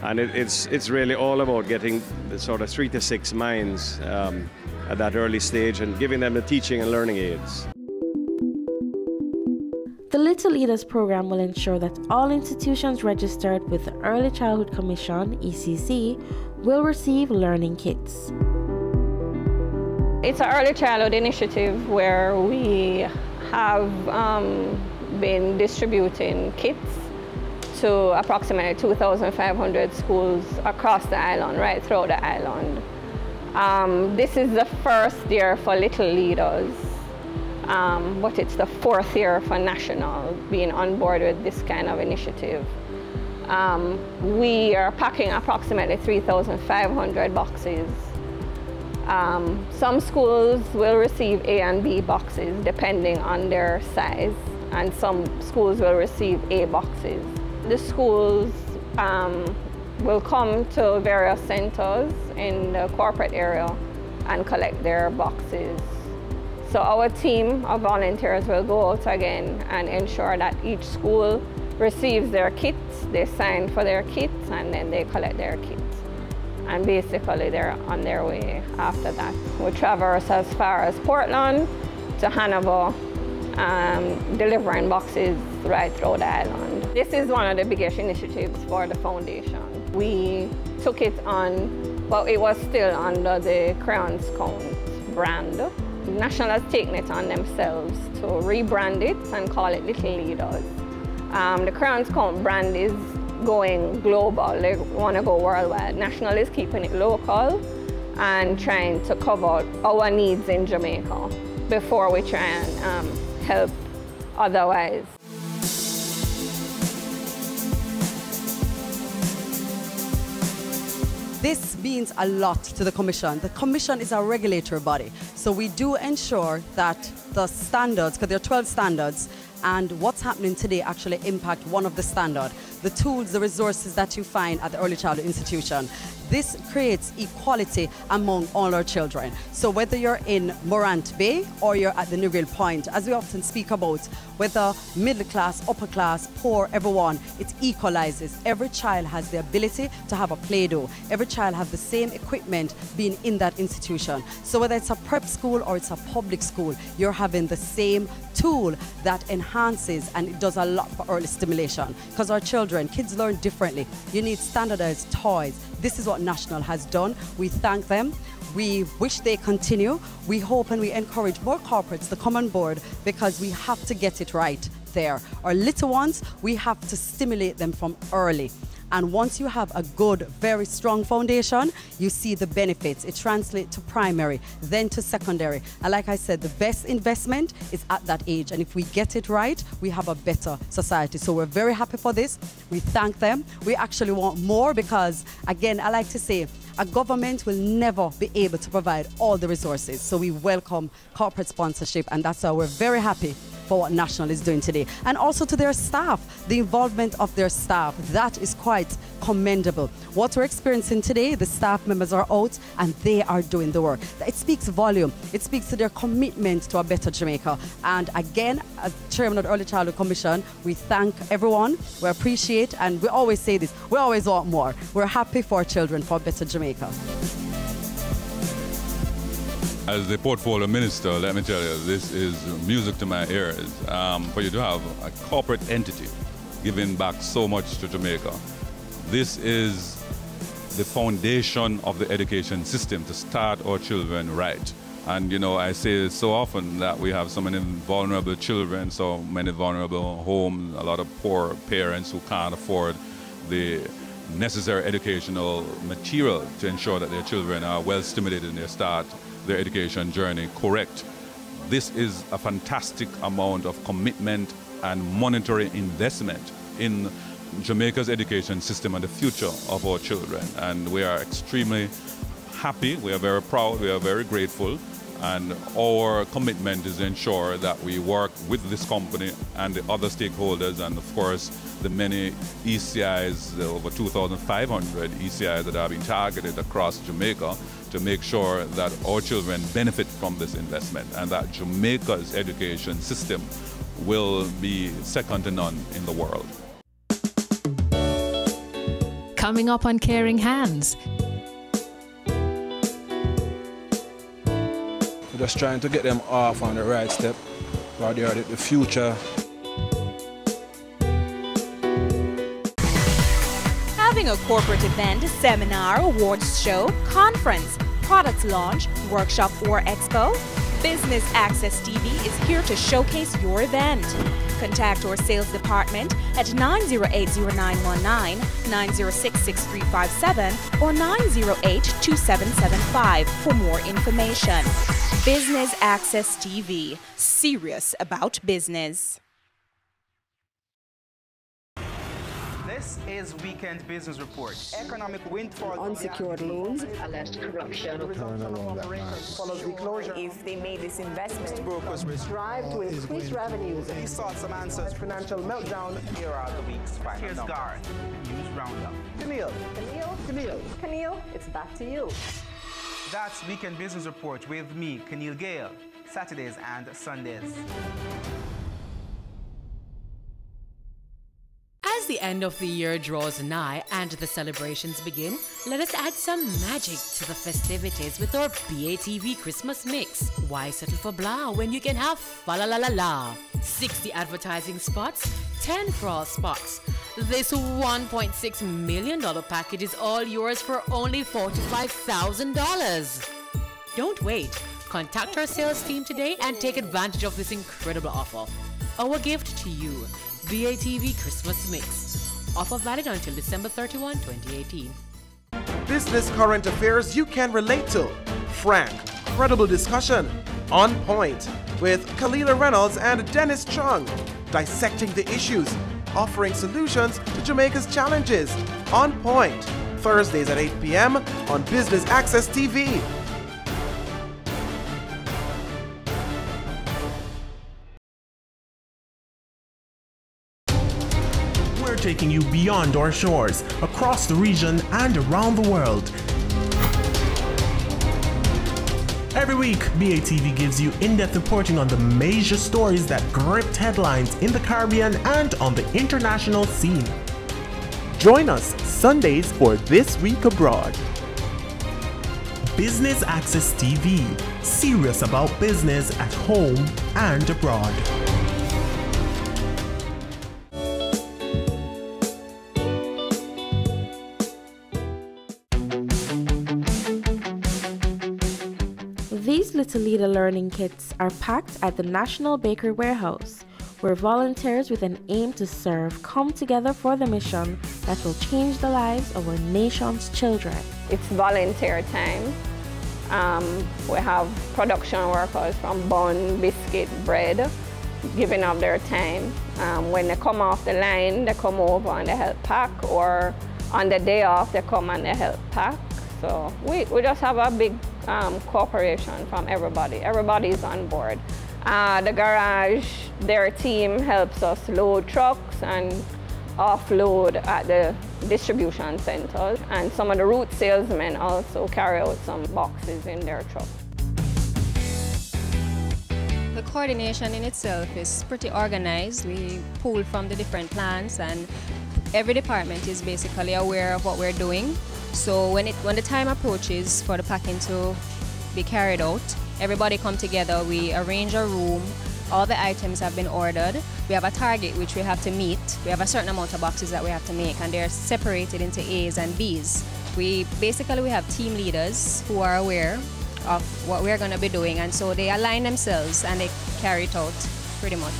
And it's really all about getting the sort of 3 to 6 minds at that early stage and giving them the teaching and learning aids. The Little Leaders program will ensure that all institutions registered with the Early Childhood Commission, ECC, will receive learning kits. It's an early childhood initiative where we have been distributing kits to approximately 2,500 schools across the island, right throughout the island. This is the first year for Little Leaders, but it's the 4th year for National being on board with this kind of initiative. We are packing approximately 3,500 boxes. Some schools will receive A and B boxes depending on their size, and some schools will receive A boxes. the schools will come to various centers in the corporate area and collect their boxes. So our team of volunteers will go out again and ensure that each school receives their kits, they sign for their kits, and then they collect their kits. And basically they're on their way after that. We traverse as far as Portland to Hanover, delivering boxes right through the island. This is one of the biggest initiatives for the foundation. We took it on, well, it was still under the Crayons Count brand. National has taken it on themselves to rebrand it and call it Little Leaders. The Crayons Count brand is going global. They want to go worldwide. National is keeping it local and trying to cover our needs in Jamaica before we try and help otherwise. This means a lot to the Commission. The Commission is a regulatory body, so we do ensure that the standards, because there are 12 standards, and what's happening today actually impact one of the standards. The tools, the resources that you find at the Early Childhood Institution. This creates equality among all our children. So whether you're in Morant Bay or you're at the Newville Point, as we often speak about, whether middle class, upper class, poor, everyone, it equalizes. Every child has the ability to have a Play-Doh. Every child has the same equipment being in that institution. So whether it's a prep school or it's a public school, you're having the same tool that enhances, and it does a lot for early stimulation. Because our children, kids learn differently. You need standardized toys. This is what National has done. We thank them. We wish they continue. We hope and we encourage more corporates to come on board, because we have to get it right there. Our little ones, we have to stimulate them from early. And once you have a good, very strong foundation, you see the benefits. It translates to primary, then to secondary. And like I said, the best investment is at that age. And if we get it right, we have a better society. So we're very happy for this. We thank them. We actually want more because, again, I like to say, a government will never be able to provide all the resources. So we welcome corporate sponsorship, and that's why we're very happy for what National is doing today. And also to their staff, the involvement of their staff, that is quite commendable. What we're experiencing today, the staff members are out and they are doing the work. It speaks volume. It speaks to their commitment to a better Jamaica. And again, as Chairman of the Early Childhood Commission, we thank everyone, we appreciate, and we always say this, we always want more. We're happy for our children, for a better Jamaica. As the portfolio minister, let me tell you, this is music to my ears. For you to have a corporate entity giving back so much to Jamaica. This is the foundation of the education system to start our children right. And you know, I say so often that we have so many vulnerable children, so many vulnerable homes, a lot of poor parents who can't afford the necessary educational material to ensure that their children are well stimulated in their education journey correct. This is a fantastic amount of commitment and monetary investment in Jamaica's education system and the future of our children. And we are extremely happy, we are very proud, we are very grateful, and our commitment is to ensure that we work with this company and the other stakeholders, and of course the many ECIs, the over 2,500 ECIs that have been targeted across Jamaica, to make sure that our children benefit from this investment and that Jamaica's education system will be second to none in the world. Coming up on Caring Hands. We're just trying to get them off on the right step, while they are the future. Having a corporate event, seminar, awards show, conference, product launch, workshop or expo? Business Access TV is here to showcase your event. Contact our sales department at 908-0919, 906-6357 or 908-2775 for more information. Business Access TV, serious about business. This is Weekend Business Report. Economic windfall. Unsecured loans. Alleged corruption. Follows the closure. If they made this investment. Brokers strive to increase revenues. He sought some answers. Financial meltdown. Here are the week's final. Here's Garth. News Roundup. Camille, it's back to you. That's Weekend Business Report with me, Keneal Gale. Saturdays and Sundays. As the end of the year draws nigh and the celebrations begin, let us add some magic to the festivities with our BATV Christmas mix. Why settle for blah when you can have fa-la-la-la-la? 60 advertising spots, 10 crawl spots. This $1.6 million package is all yours for only $45,000. Don't wait. Contact our sales team today and take advantage of this incredible offer. Our gift to you. BATV Christmas Mix. Offer valid until December 31, 2018. Business current affairs you can relate to. Frank, credible discussion. On point. With Kalila Reynolds and Dennis Chung. Dissecting the issues. Offering solutions to Jamaica's challenges. On point. Thursdays at 8 p.m. on Business Access TV. Taking you beyond our shores, across the region and around the world. Every week, BATV gives you in-depth reporting on the major stories that gripped headlines in the Caribbean and on the international scene. Join us Sundays for This Week Abroad. Business Access TV, serious about business at home and abroad. These Little Leader learning kits are packed at the National Bakery Warehouse, where volunteers with an aim to serve come together for the mission that will change the lives of our nation's children. It's volunteer time. We have production workers from bun, biscuit, bread, giving up their time. When they come off the line, they come over and they help pack, or on the day off, they come and they help pack. So we just have a big cooperation from everybody. Everybody's on board. The garage, their team helps us load trucks and offload at the distribution centers. And some of the route salesmen also carry out some boxes in their truck. The coordination in itself is pretty organized. We pull from the different plants, and every department is basically aware of what we're doing. So when the time approaches for the packing to be carried out, everybody come together, we arrange a room, all the items have been ordered, we have a target which we have to meet, we have a certain amount of boxes that we have to make, and they're separated into A's and B's. We have team leaders who are aware of what we're going to be doing, and so they align themselves and they carry it out pretty much.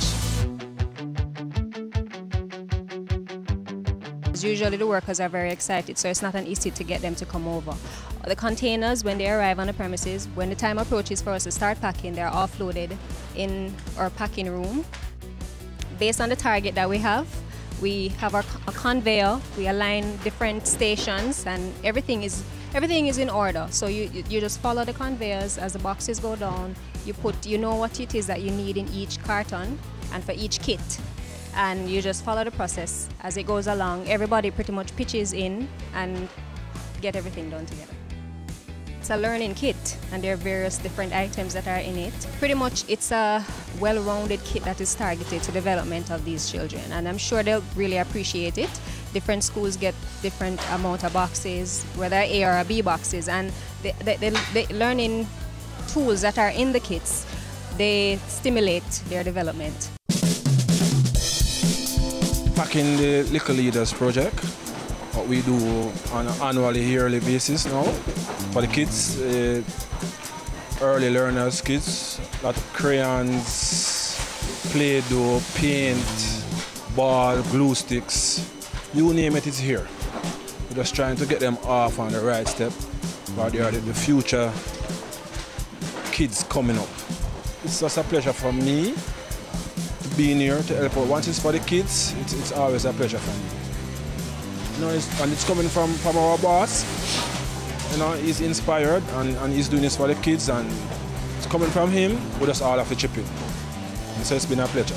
Usually the workers are very excited, so it's not an easy to get them to come over. The containers, when they arrive on the premises, when the time approaches for us to start packing, they're offloaded in our packing room. Based on the target that we have a conveyor, we align different stations, and everything is in order. So you just follow the conveyors as the boxes go down. You know what it is that you need in each carton and for each kit. And you just follow the process as it goes along. Everybody pretty much pitches in and get everything done together. It's a learning kit, and there are various different items that are in it. Pretty much it's a well-rounded kit that is targeted to development of these children, and I'm sure they'll really appreciate it. Different schools get different amount of boxes, whether A or B boxes, and the learning tools that are in the kits, they stimulate their development. Packing the Little Leaders project, what we do on an annually, yearly basis now for the kids, early learners kids, like crayons, Play-Doh, paint, ball, glue sticks, you name it, it's here. We're just trying to get them off on the right step, but they are the future kids coming up. It's just a pleasure for me being here to help out. Once it's for the kids, it's always a pleasure for me. You know, and it's coming from our boss. You know, he's inspired and he's doing this for the kids, and it's coming from him. We just all have to chip in. And so it's been a pleasure.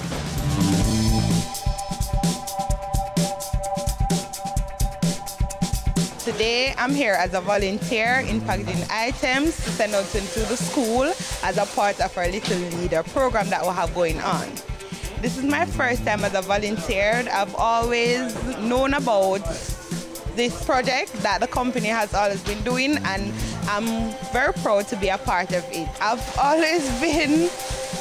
Today, I'm here as a volunteer in packaging items to send out into the school as a part of our Little Leader program that we have going on. This is my first time as a volunteer. I've always known about this project that the company has always been doing, and I'm very proud to be a part of it. I've always been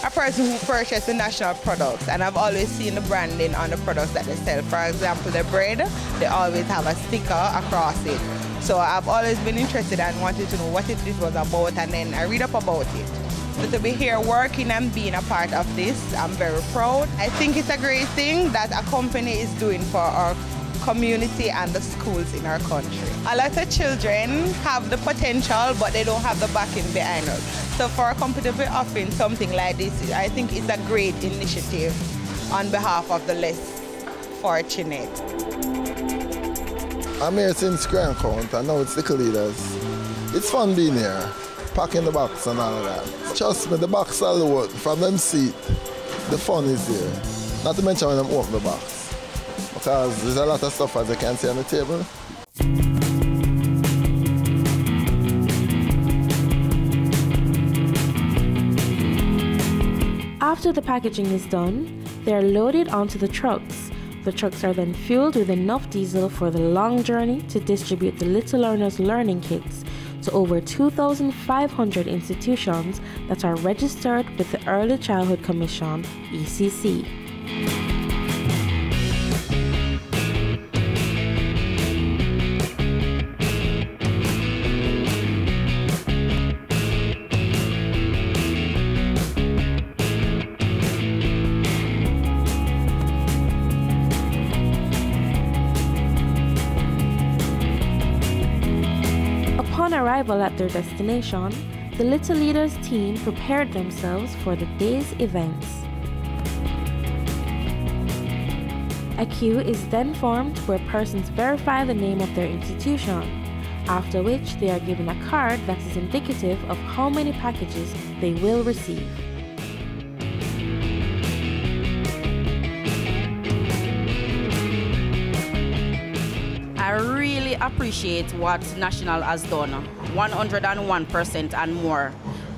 a person who purchases national products, and I've always seen the branding on the products that they sell. For example, the bread, they always have a sticker across it. So I've always been interested and wanted to know what this was about, and then I read up about it. So to be here working and being a part of this, I'm very proud. I think it's a great thing that a company is doing for our community and the schools in our country. A lot of children have the potential, but they don't have the backing behind us. So for a company to be offering something like this, I think it's a great initiative on behalf of the less fortunate. I'm here since Grand Count, and now it's Little Leaders. It's fun being here, packing the box and all of that. Trust me, the box alone, from them seat, the fun is here. Not to mention when them open the box, because there's a lot of stuff, as you can see on the table. After the packaging is done, they are loaded onto the trucks. The trucks are then fueled with enough diesel for the long journey to distribute the Little Learners learning kits to over 2,500 institutions that are registered with the Early Childhood Commission, ECC. Upon arrival at their destination, the Little Leaders team prepared themselves for the day's events. A queue is then formed where persons verify the name of their institution, after which they are given a card that is indicative of how many packages they will receive. I really appreciate what National has done, 101% and more,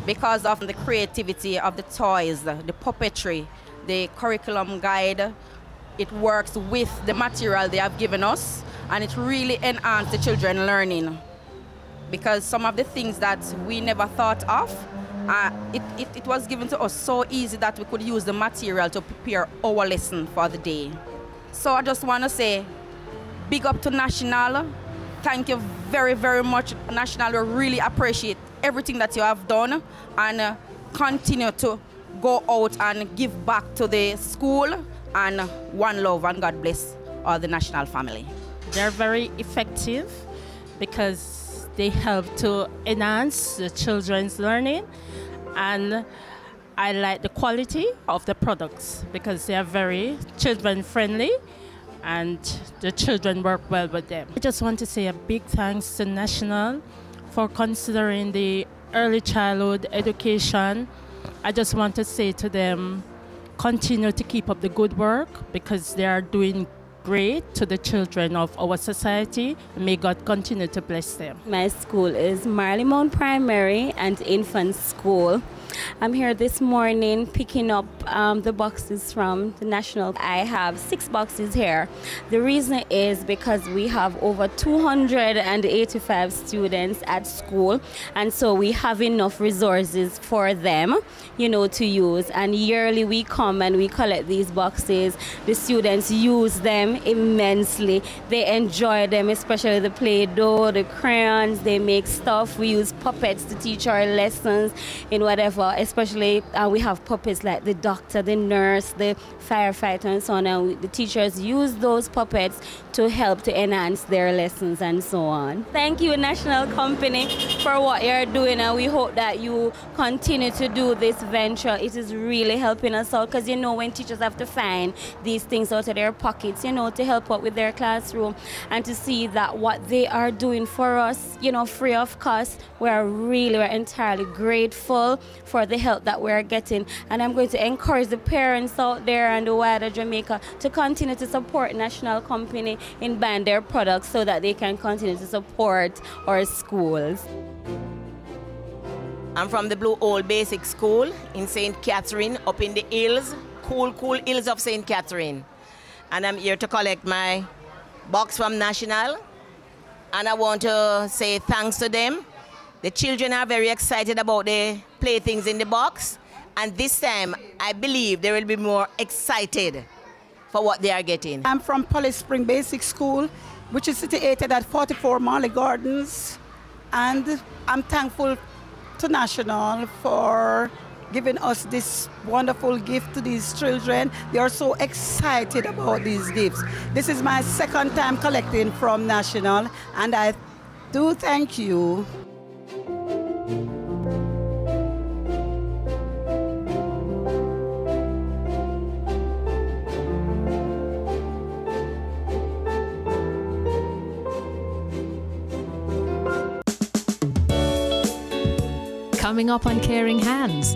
because of the creativity of the toys, the puppetry, the curriculum guide. It works with the material they have given us, and it really enhances the children learning, because some of the things that we never thought of, it was given to us so easy that we could use the material to prepare our lesson for the day. So I just want to say, big up to National. Thank you very, very much, National. We really appreciate everything that you have done, and continue to go out and give back to the school, and one love, and God bless all the National family. They're very effective because they help to enhance the children's learning, and I like the quality of the products because they are very children friendly, and the children work well with them. I just want to say a big thanks to National for considering the early childhood education. I just want to say to them, continue to keep up the good work because they are doing great to the children of our society. May God continue to bless them. My school is Marleymount Primary and Infant School. I'm here this morning picking up the boxes from the National. I have 6 boxes here. The reason is because we have over 285 students at school, and so we have enough resources for them, to use. And yearly we come and we collect these boxes. The students use them immensely. They enjoy them, especially the Play-Doh, the crayons. They make stuff. We use puppets to teach our lessons in whatever over, especially we have puppets like the doctor, the nurse, the firefighter and so on, and the teachers use those puppets to help to enhance their lessons and so on. Thank you, National Company, for what you're doing, and we hope that you continue to do this venture. It is really helping us out, because you know, when teachers have to find these things out of their pockets, you know, to help out with their classroom, and to see that what they are doing for us, you know, free of cost, we're entirely grateful for the help that we're getting. And I'm going to encourage the parents out there and the wider Jamaica to continue to support National Company in buying their products so that they can continue to support our schools. I'm from the Blue Old Basic School in St. Catherine, up in the hills, cool hills of St. Catherine. And I'm here to collect my box from National. And I want to say thanks to them. The children are very excited about the playthings in the box. And this time, I believe they will be more excited for what they are getting. I'm from Police Spring Basic School, which is situated at 44 Marley Gardens. And I'm thankful to National for giving us this wonderful gift to these children. They are so excited about these gifts. This is my second time collecting from National, and I do thank you. Coming up on Caring Hands.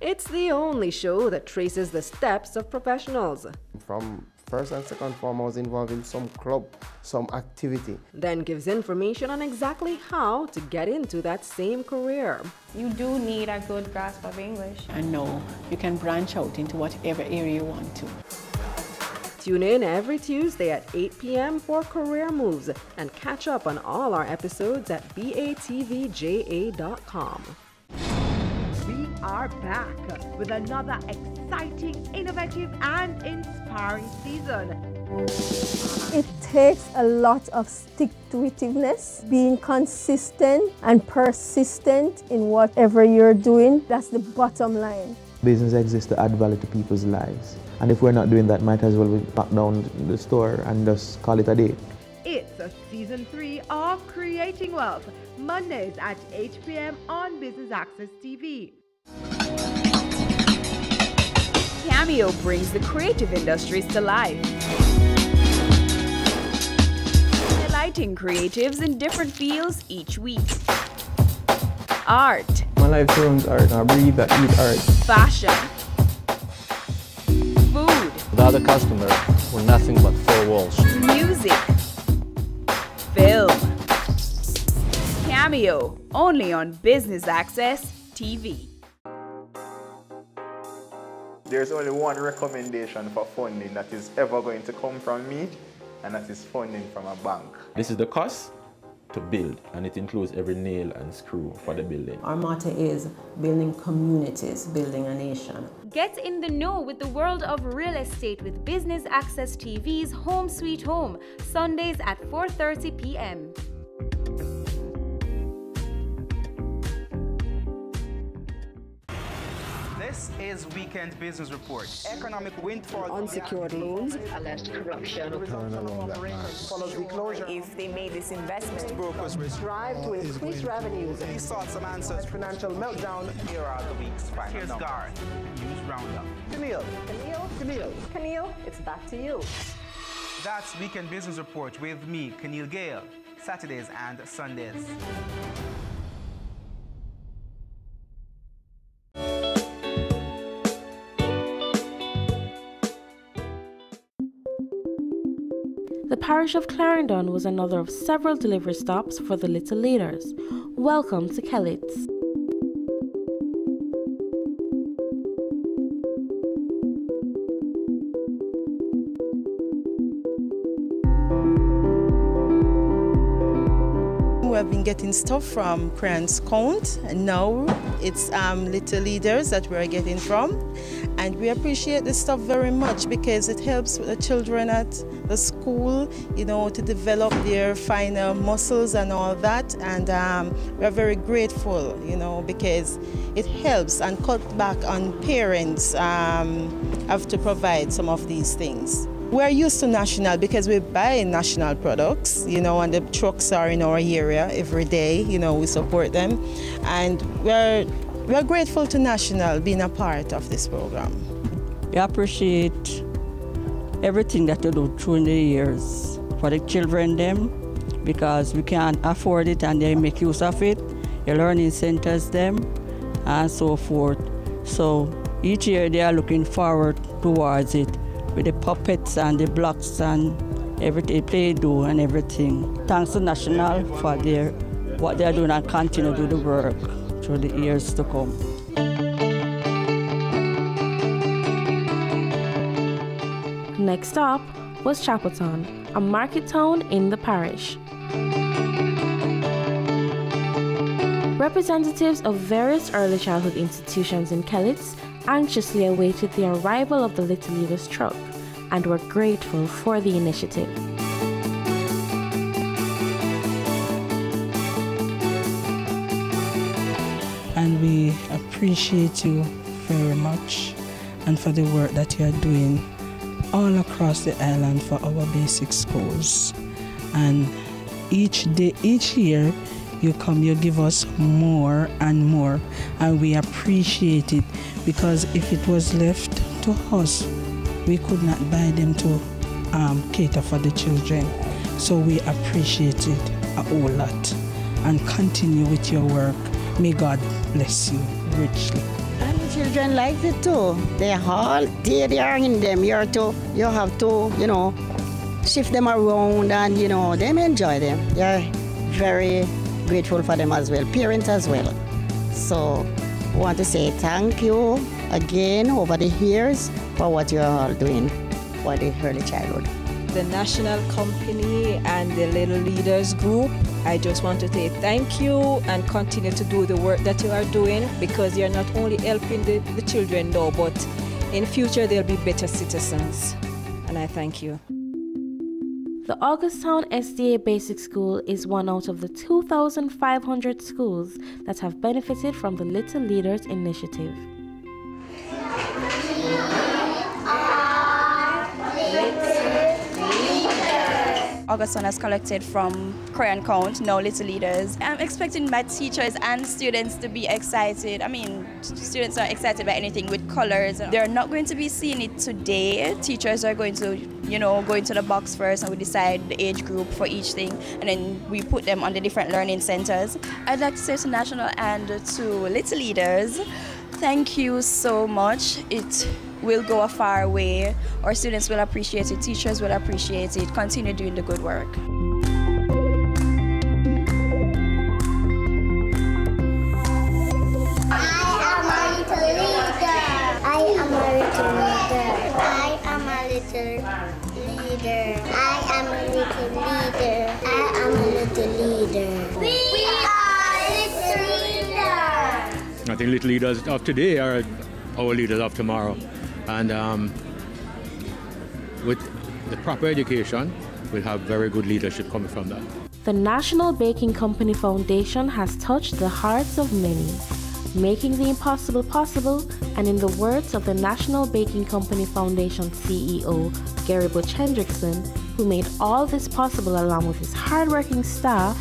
It's the only show that traces the steps of professionals. From first and second form, I was involved in some club, some activity. Then gives information on exactly how to get into that same career. You do need a good grasp of English. And know you can branch out into whatever area you want to. Tune in every Tuesday at 8 p.m. for Career Moves, and catch up on all our episodes at batvja.com. We are back with another exciting, innovative and inspiring season. It takes a lot of stick-to-itiveness, being consistent and persistent in whatever you're doing. That's the bottom line. Business exists to add value to people's lives. And if we're not doing that, might as well we lock down the store and just call it a day. It's a season 3 of Creating Wealth, Mondays at 8 p.m. on Business Access TV. Cameo brings the creative industries to life, highlighting creatives in different fields each week. Art. My life turns art. I breathe, I eat art. Fashion. Food. Without a customer, we're nothing but four walls. Music. Film. Cameo, only on Business Access TV. There's only one recommendation for funding that is ever going to come from me, and that is funding from a bank. This is the cost to build, and it includes every nail and screw for the building. Our motto is building communities, building a nation. Get in the know with the world of real estate with Business Access TV's Home Sweet Home, Sundays at 4:30 p.m. This is Weekend Business Report. Economic windfall, unsecured loans, alleged corruption, follows the closure. If they made this investment, brokers strive to increase revenues. He sought some answers. Financial meltdown. Here are the week's final. Here's Guard. News Roundup. Camille, it's back to you. That's Weekend Business Report with me, Camille Gale, Saturdays and Sundays. The parish of Clarendon was another of several delivery stops for the Little Leaders. Welcome to Kellits. have been getting stuff from Crayons Count, and now it's Little Leaders that we're getting from. And we appreciate this stuff very much because it helps with the children at the school, you know, to develop their finer muscles and all that. And we're very grateful, you know, because it helps and cut back on parents have to provide some of these things. We're used to national because we buy national products, you know, and the trucks are in our area every day, you know, we support them. And we're grateful to National being a part of this program. We appreciate everything that you do through the years for the children them, because we can't afford it and they make use of it. Your learning centers them and so forth. So each year they are looking forward towards it with the puppets and the blocks and everything they do and everything. Thanks to National for what they are doing and continue to do the work through the years to come. Next up was Chapeltown, a market town in the parish. Representatives of various early childhood institutions in Kellitz anxiously awaited the arrival of the Little Leaders truck and were grateful for the initiative. And we appreciate you very much and for the work that you are doing all across the island for our basic schools. And each year you come, you give us more and more, and we appreciate it, because if it was left to us, we could not buy them to cater for the children. So we appreciate it a whole lot, and continue with your work. May God bless you richly. And the children like it too. They are in them. You have to, you know, shift them around, and you know, they enjoy them. They're very grateful for them as well, parents as well. So I want to say thank you again over the years for what you're all doing for the early childhood. The National Company and the Little Leaders Group, I just want to say thank you and continue to do the work that you are doing, because you're not only helping the children now, but in future they'll be better citizens. And I thank you. The Augusttown SDA Basic School is one out of the 2,500 schools that have benefited from the Little Leaders initiative. Augusttown has collected from Crayon Count, now Little Leaders. I'm expecting my teachers and students to be excited. I mean, students are excited by anything with colors. They're not going to be seeing it today. Teachers are going to, you know, go into the box first, and we decide the age group for each thing, and then we put them on the different learning centers. I'd like to say to National and to Little Leaders, thank you so much. It will go a far way. Our students will appreciate it, teachers will appreciate it. Continue doing the good work. I think Little Leaders of today are our leaders of tomorrow. And with the proper education, we'll have very good leadership coming from that. The National Baking Company Foundation has touched the hearts of many, making the impossible possible, and in the words of the National Baking Company Foundation CEO, Gary Butch Hendrickson, who made all this possible along with his hardworking staff,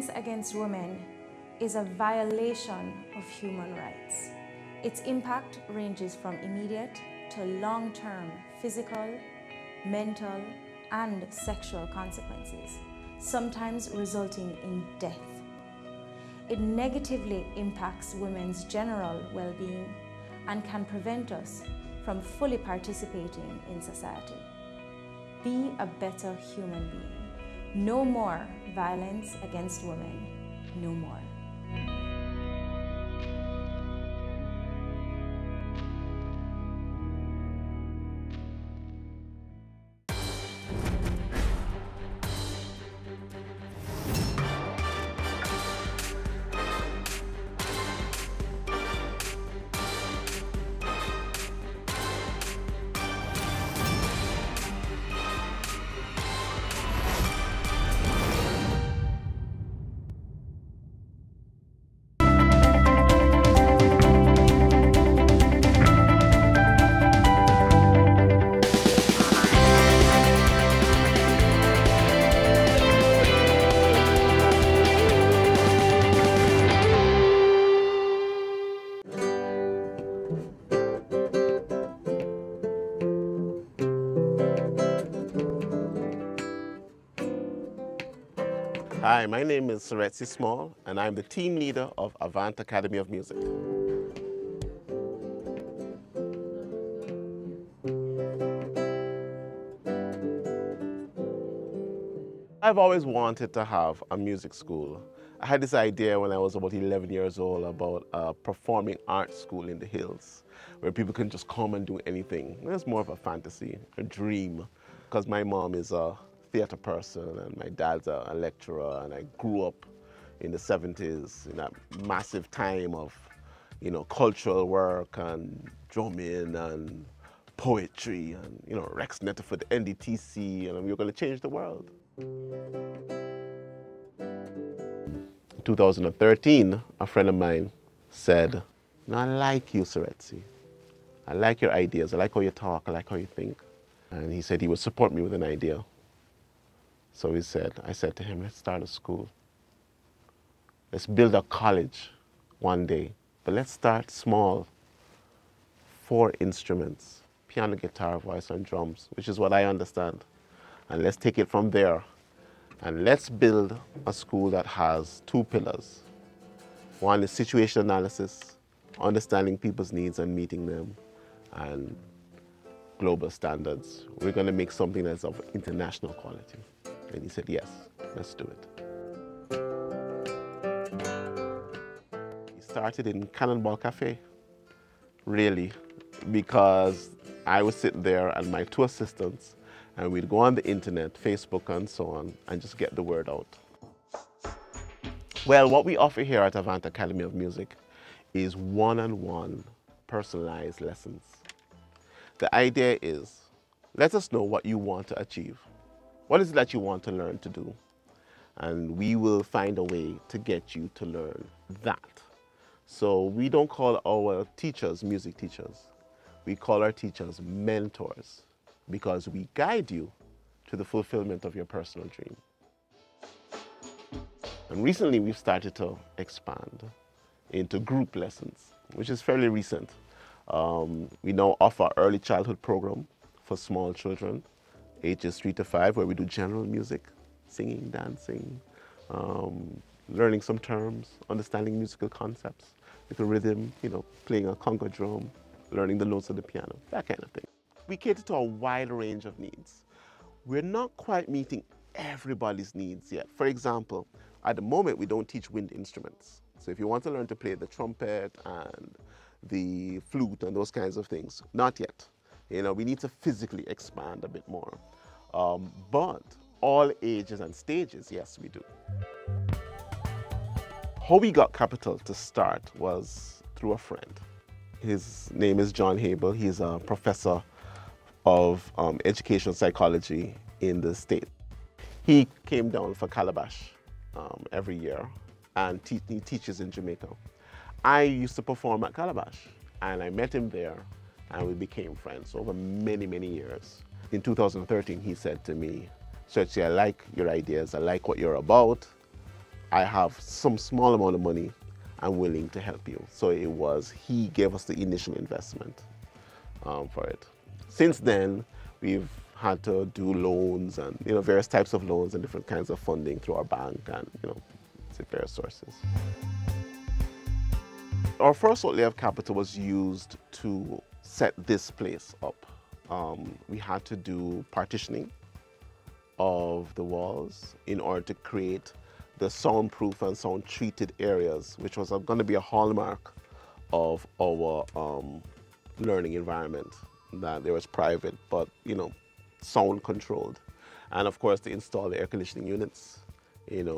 Violence against women is a violation of human rights. Its impact ranges from immediate to long-term physical, mental, and sexual consequences, sometimes resulting in death. It negatively impacts women's general well-being and can prevent us from fully participating in society. Be a better human being. No more violence against women. No more. Hi, my name is Soretsi Small, and I'm the team leader of Avant Academy of Music. I've always wanted to have a music school. I had this idea when I was about 11 years old about a performing arts school in the hills, where people can just come and do anything. It was more of a fantasy, a dream, because my mom is a theater person and my dad's a lecturer, and I grew up in the 70s in that massive time of, you know, cultural work and drumming and poetry and, you know, Rex Netterford, NDTC, and we were going to change the world. In 2013, a friend of mine said, "No, I like you, Soretsi. I like your ideas. I like how you talk. I like how you think." And he said he would support me with an idea. So I said to him, let's start a school. Let's build a college one day, but let's start small. 4 instruments, piano, guitar, voice, and drums, which is what I understand. And let's take it from there. And let's build a school that has 2 pillars. One is situation analysis, understanding people's needs and meeting them, and global standards. We're going to make something that's of international quality. And he said, yes, let's do it. He started in Cannonball Cafe, really, because I would sit there and my 2 assistants, and we'd go on the internet, Facebook and so on, and just get the word out. Well, what we offer here at Avant Academy of Music is one-on-one personalized lessons. The idea is, let us know what you want to achieve. What is it that you want to learn to do? And we will find a way to get you to learn that. So we don't call our teachers music teachers. We call our teachers mentors, because we guide you to the fulfillment of your personal dream. And recently we've started to expand into group lessons, which is fairly recent. We now offer an early childhood program for small children, ages 3 to 5, where we do general music, singing, dancing, learning some terms, understanding musical concepts, little rhythm, you know, playing a conga drum, learning the notes of the piano, that kind of thing. We cater to a wide range of needs. We're not quite meeting everybody's needs yet. For example, at the moment, we don't teach wind instruments. So if you want to learn to play the trumpet and the flute and those kinds of things, not yet. You know, we need to physically expand a bit more. But all ages and stages, yes, we do. How we got capital to start was through a friend. His name is John Habel. He's a professor of educational psychology in the state. He came down for Calabash every year, and he teaches in Jamaica. I used to perform at Calabash, and I met him there, and we became friends over many, many years. In 2013, he said to me, "Soretsi, I like your ideas, I like what you're about. I have some small amount of money, I'm willing to help you. So he gave us the initial investment for it. Since then, we've had to do loans and various types of loans and different kinds of funding through our bank and various sources. Our first outlay of capital was used to set this place up. We had to do partitioning of the walls in order to create the soundproof and sound treated areas, which was going to be a hallmark of our learning environment. That there was private, but sound controlled, and of course to install the air conditioning units,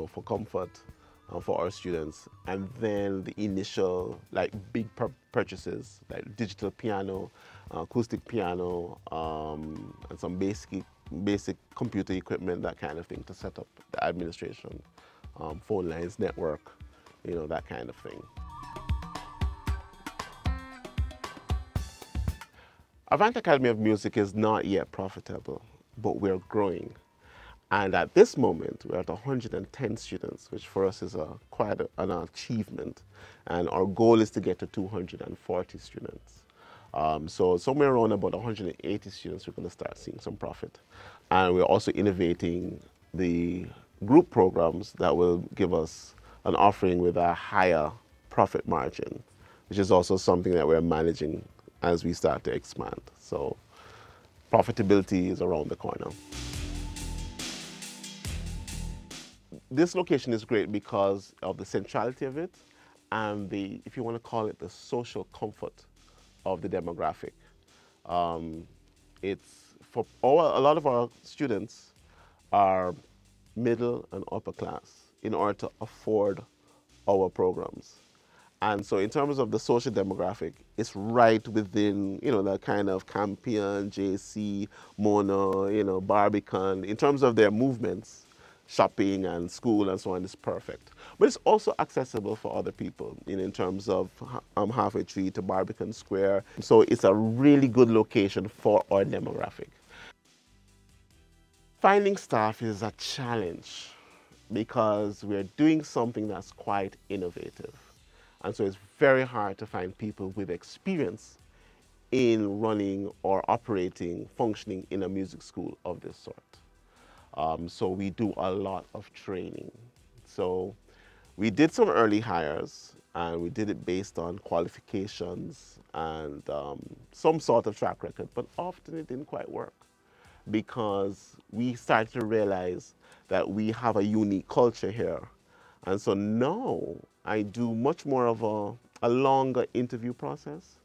for comfort for our students, and then the initial big purchases like digital piano, acoustic piano, and some basic computer equipment, that kind of thing, to set up the administration, phone lines, network, that kind of thing. Avant Academy of Music is not yet profitable, but we're growing. And at this moment, we're at 110 students, which for us is quite an achievement. And our goal is to get to 240 students. So somewhere around about 180 students, we're going to start seeing some profit. And we're also innovating the group programs that will give us an offering with a higher profit margin, which is also something that we're managing as we start to expand. So profitability is around the corner. This location is great because of the centrality of it and if you want to call it, the social comfort of the demographic. It's for a lot of our students are middle and upper class in order to afford our programs. And so in terms of the social demographic, it's right within, the kind of Campion, JC, Mona, Barbican. In terms of their movements, shopping and school and so on, is perfect. But it's also accessible for other people in terms of Halfway Tree to Barbican Square. So it's a really good location for our demographic. Finding staff is a challenge because we're doing something that's quite innovative. And so it's very hard to find people with experience in running or operating, functioning in a music school of this sort. So we do a lot of training. So we did some early hires, and we did it based on qualifications and some sort of track record, but often it didn't quite work because we started to realize that we have a unique culture here. And so now I do much more of a longer interview process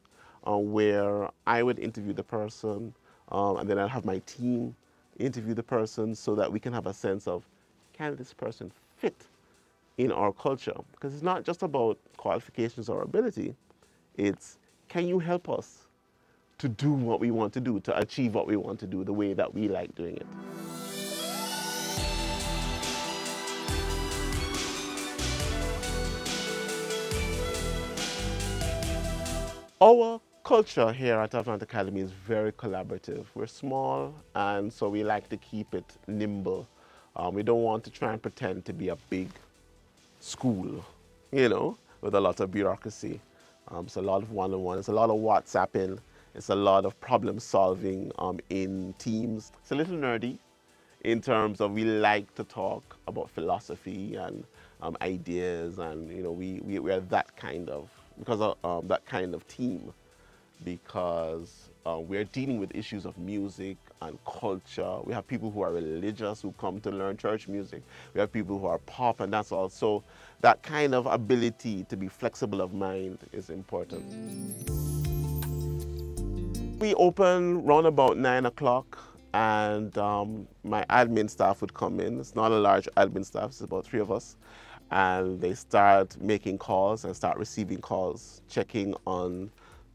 where I would interview the person and then I'll have my team interview the person so that we can have a sense of, can this person fit in our culture? Because it's not just about qualifications or ability, it's can you help us to do what we want to do, to achieve what we want to do the way that we like doing it. Our culture here at Avant Academy is very collaborative. We're small, and so we like to keep it nimble. We don't want to try and pretend to be a big school, with a lot of bureaucracy. It's a lot of one-on-one, it's a lot of WhatsApping, it's a lot of problem solving in teams. It's a little nerdy in terms of we like to talk about philosophy and ideas, and we're that kind of, because of that kind of team, because we're dealing with issues of music and culture. We have people who are religious who come to learn church music. We have people who are pop, and that's all. So that kind of ability to be flexible of mind is important. We open round about 9 o'clock, and my admin staff would come in. It's not a large admin staff, it's about 3 of us. And they start making calls and start receiving calls, checking on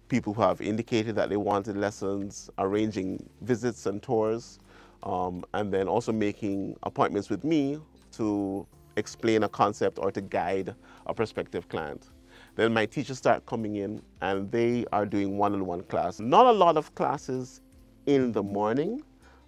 people who have indicated that they wanted lessons, arranging visits and tours, and then also making appointments with me to explain a concept or to guide a prospective client. Then my teachers start coming in, and they are doing one-on-one class. Not a lot of classes in the morning.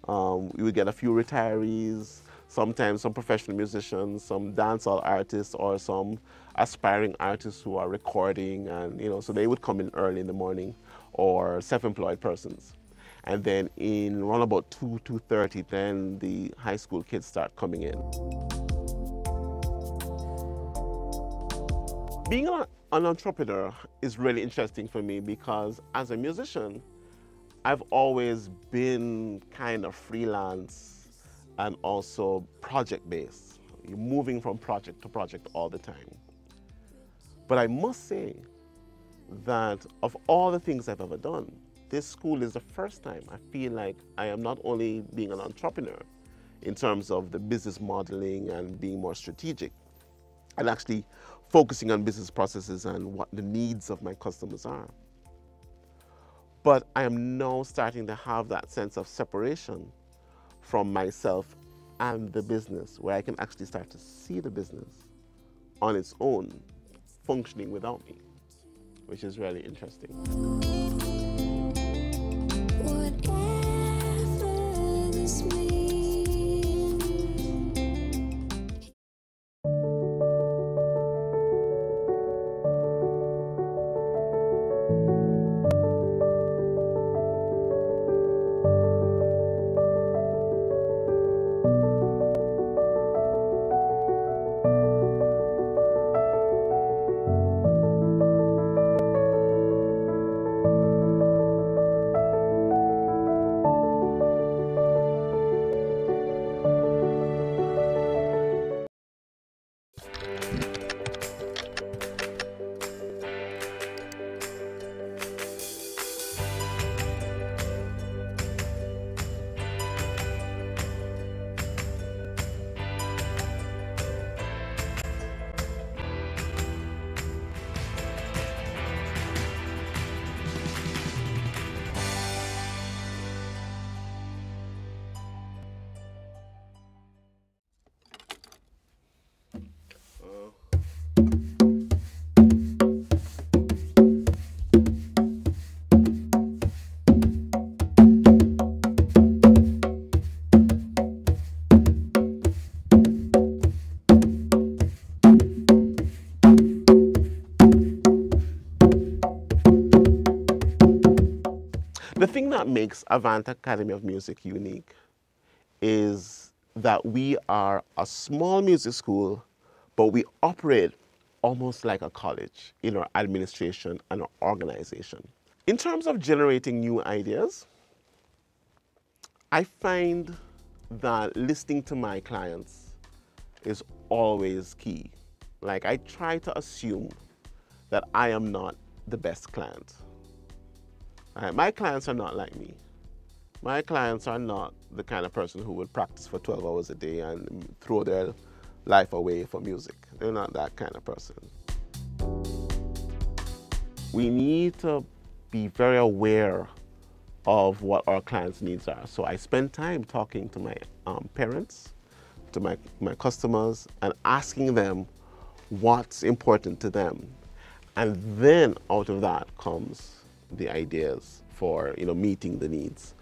We would get a few retirees, sometimes some professional musicians, some dancehall artists, or some aspiring artists who are recording, and so they would come in early in the morning, or self-employed persons. And then in around about 2:30, then the high school kids start coming in. Being an entrepreneur is really interesting for me because as a musician, I've always been kind of freelance and also project-based. You're moving from project to project all the time. But I must say that of all the things I've ever done, this school is the first time I feel like I am not only being an entrepreneur in terms of the business modeling and being more strategic, and actually focusing on business processes and what the needs of my customers are. But I am now starting to have that sense of separation from myself and the business, where I can actually start to see the business on its own, functioning without me, which is really interesting. The thing that makes Avant Academy of Music unique is that we are a small music school, but we operate almost like a college in our administration and our organization. In terms of generating new ideas, I find that listening to my clients is always key. Like, I try to assume that I am not the best client. My clients are not like me. My clients are not the kind of person who would practice for 12 hours a day and throw their life away for music. They're not that kind of person. We need to be very aware of what our clients' needs are. So I spend time talking to my parents, to my customers, and asking them what's important to them. And then out of that comes the ideas for meeting the needs.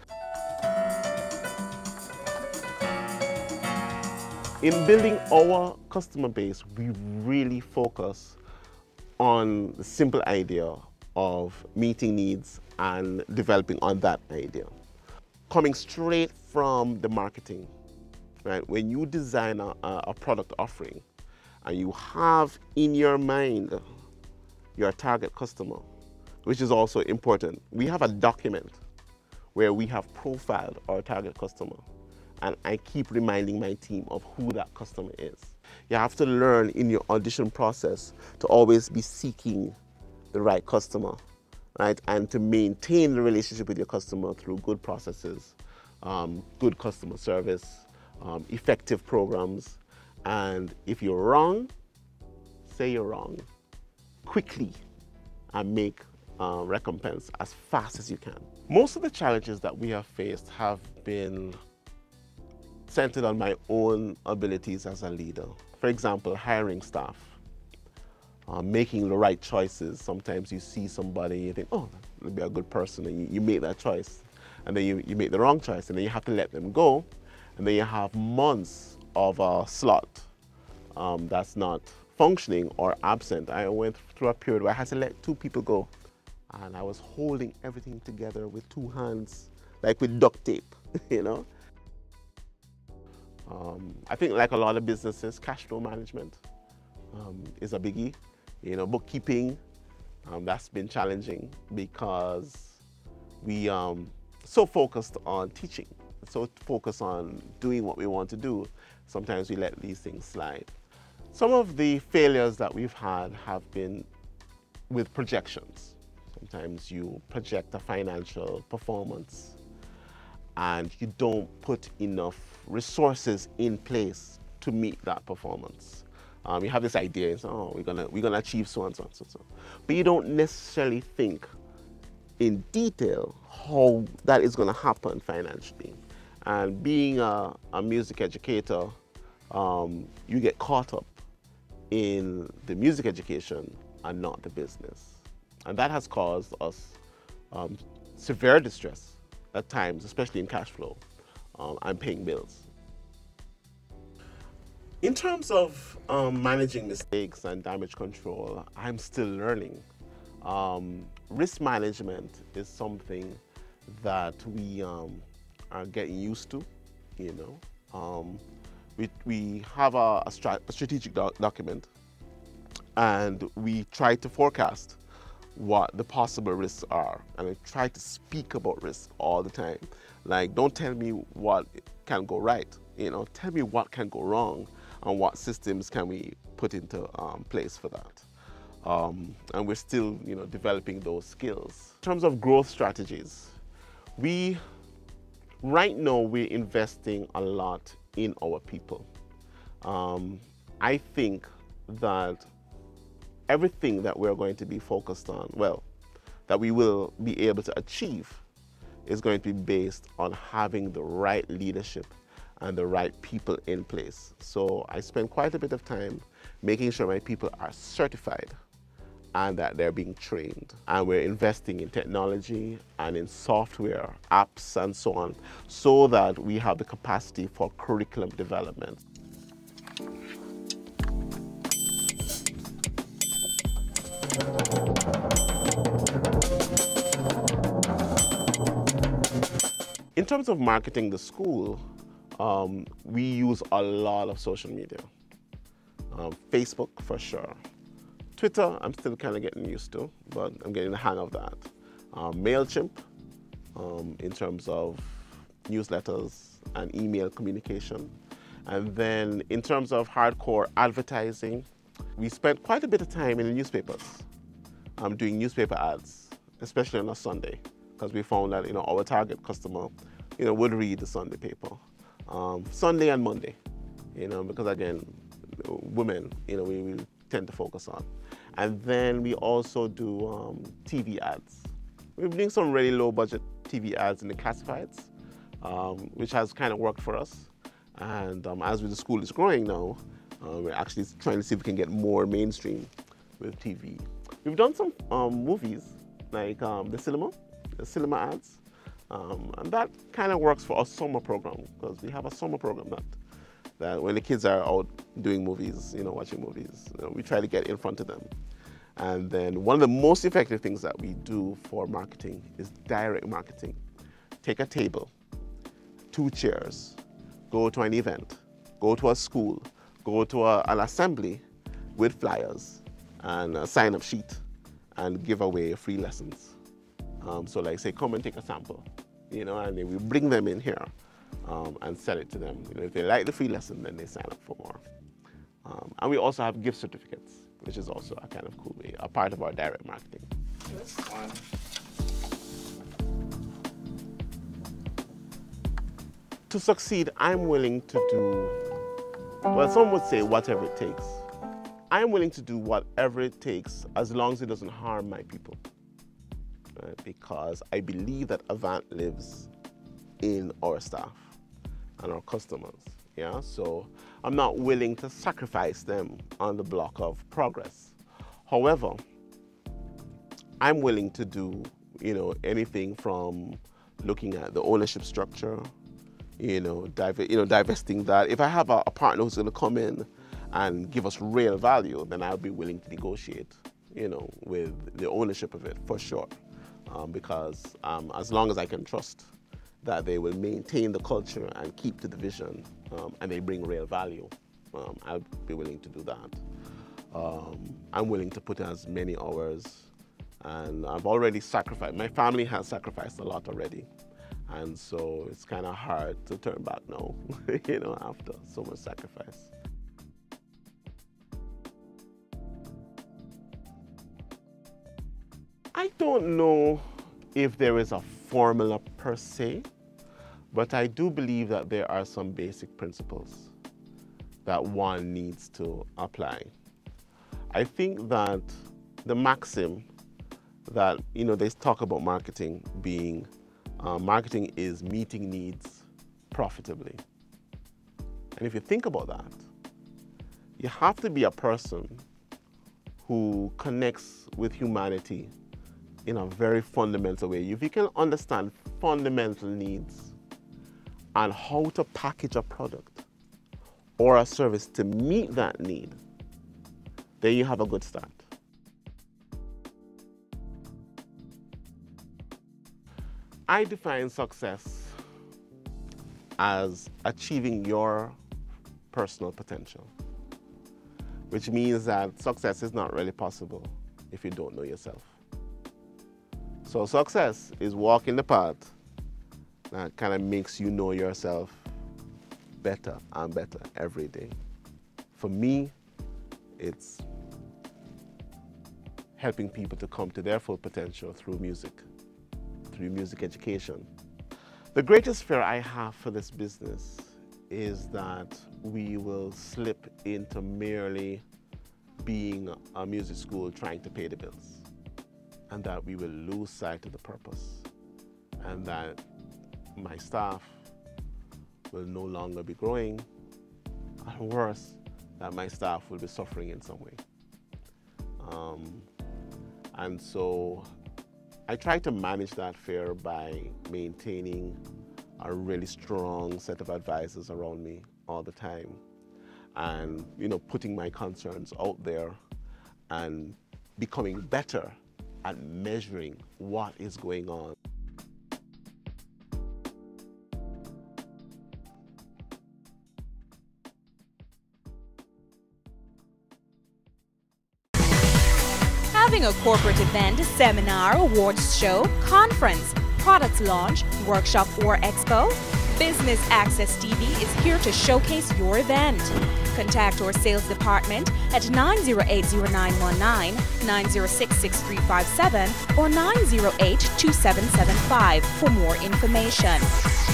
In building our customer base, we really focus on the simple idea of meeting needs and developing on that idea. Coming straight from the marketing, right? When you design a product offering and you have in your mind your target customer, which is also important. We have a document where we have profiled our target customer, and I keep reminding my team of who that customer is. You have to learn in your audition process to always be seeking the right customer, right? And to maintain the relationship with your customer through good processes, good customer service, effective programs. And if you're wrong, say you're wrong quickly and make recompense as fast as you can. Most of the challenges that we have faced have been centered on my own abilities as a leader. For example, hiring staff, making the right choices. Sometimes you see somebody, you think, oh, that'll be a good person, and you make that choice. And then you make the wrong choice, and then you have to let them go. And then you have months of a slot that's not functioning or absent, I went through a period where I had to let 2 people go. And I was holding everything together with 2 hands, like with duct tape, you know. I think like a lot of businesses, cash flow management is a biggie. You know, bookkeeping, that's been challenging because we so focused on teaching, so focused on doing what we want to do. Sometimes we let these things slide. Some of the failures that we've had have been with projections. Sometimes you project a financial performance and you don't put enough resources in place to meet that performance. You have this idea, it's, oh, we're gonna achieve so and so and so, so. But you don't necessarily think in detail how that is gonna happen financially. And being a music educator, you get caught up in the music education and not the business. And that has caused us severe distress at times, especially in cash flow and paying bills. In terms of managing mistakes and damage control, I'm still learning. Risk management is something that we are getting used to, you know. We have a strategic document, and we try to forecast what the possible risks are, and I try to speak about risk all the time. Like, don't tell me what can go right, you know, tell me what can go wrong and what systems can we put into place for that. And we're still, you know, developing those skills. In terms of growth strategies, right now we're investing a lot in our people. I think that everything that we're going to be focused on, well, that we will be able to achieve, is going to be based on having the right leadership and the right people in place. So I spend quite a bit of time making sure my people are certified and that they're being trained. And we're investing in technology and in software, apps and so on, so that we have the capacity for curriculum development. In terms of marketing the school, we use a lot of social media. Facebook for sure. Twitter, I'm still kind of getting used to, but I'm getting the hang of that. MailChimp, in terms of newsletters and email communication. And then in terms of hardcore advertising, we spent quite a bit of time in the newspapers, doing newspaper ads, especially on a Sunday, because we found that, you know, our target customer, you know, would read the Sunday paper. Sunday and Monday, you know, because again, women, you know, we tend to focus on. And then we also do TV ads. We're doing some really low budget TV ads in the classifieds, which has kind of worked for us. And as the school is growing now, we're actually trying to see if we can get more mainstream with TV. We've done some movies, like the cinema ads. And that kind of works for our summer program, because we have a summer program that when the kids are out doing movies, you know, watching movies, you know, we try to get in front of them. And then one of the most effective things that we do for marketing is direct marketing. Take a table, 2 chairs, go to an event, go to a school, go to an assembly with flyers and a sign-up sheet and give away free lessons. So like say, come and take a sample, you know, and then we bring them in here and sell it to them. You know, if they like the free lesson, then they sign up for more. And we also have gift certificates, which is also a kind of cool way, a part of our direct marketing. To succeed, I'm willing to do, well, some would say whatever it takes. I'm willing to do whatever it takes as long as it doesn't harm my people. Because I believe that Avant lives in our staff and our customers. Yeah, so I'm not willing to sacrifice them on the block of progress. However, I'm willing to do, you know, anything from looking at the ownership structure divesting that. If I have a partner who's going to come in and give us real value, then I'll be willing to negotiate, with the ownership of it for sure. Because as long as I can trust that they will maintain the culture and keep to the vision, and they bring real value, I'll be willing to do that. I'm willing to put in as many hours, and I've already sacrificed. My family has sacrificed a lot already. And so it's kind of hard to turn back now, after so much sacrifice. I don't know if there is a formula per se, but I do believe that there are some basic principles that one needs to apply. I think that the maxim that, they talk about marketing being marketing is meeting needs profitably. And if you think about that, you have to be a person who connects with humanity in a very fundamental way. If you can understand fundamental needs and how to package a product or a service to meet that need, then you have a good start. I define success as achieving your personal potential, which means that success is not really possible if you don't know yourself. So success is walking the path that kind of makes you know yourself better and better every day. For me, it's helping people to come to their full potential through music education. The greatest fear I have for this business is that we will slip into merely being a music school trying to pay the bills, and that we will lose sight of the purpose, and that my staff will no longer be growing, and worse, that my staff will be suffering in some way. And so I try to manage that fear by maintaining a really strong set of advisors around me all the time, and putting my concerns out there and becoming better at measuring what is going on. Having a corporate event, seminar, awards show, conference, product launch, workshop or expo? Business Access TV is here to showcase your event. Contact our sales department at 908-0919, 906-6357 or 908-2775 for more information.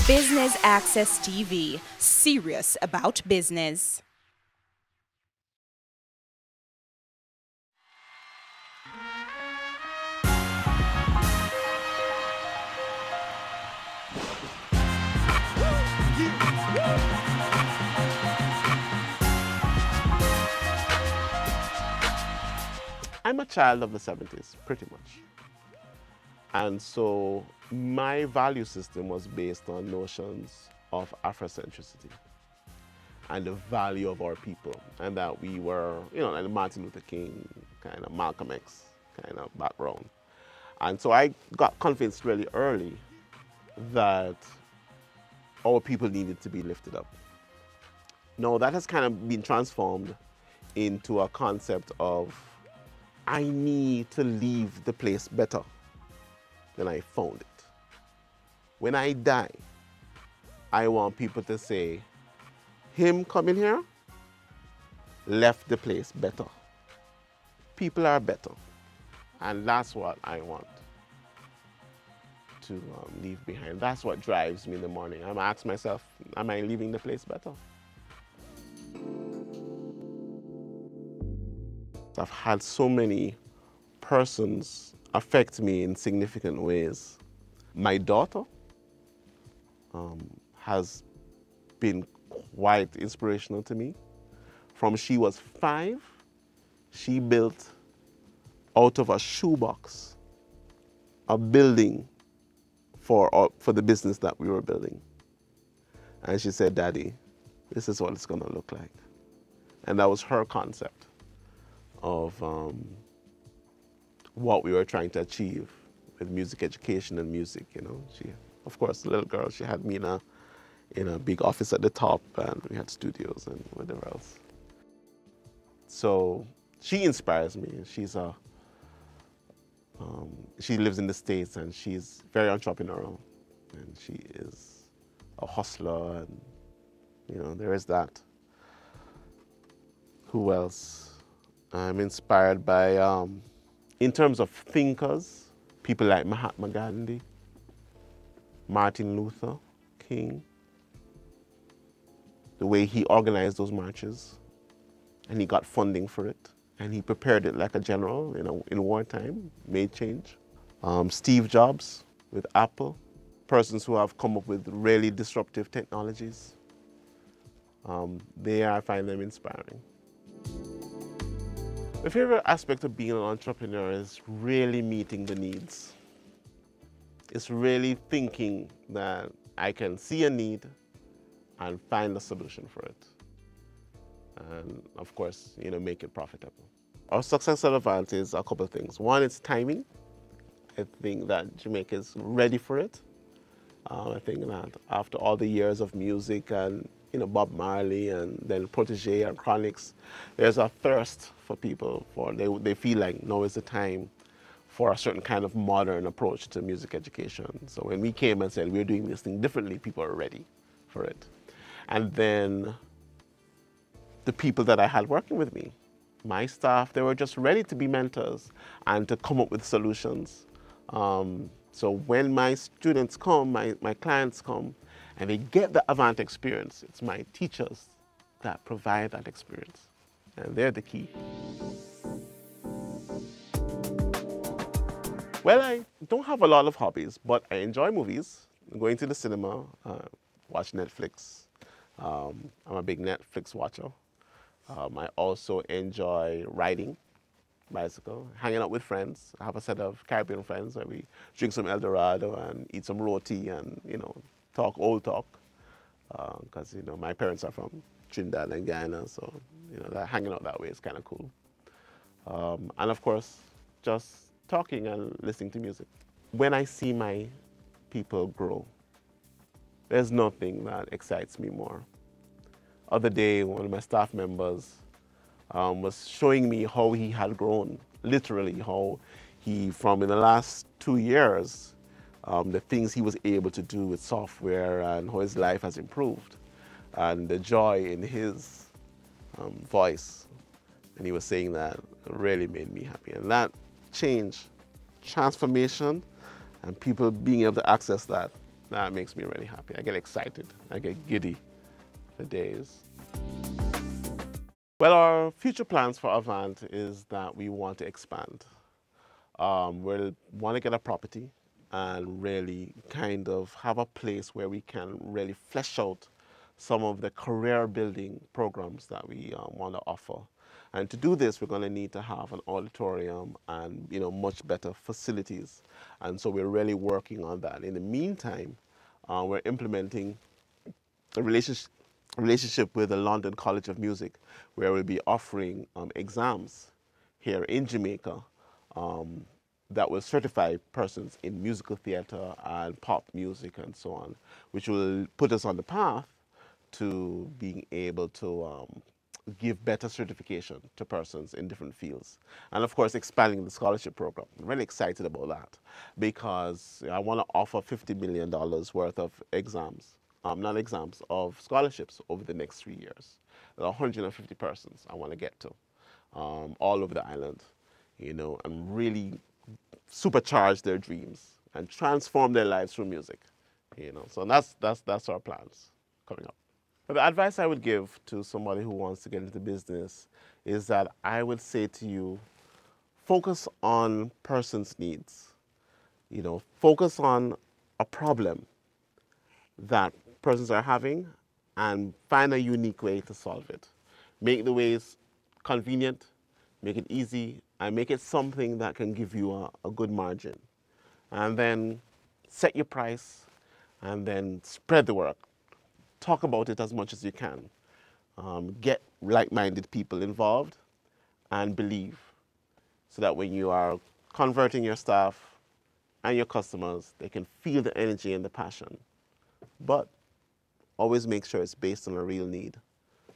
Business Access TV, serious about business. I'm a child of the 70s, pretty much. And so my value system was based on notions of Afrocentricity and the value of our people, and that we were, like Martin Luther King, kind of Malcolm X kind of background. And so I got convinced really early that our people needed to be lifted up. Now that has kind of been transformed into a concept of I need to leave the place better than I found it. When I die, I want people to say, him coming here left the place better. People are better. And that's what I want to leave behind. That's what drives me in the morning. I'm asking myself, am I leaving the place better? I've had so many persons affect me in significant ways. My daughter has been quite inspirational to me. From she was 5, she built out of a shoebox a building for the business that we were building. And she said, Daddy, this is what it's going to look like. And that was her concept of what we were trying to achieve with music education and music, you know. She, of course, the little girl, she had me in a big office at the top, and we had studios and whatever else. So she inspires me. She lives in the States, and she's very entrepreneurial, and she is a hustler, and you know, there is that. Who else? I'm inspired by, in terms of thinkers, people like Mahatma Gandhi, Martin Luther King, the way he organized those marches, and he got funding for it, and he prepared it like a general in wartime, made change. Steve Jobs with Apple, persons who have come up with really disruptive technologies. I find them inspiring. My favorite aspect of being an entrepreneur is really meeting the needs. It's really thinking that I can see a need and find a solution for it. And of course, you know, make it profitable. Our success at Avant is a couple of things. One, it's timing. I think that Jamaica is ready for it. I think that after all the years of music and Bob Marley and then Protégé and Chronixx, there's a thirst for people. They feel like now is the time for a certain kind of modern approach to music education. So when we came and said we're doing this thing differently, people are ready for it. And then the people that I had working with me, my staff, they were just ready to be mentors and to come up with solutions. So when my students come, my clients come, and they get the Avant experience, it's my teachers that provide that experience. And they're the key. Well, I don't have a lot of hobbies, but I enjoy movies, going to the cinema, watch Netflix. I'm a big Netflix watcher. I also enjoy riding bicycle, hanging out with friends. I have a set of Caribbean friends where we drink some El Dorado and eat some roti and, talk old talk. Because, my parents are from Trinidad and Guyana, so, that hanging out that way is kind of cool. And of course, just talking and listening to music. When I see my people grow, there's nothing that excites me more. Other day, one of my staff members was showing me how he had grown, literally how he, from in the last 2 years, the things he was able to do with software and how his life has improved, and the joy in his voice. And he was saying that really made me happy. And that change, transformation, and people being able to access that makes me really happy. I get excited, I get giddy for days. Well, our future plans for Avant is that we want to expand. We want to get a property and really kind of have a place where we can really flesh out some of the career building programs that we want to offer. And to do this, we're going to need to have an auditorium and much better facilities. And so we're really working on that. In the meantime, we're implementing a relationship with the London College of Music, where we'll be offering exams here in Jamaica that will certify persons in musical theater and pop music and so on, which will put us on the path to being able to give better certification to persons in different fields. And of course, expanding the scholarship program. I'm really excited about that because I want to offer $50 million worth of exams, not exams, of scholarships over the next 3 years. There are 150 persons I want to get to all over the island, and really supercharge their dreams and transform their lives through music, So that's our plans coming up. But the advice I would give to somebody who wants to get into business is that I would say to you, focus on persons' needs. Focus on a problem that persons are having and find a unique way to solve it. Make the ways convenient, make it easy, and make it something that can give you a good margin. And then set your price and then spread the work. talk about it as much as you can. Get like-minded people involved and believe, so that when you are converting your staff and your customers, they can feel the energy and the passion. But always make sure it's based on a real need,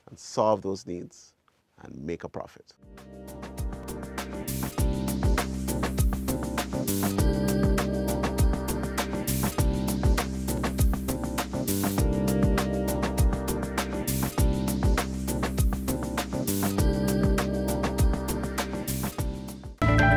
and solve those needs and make a profit.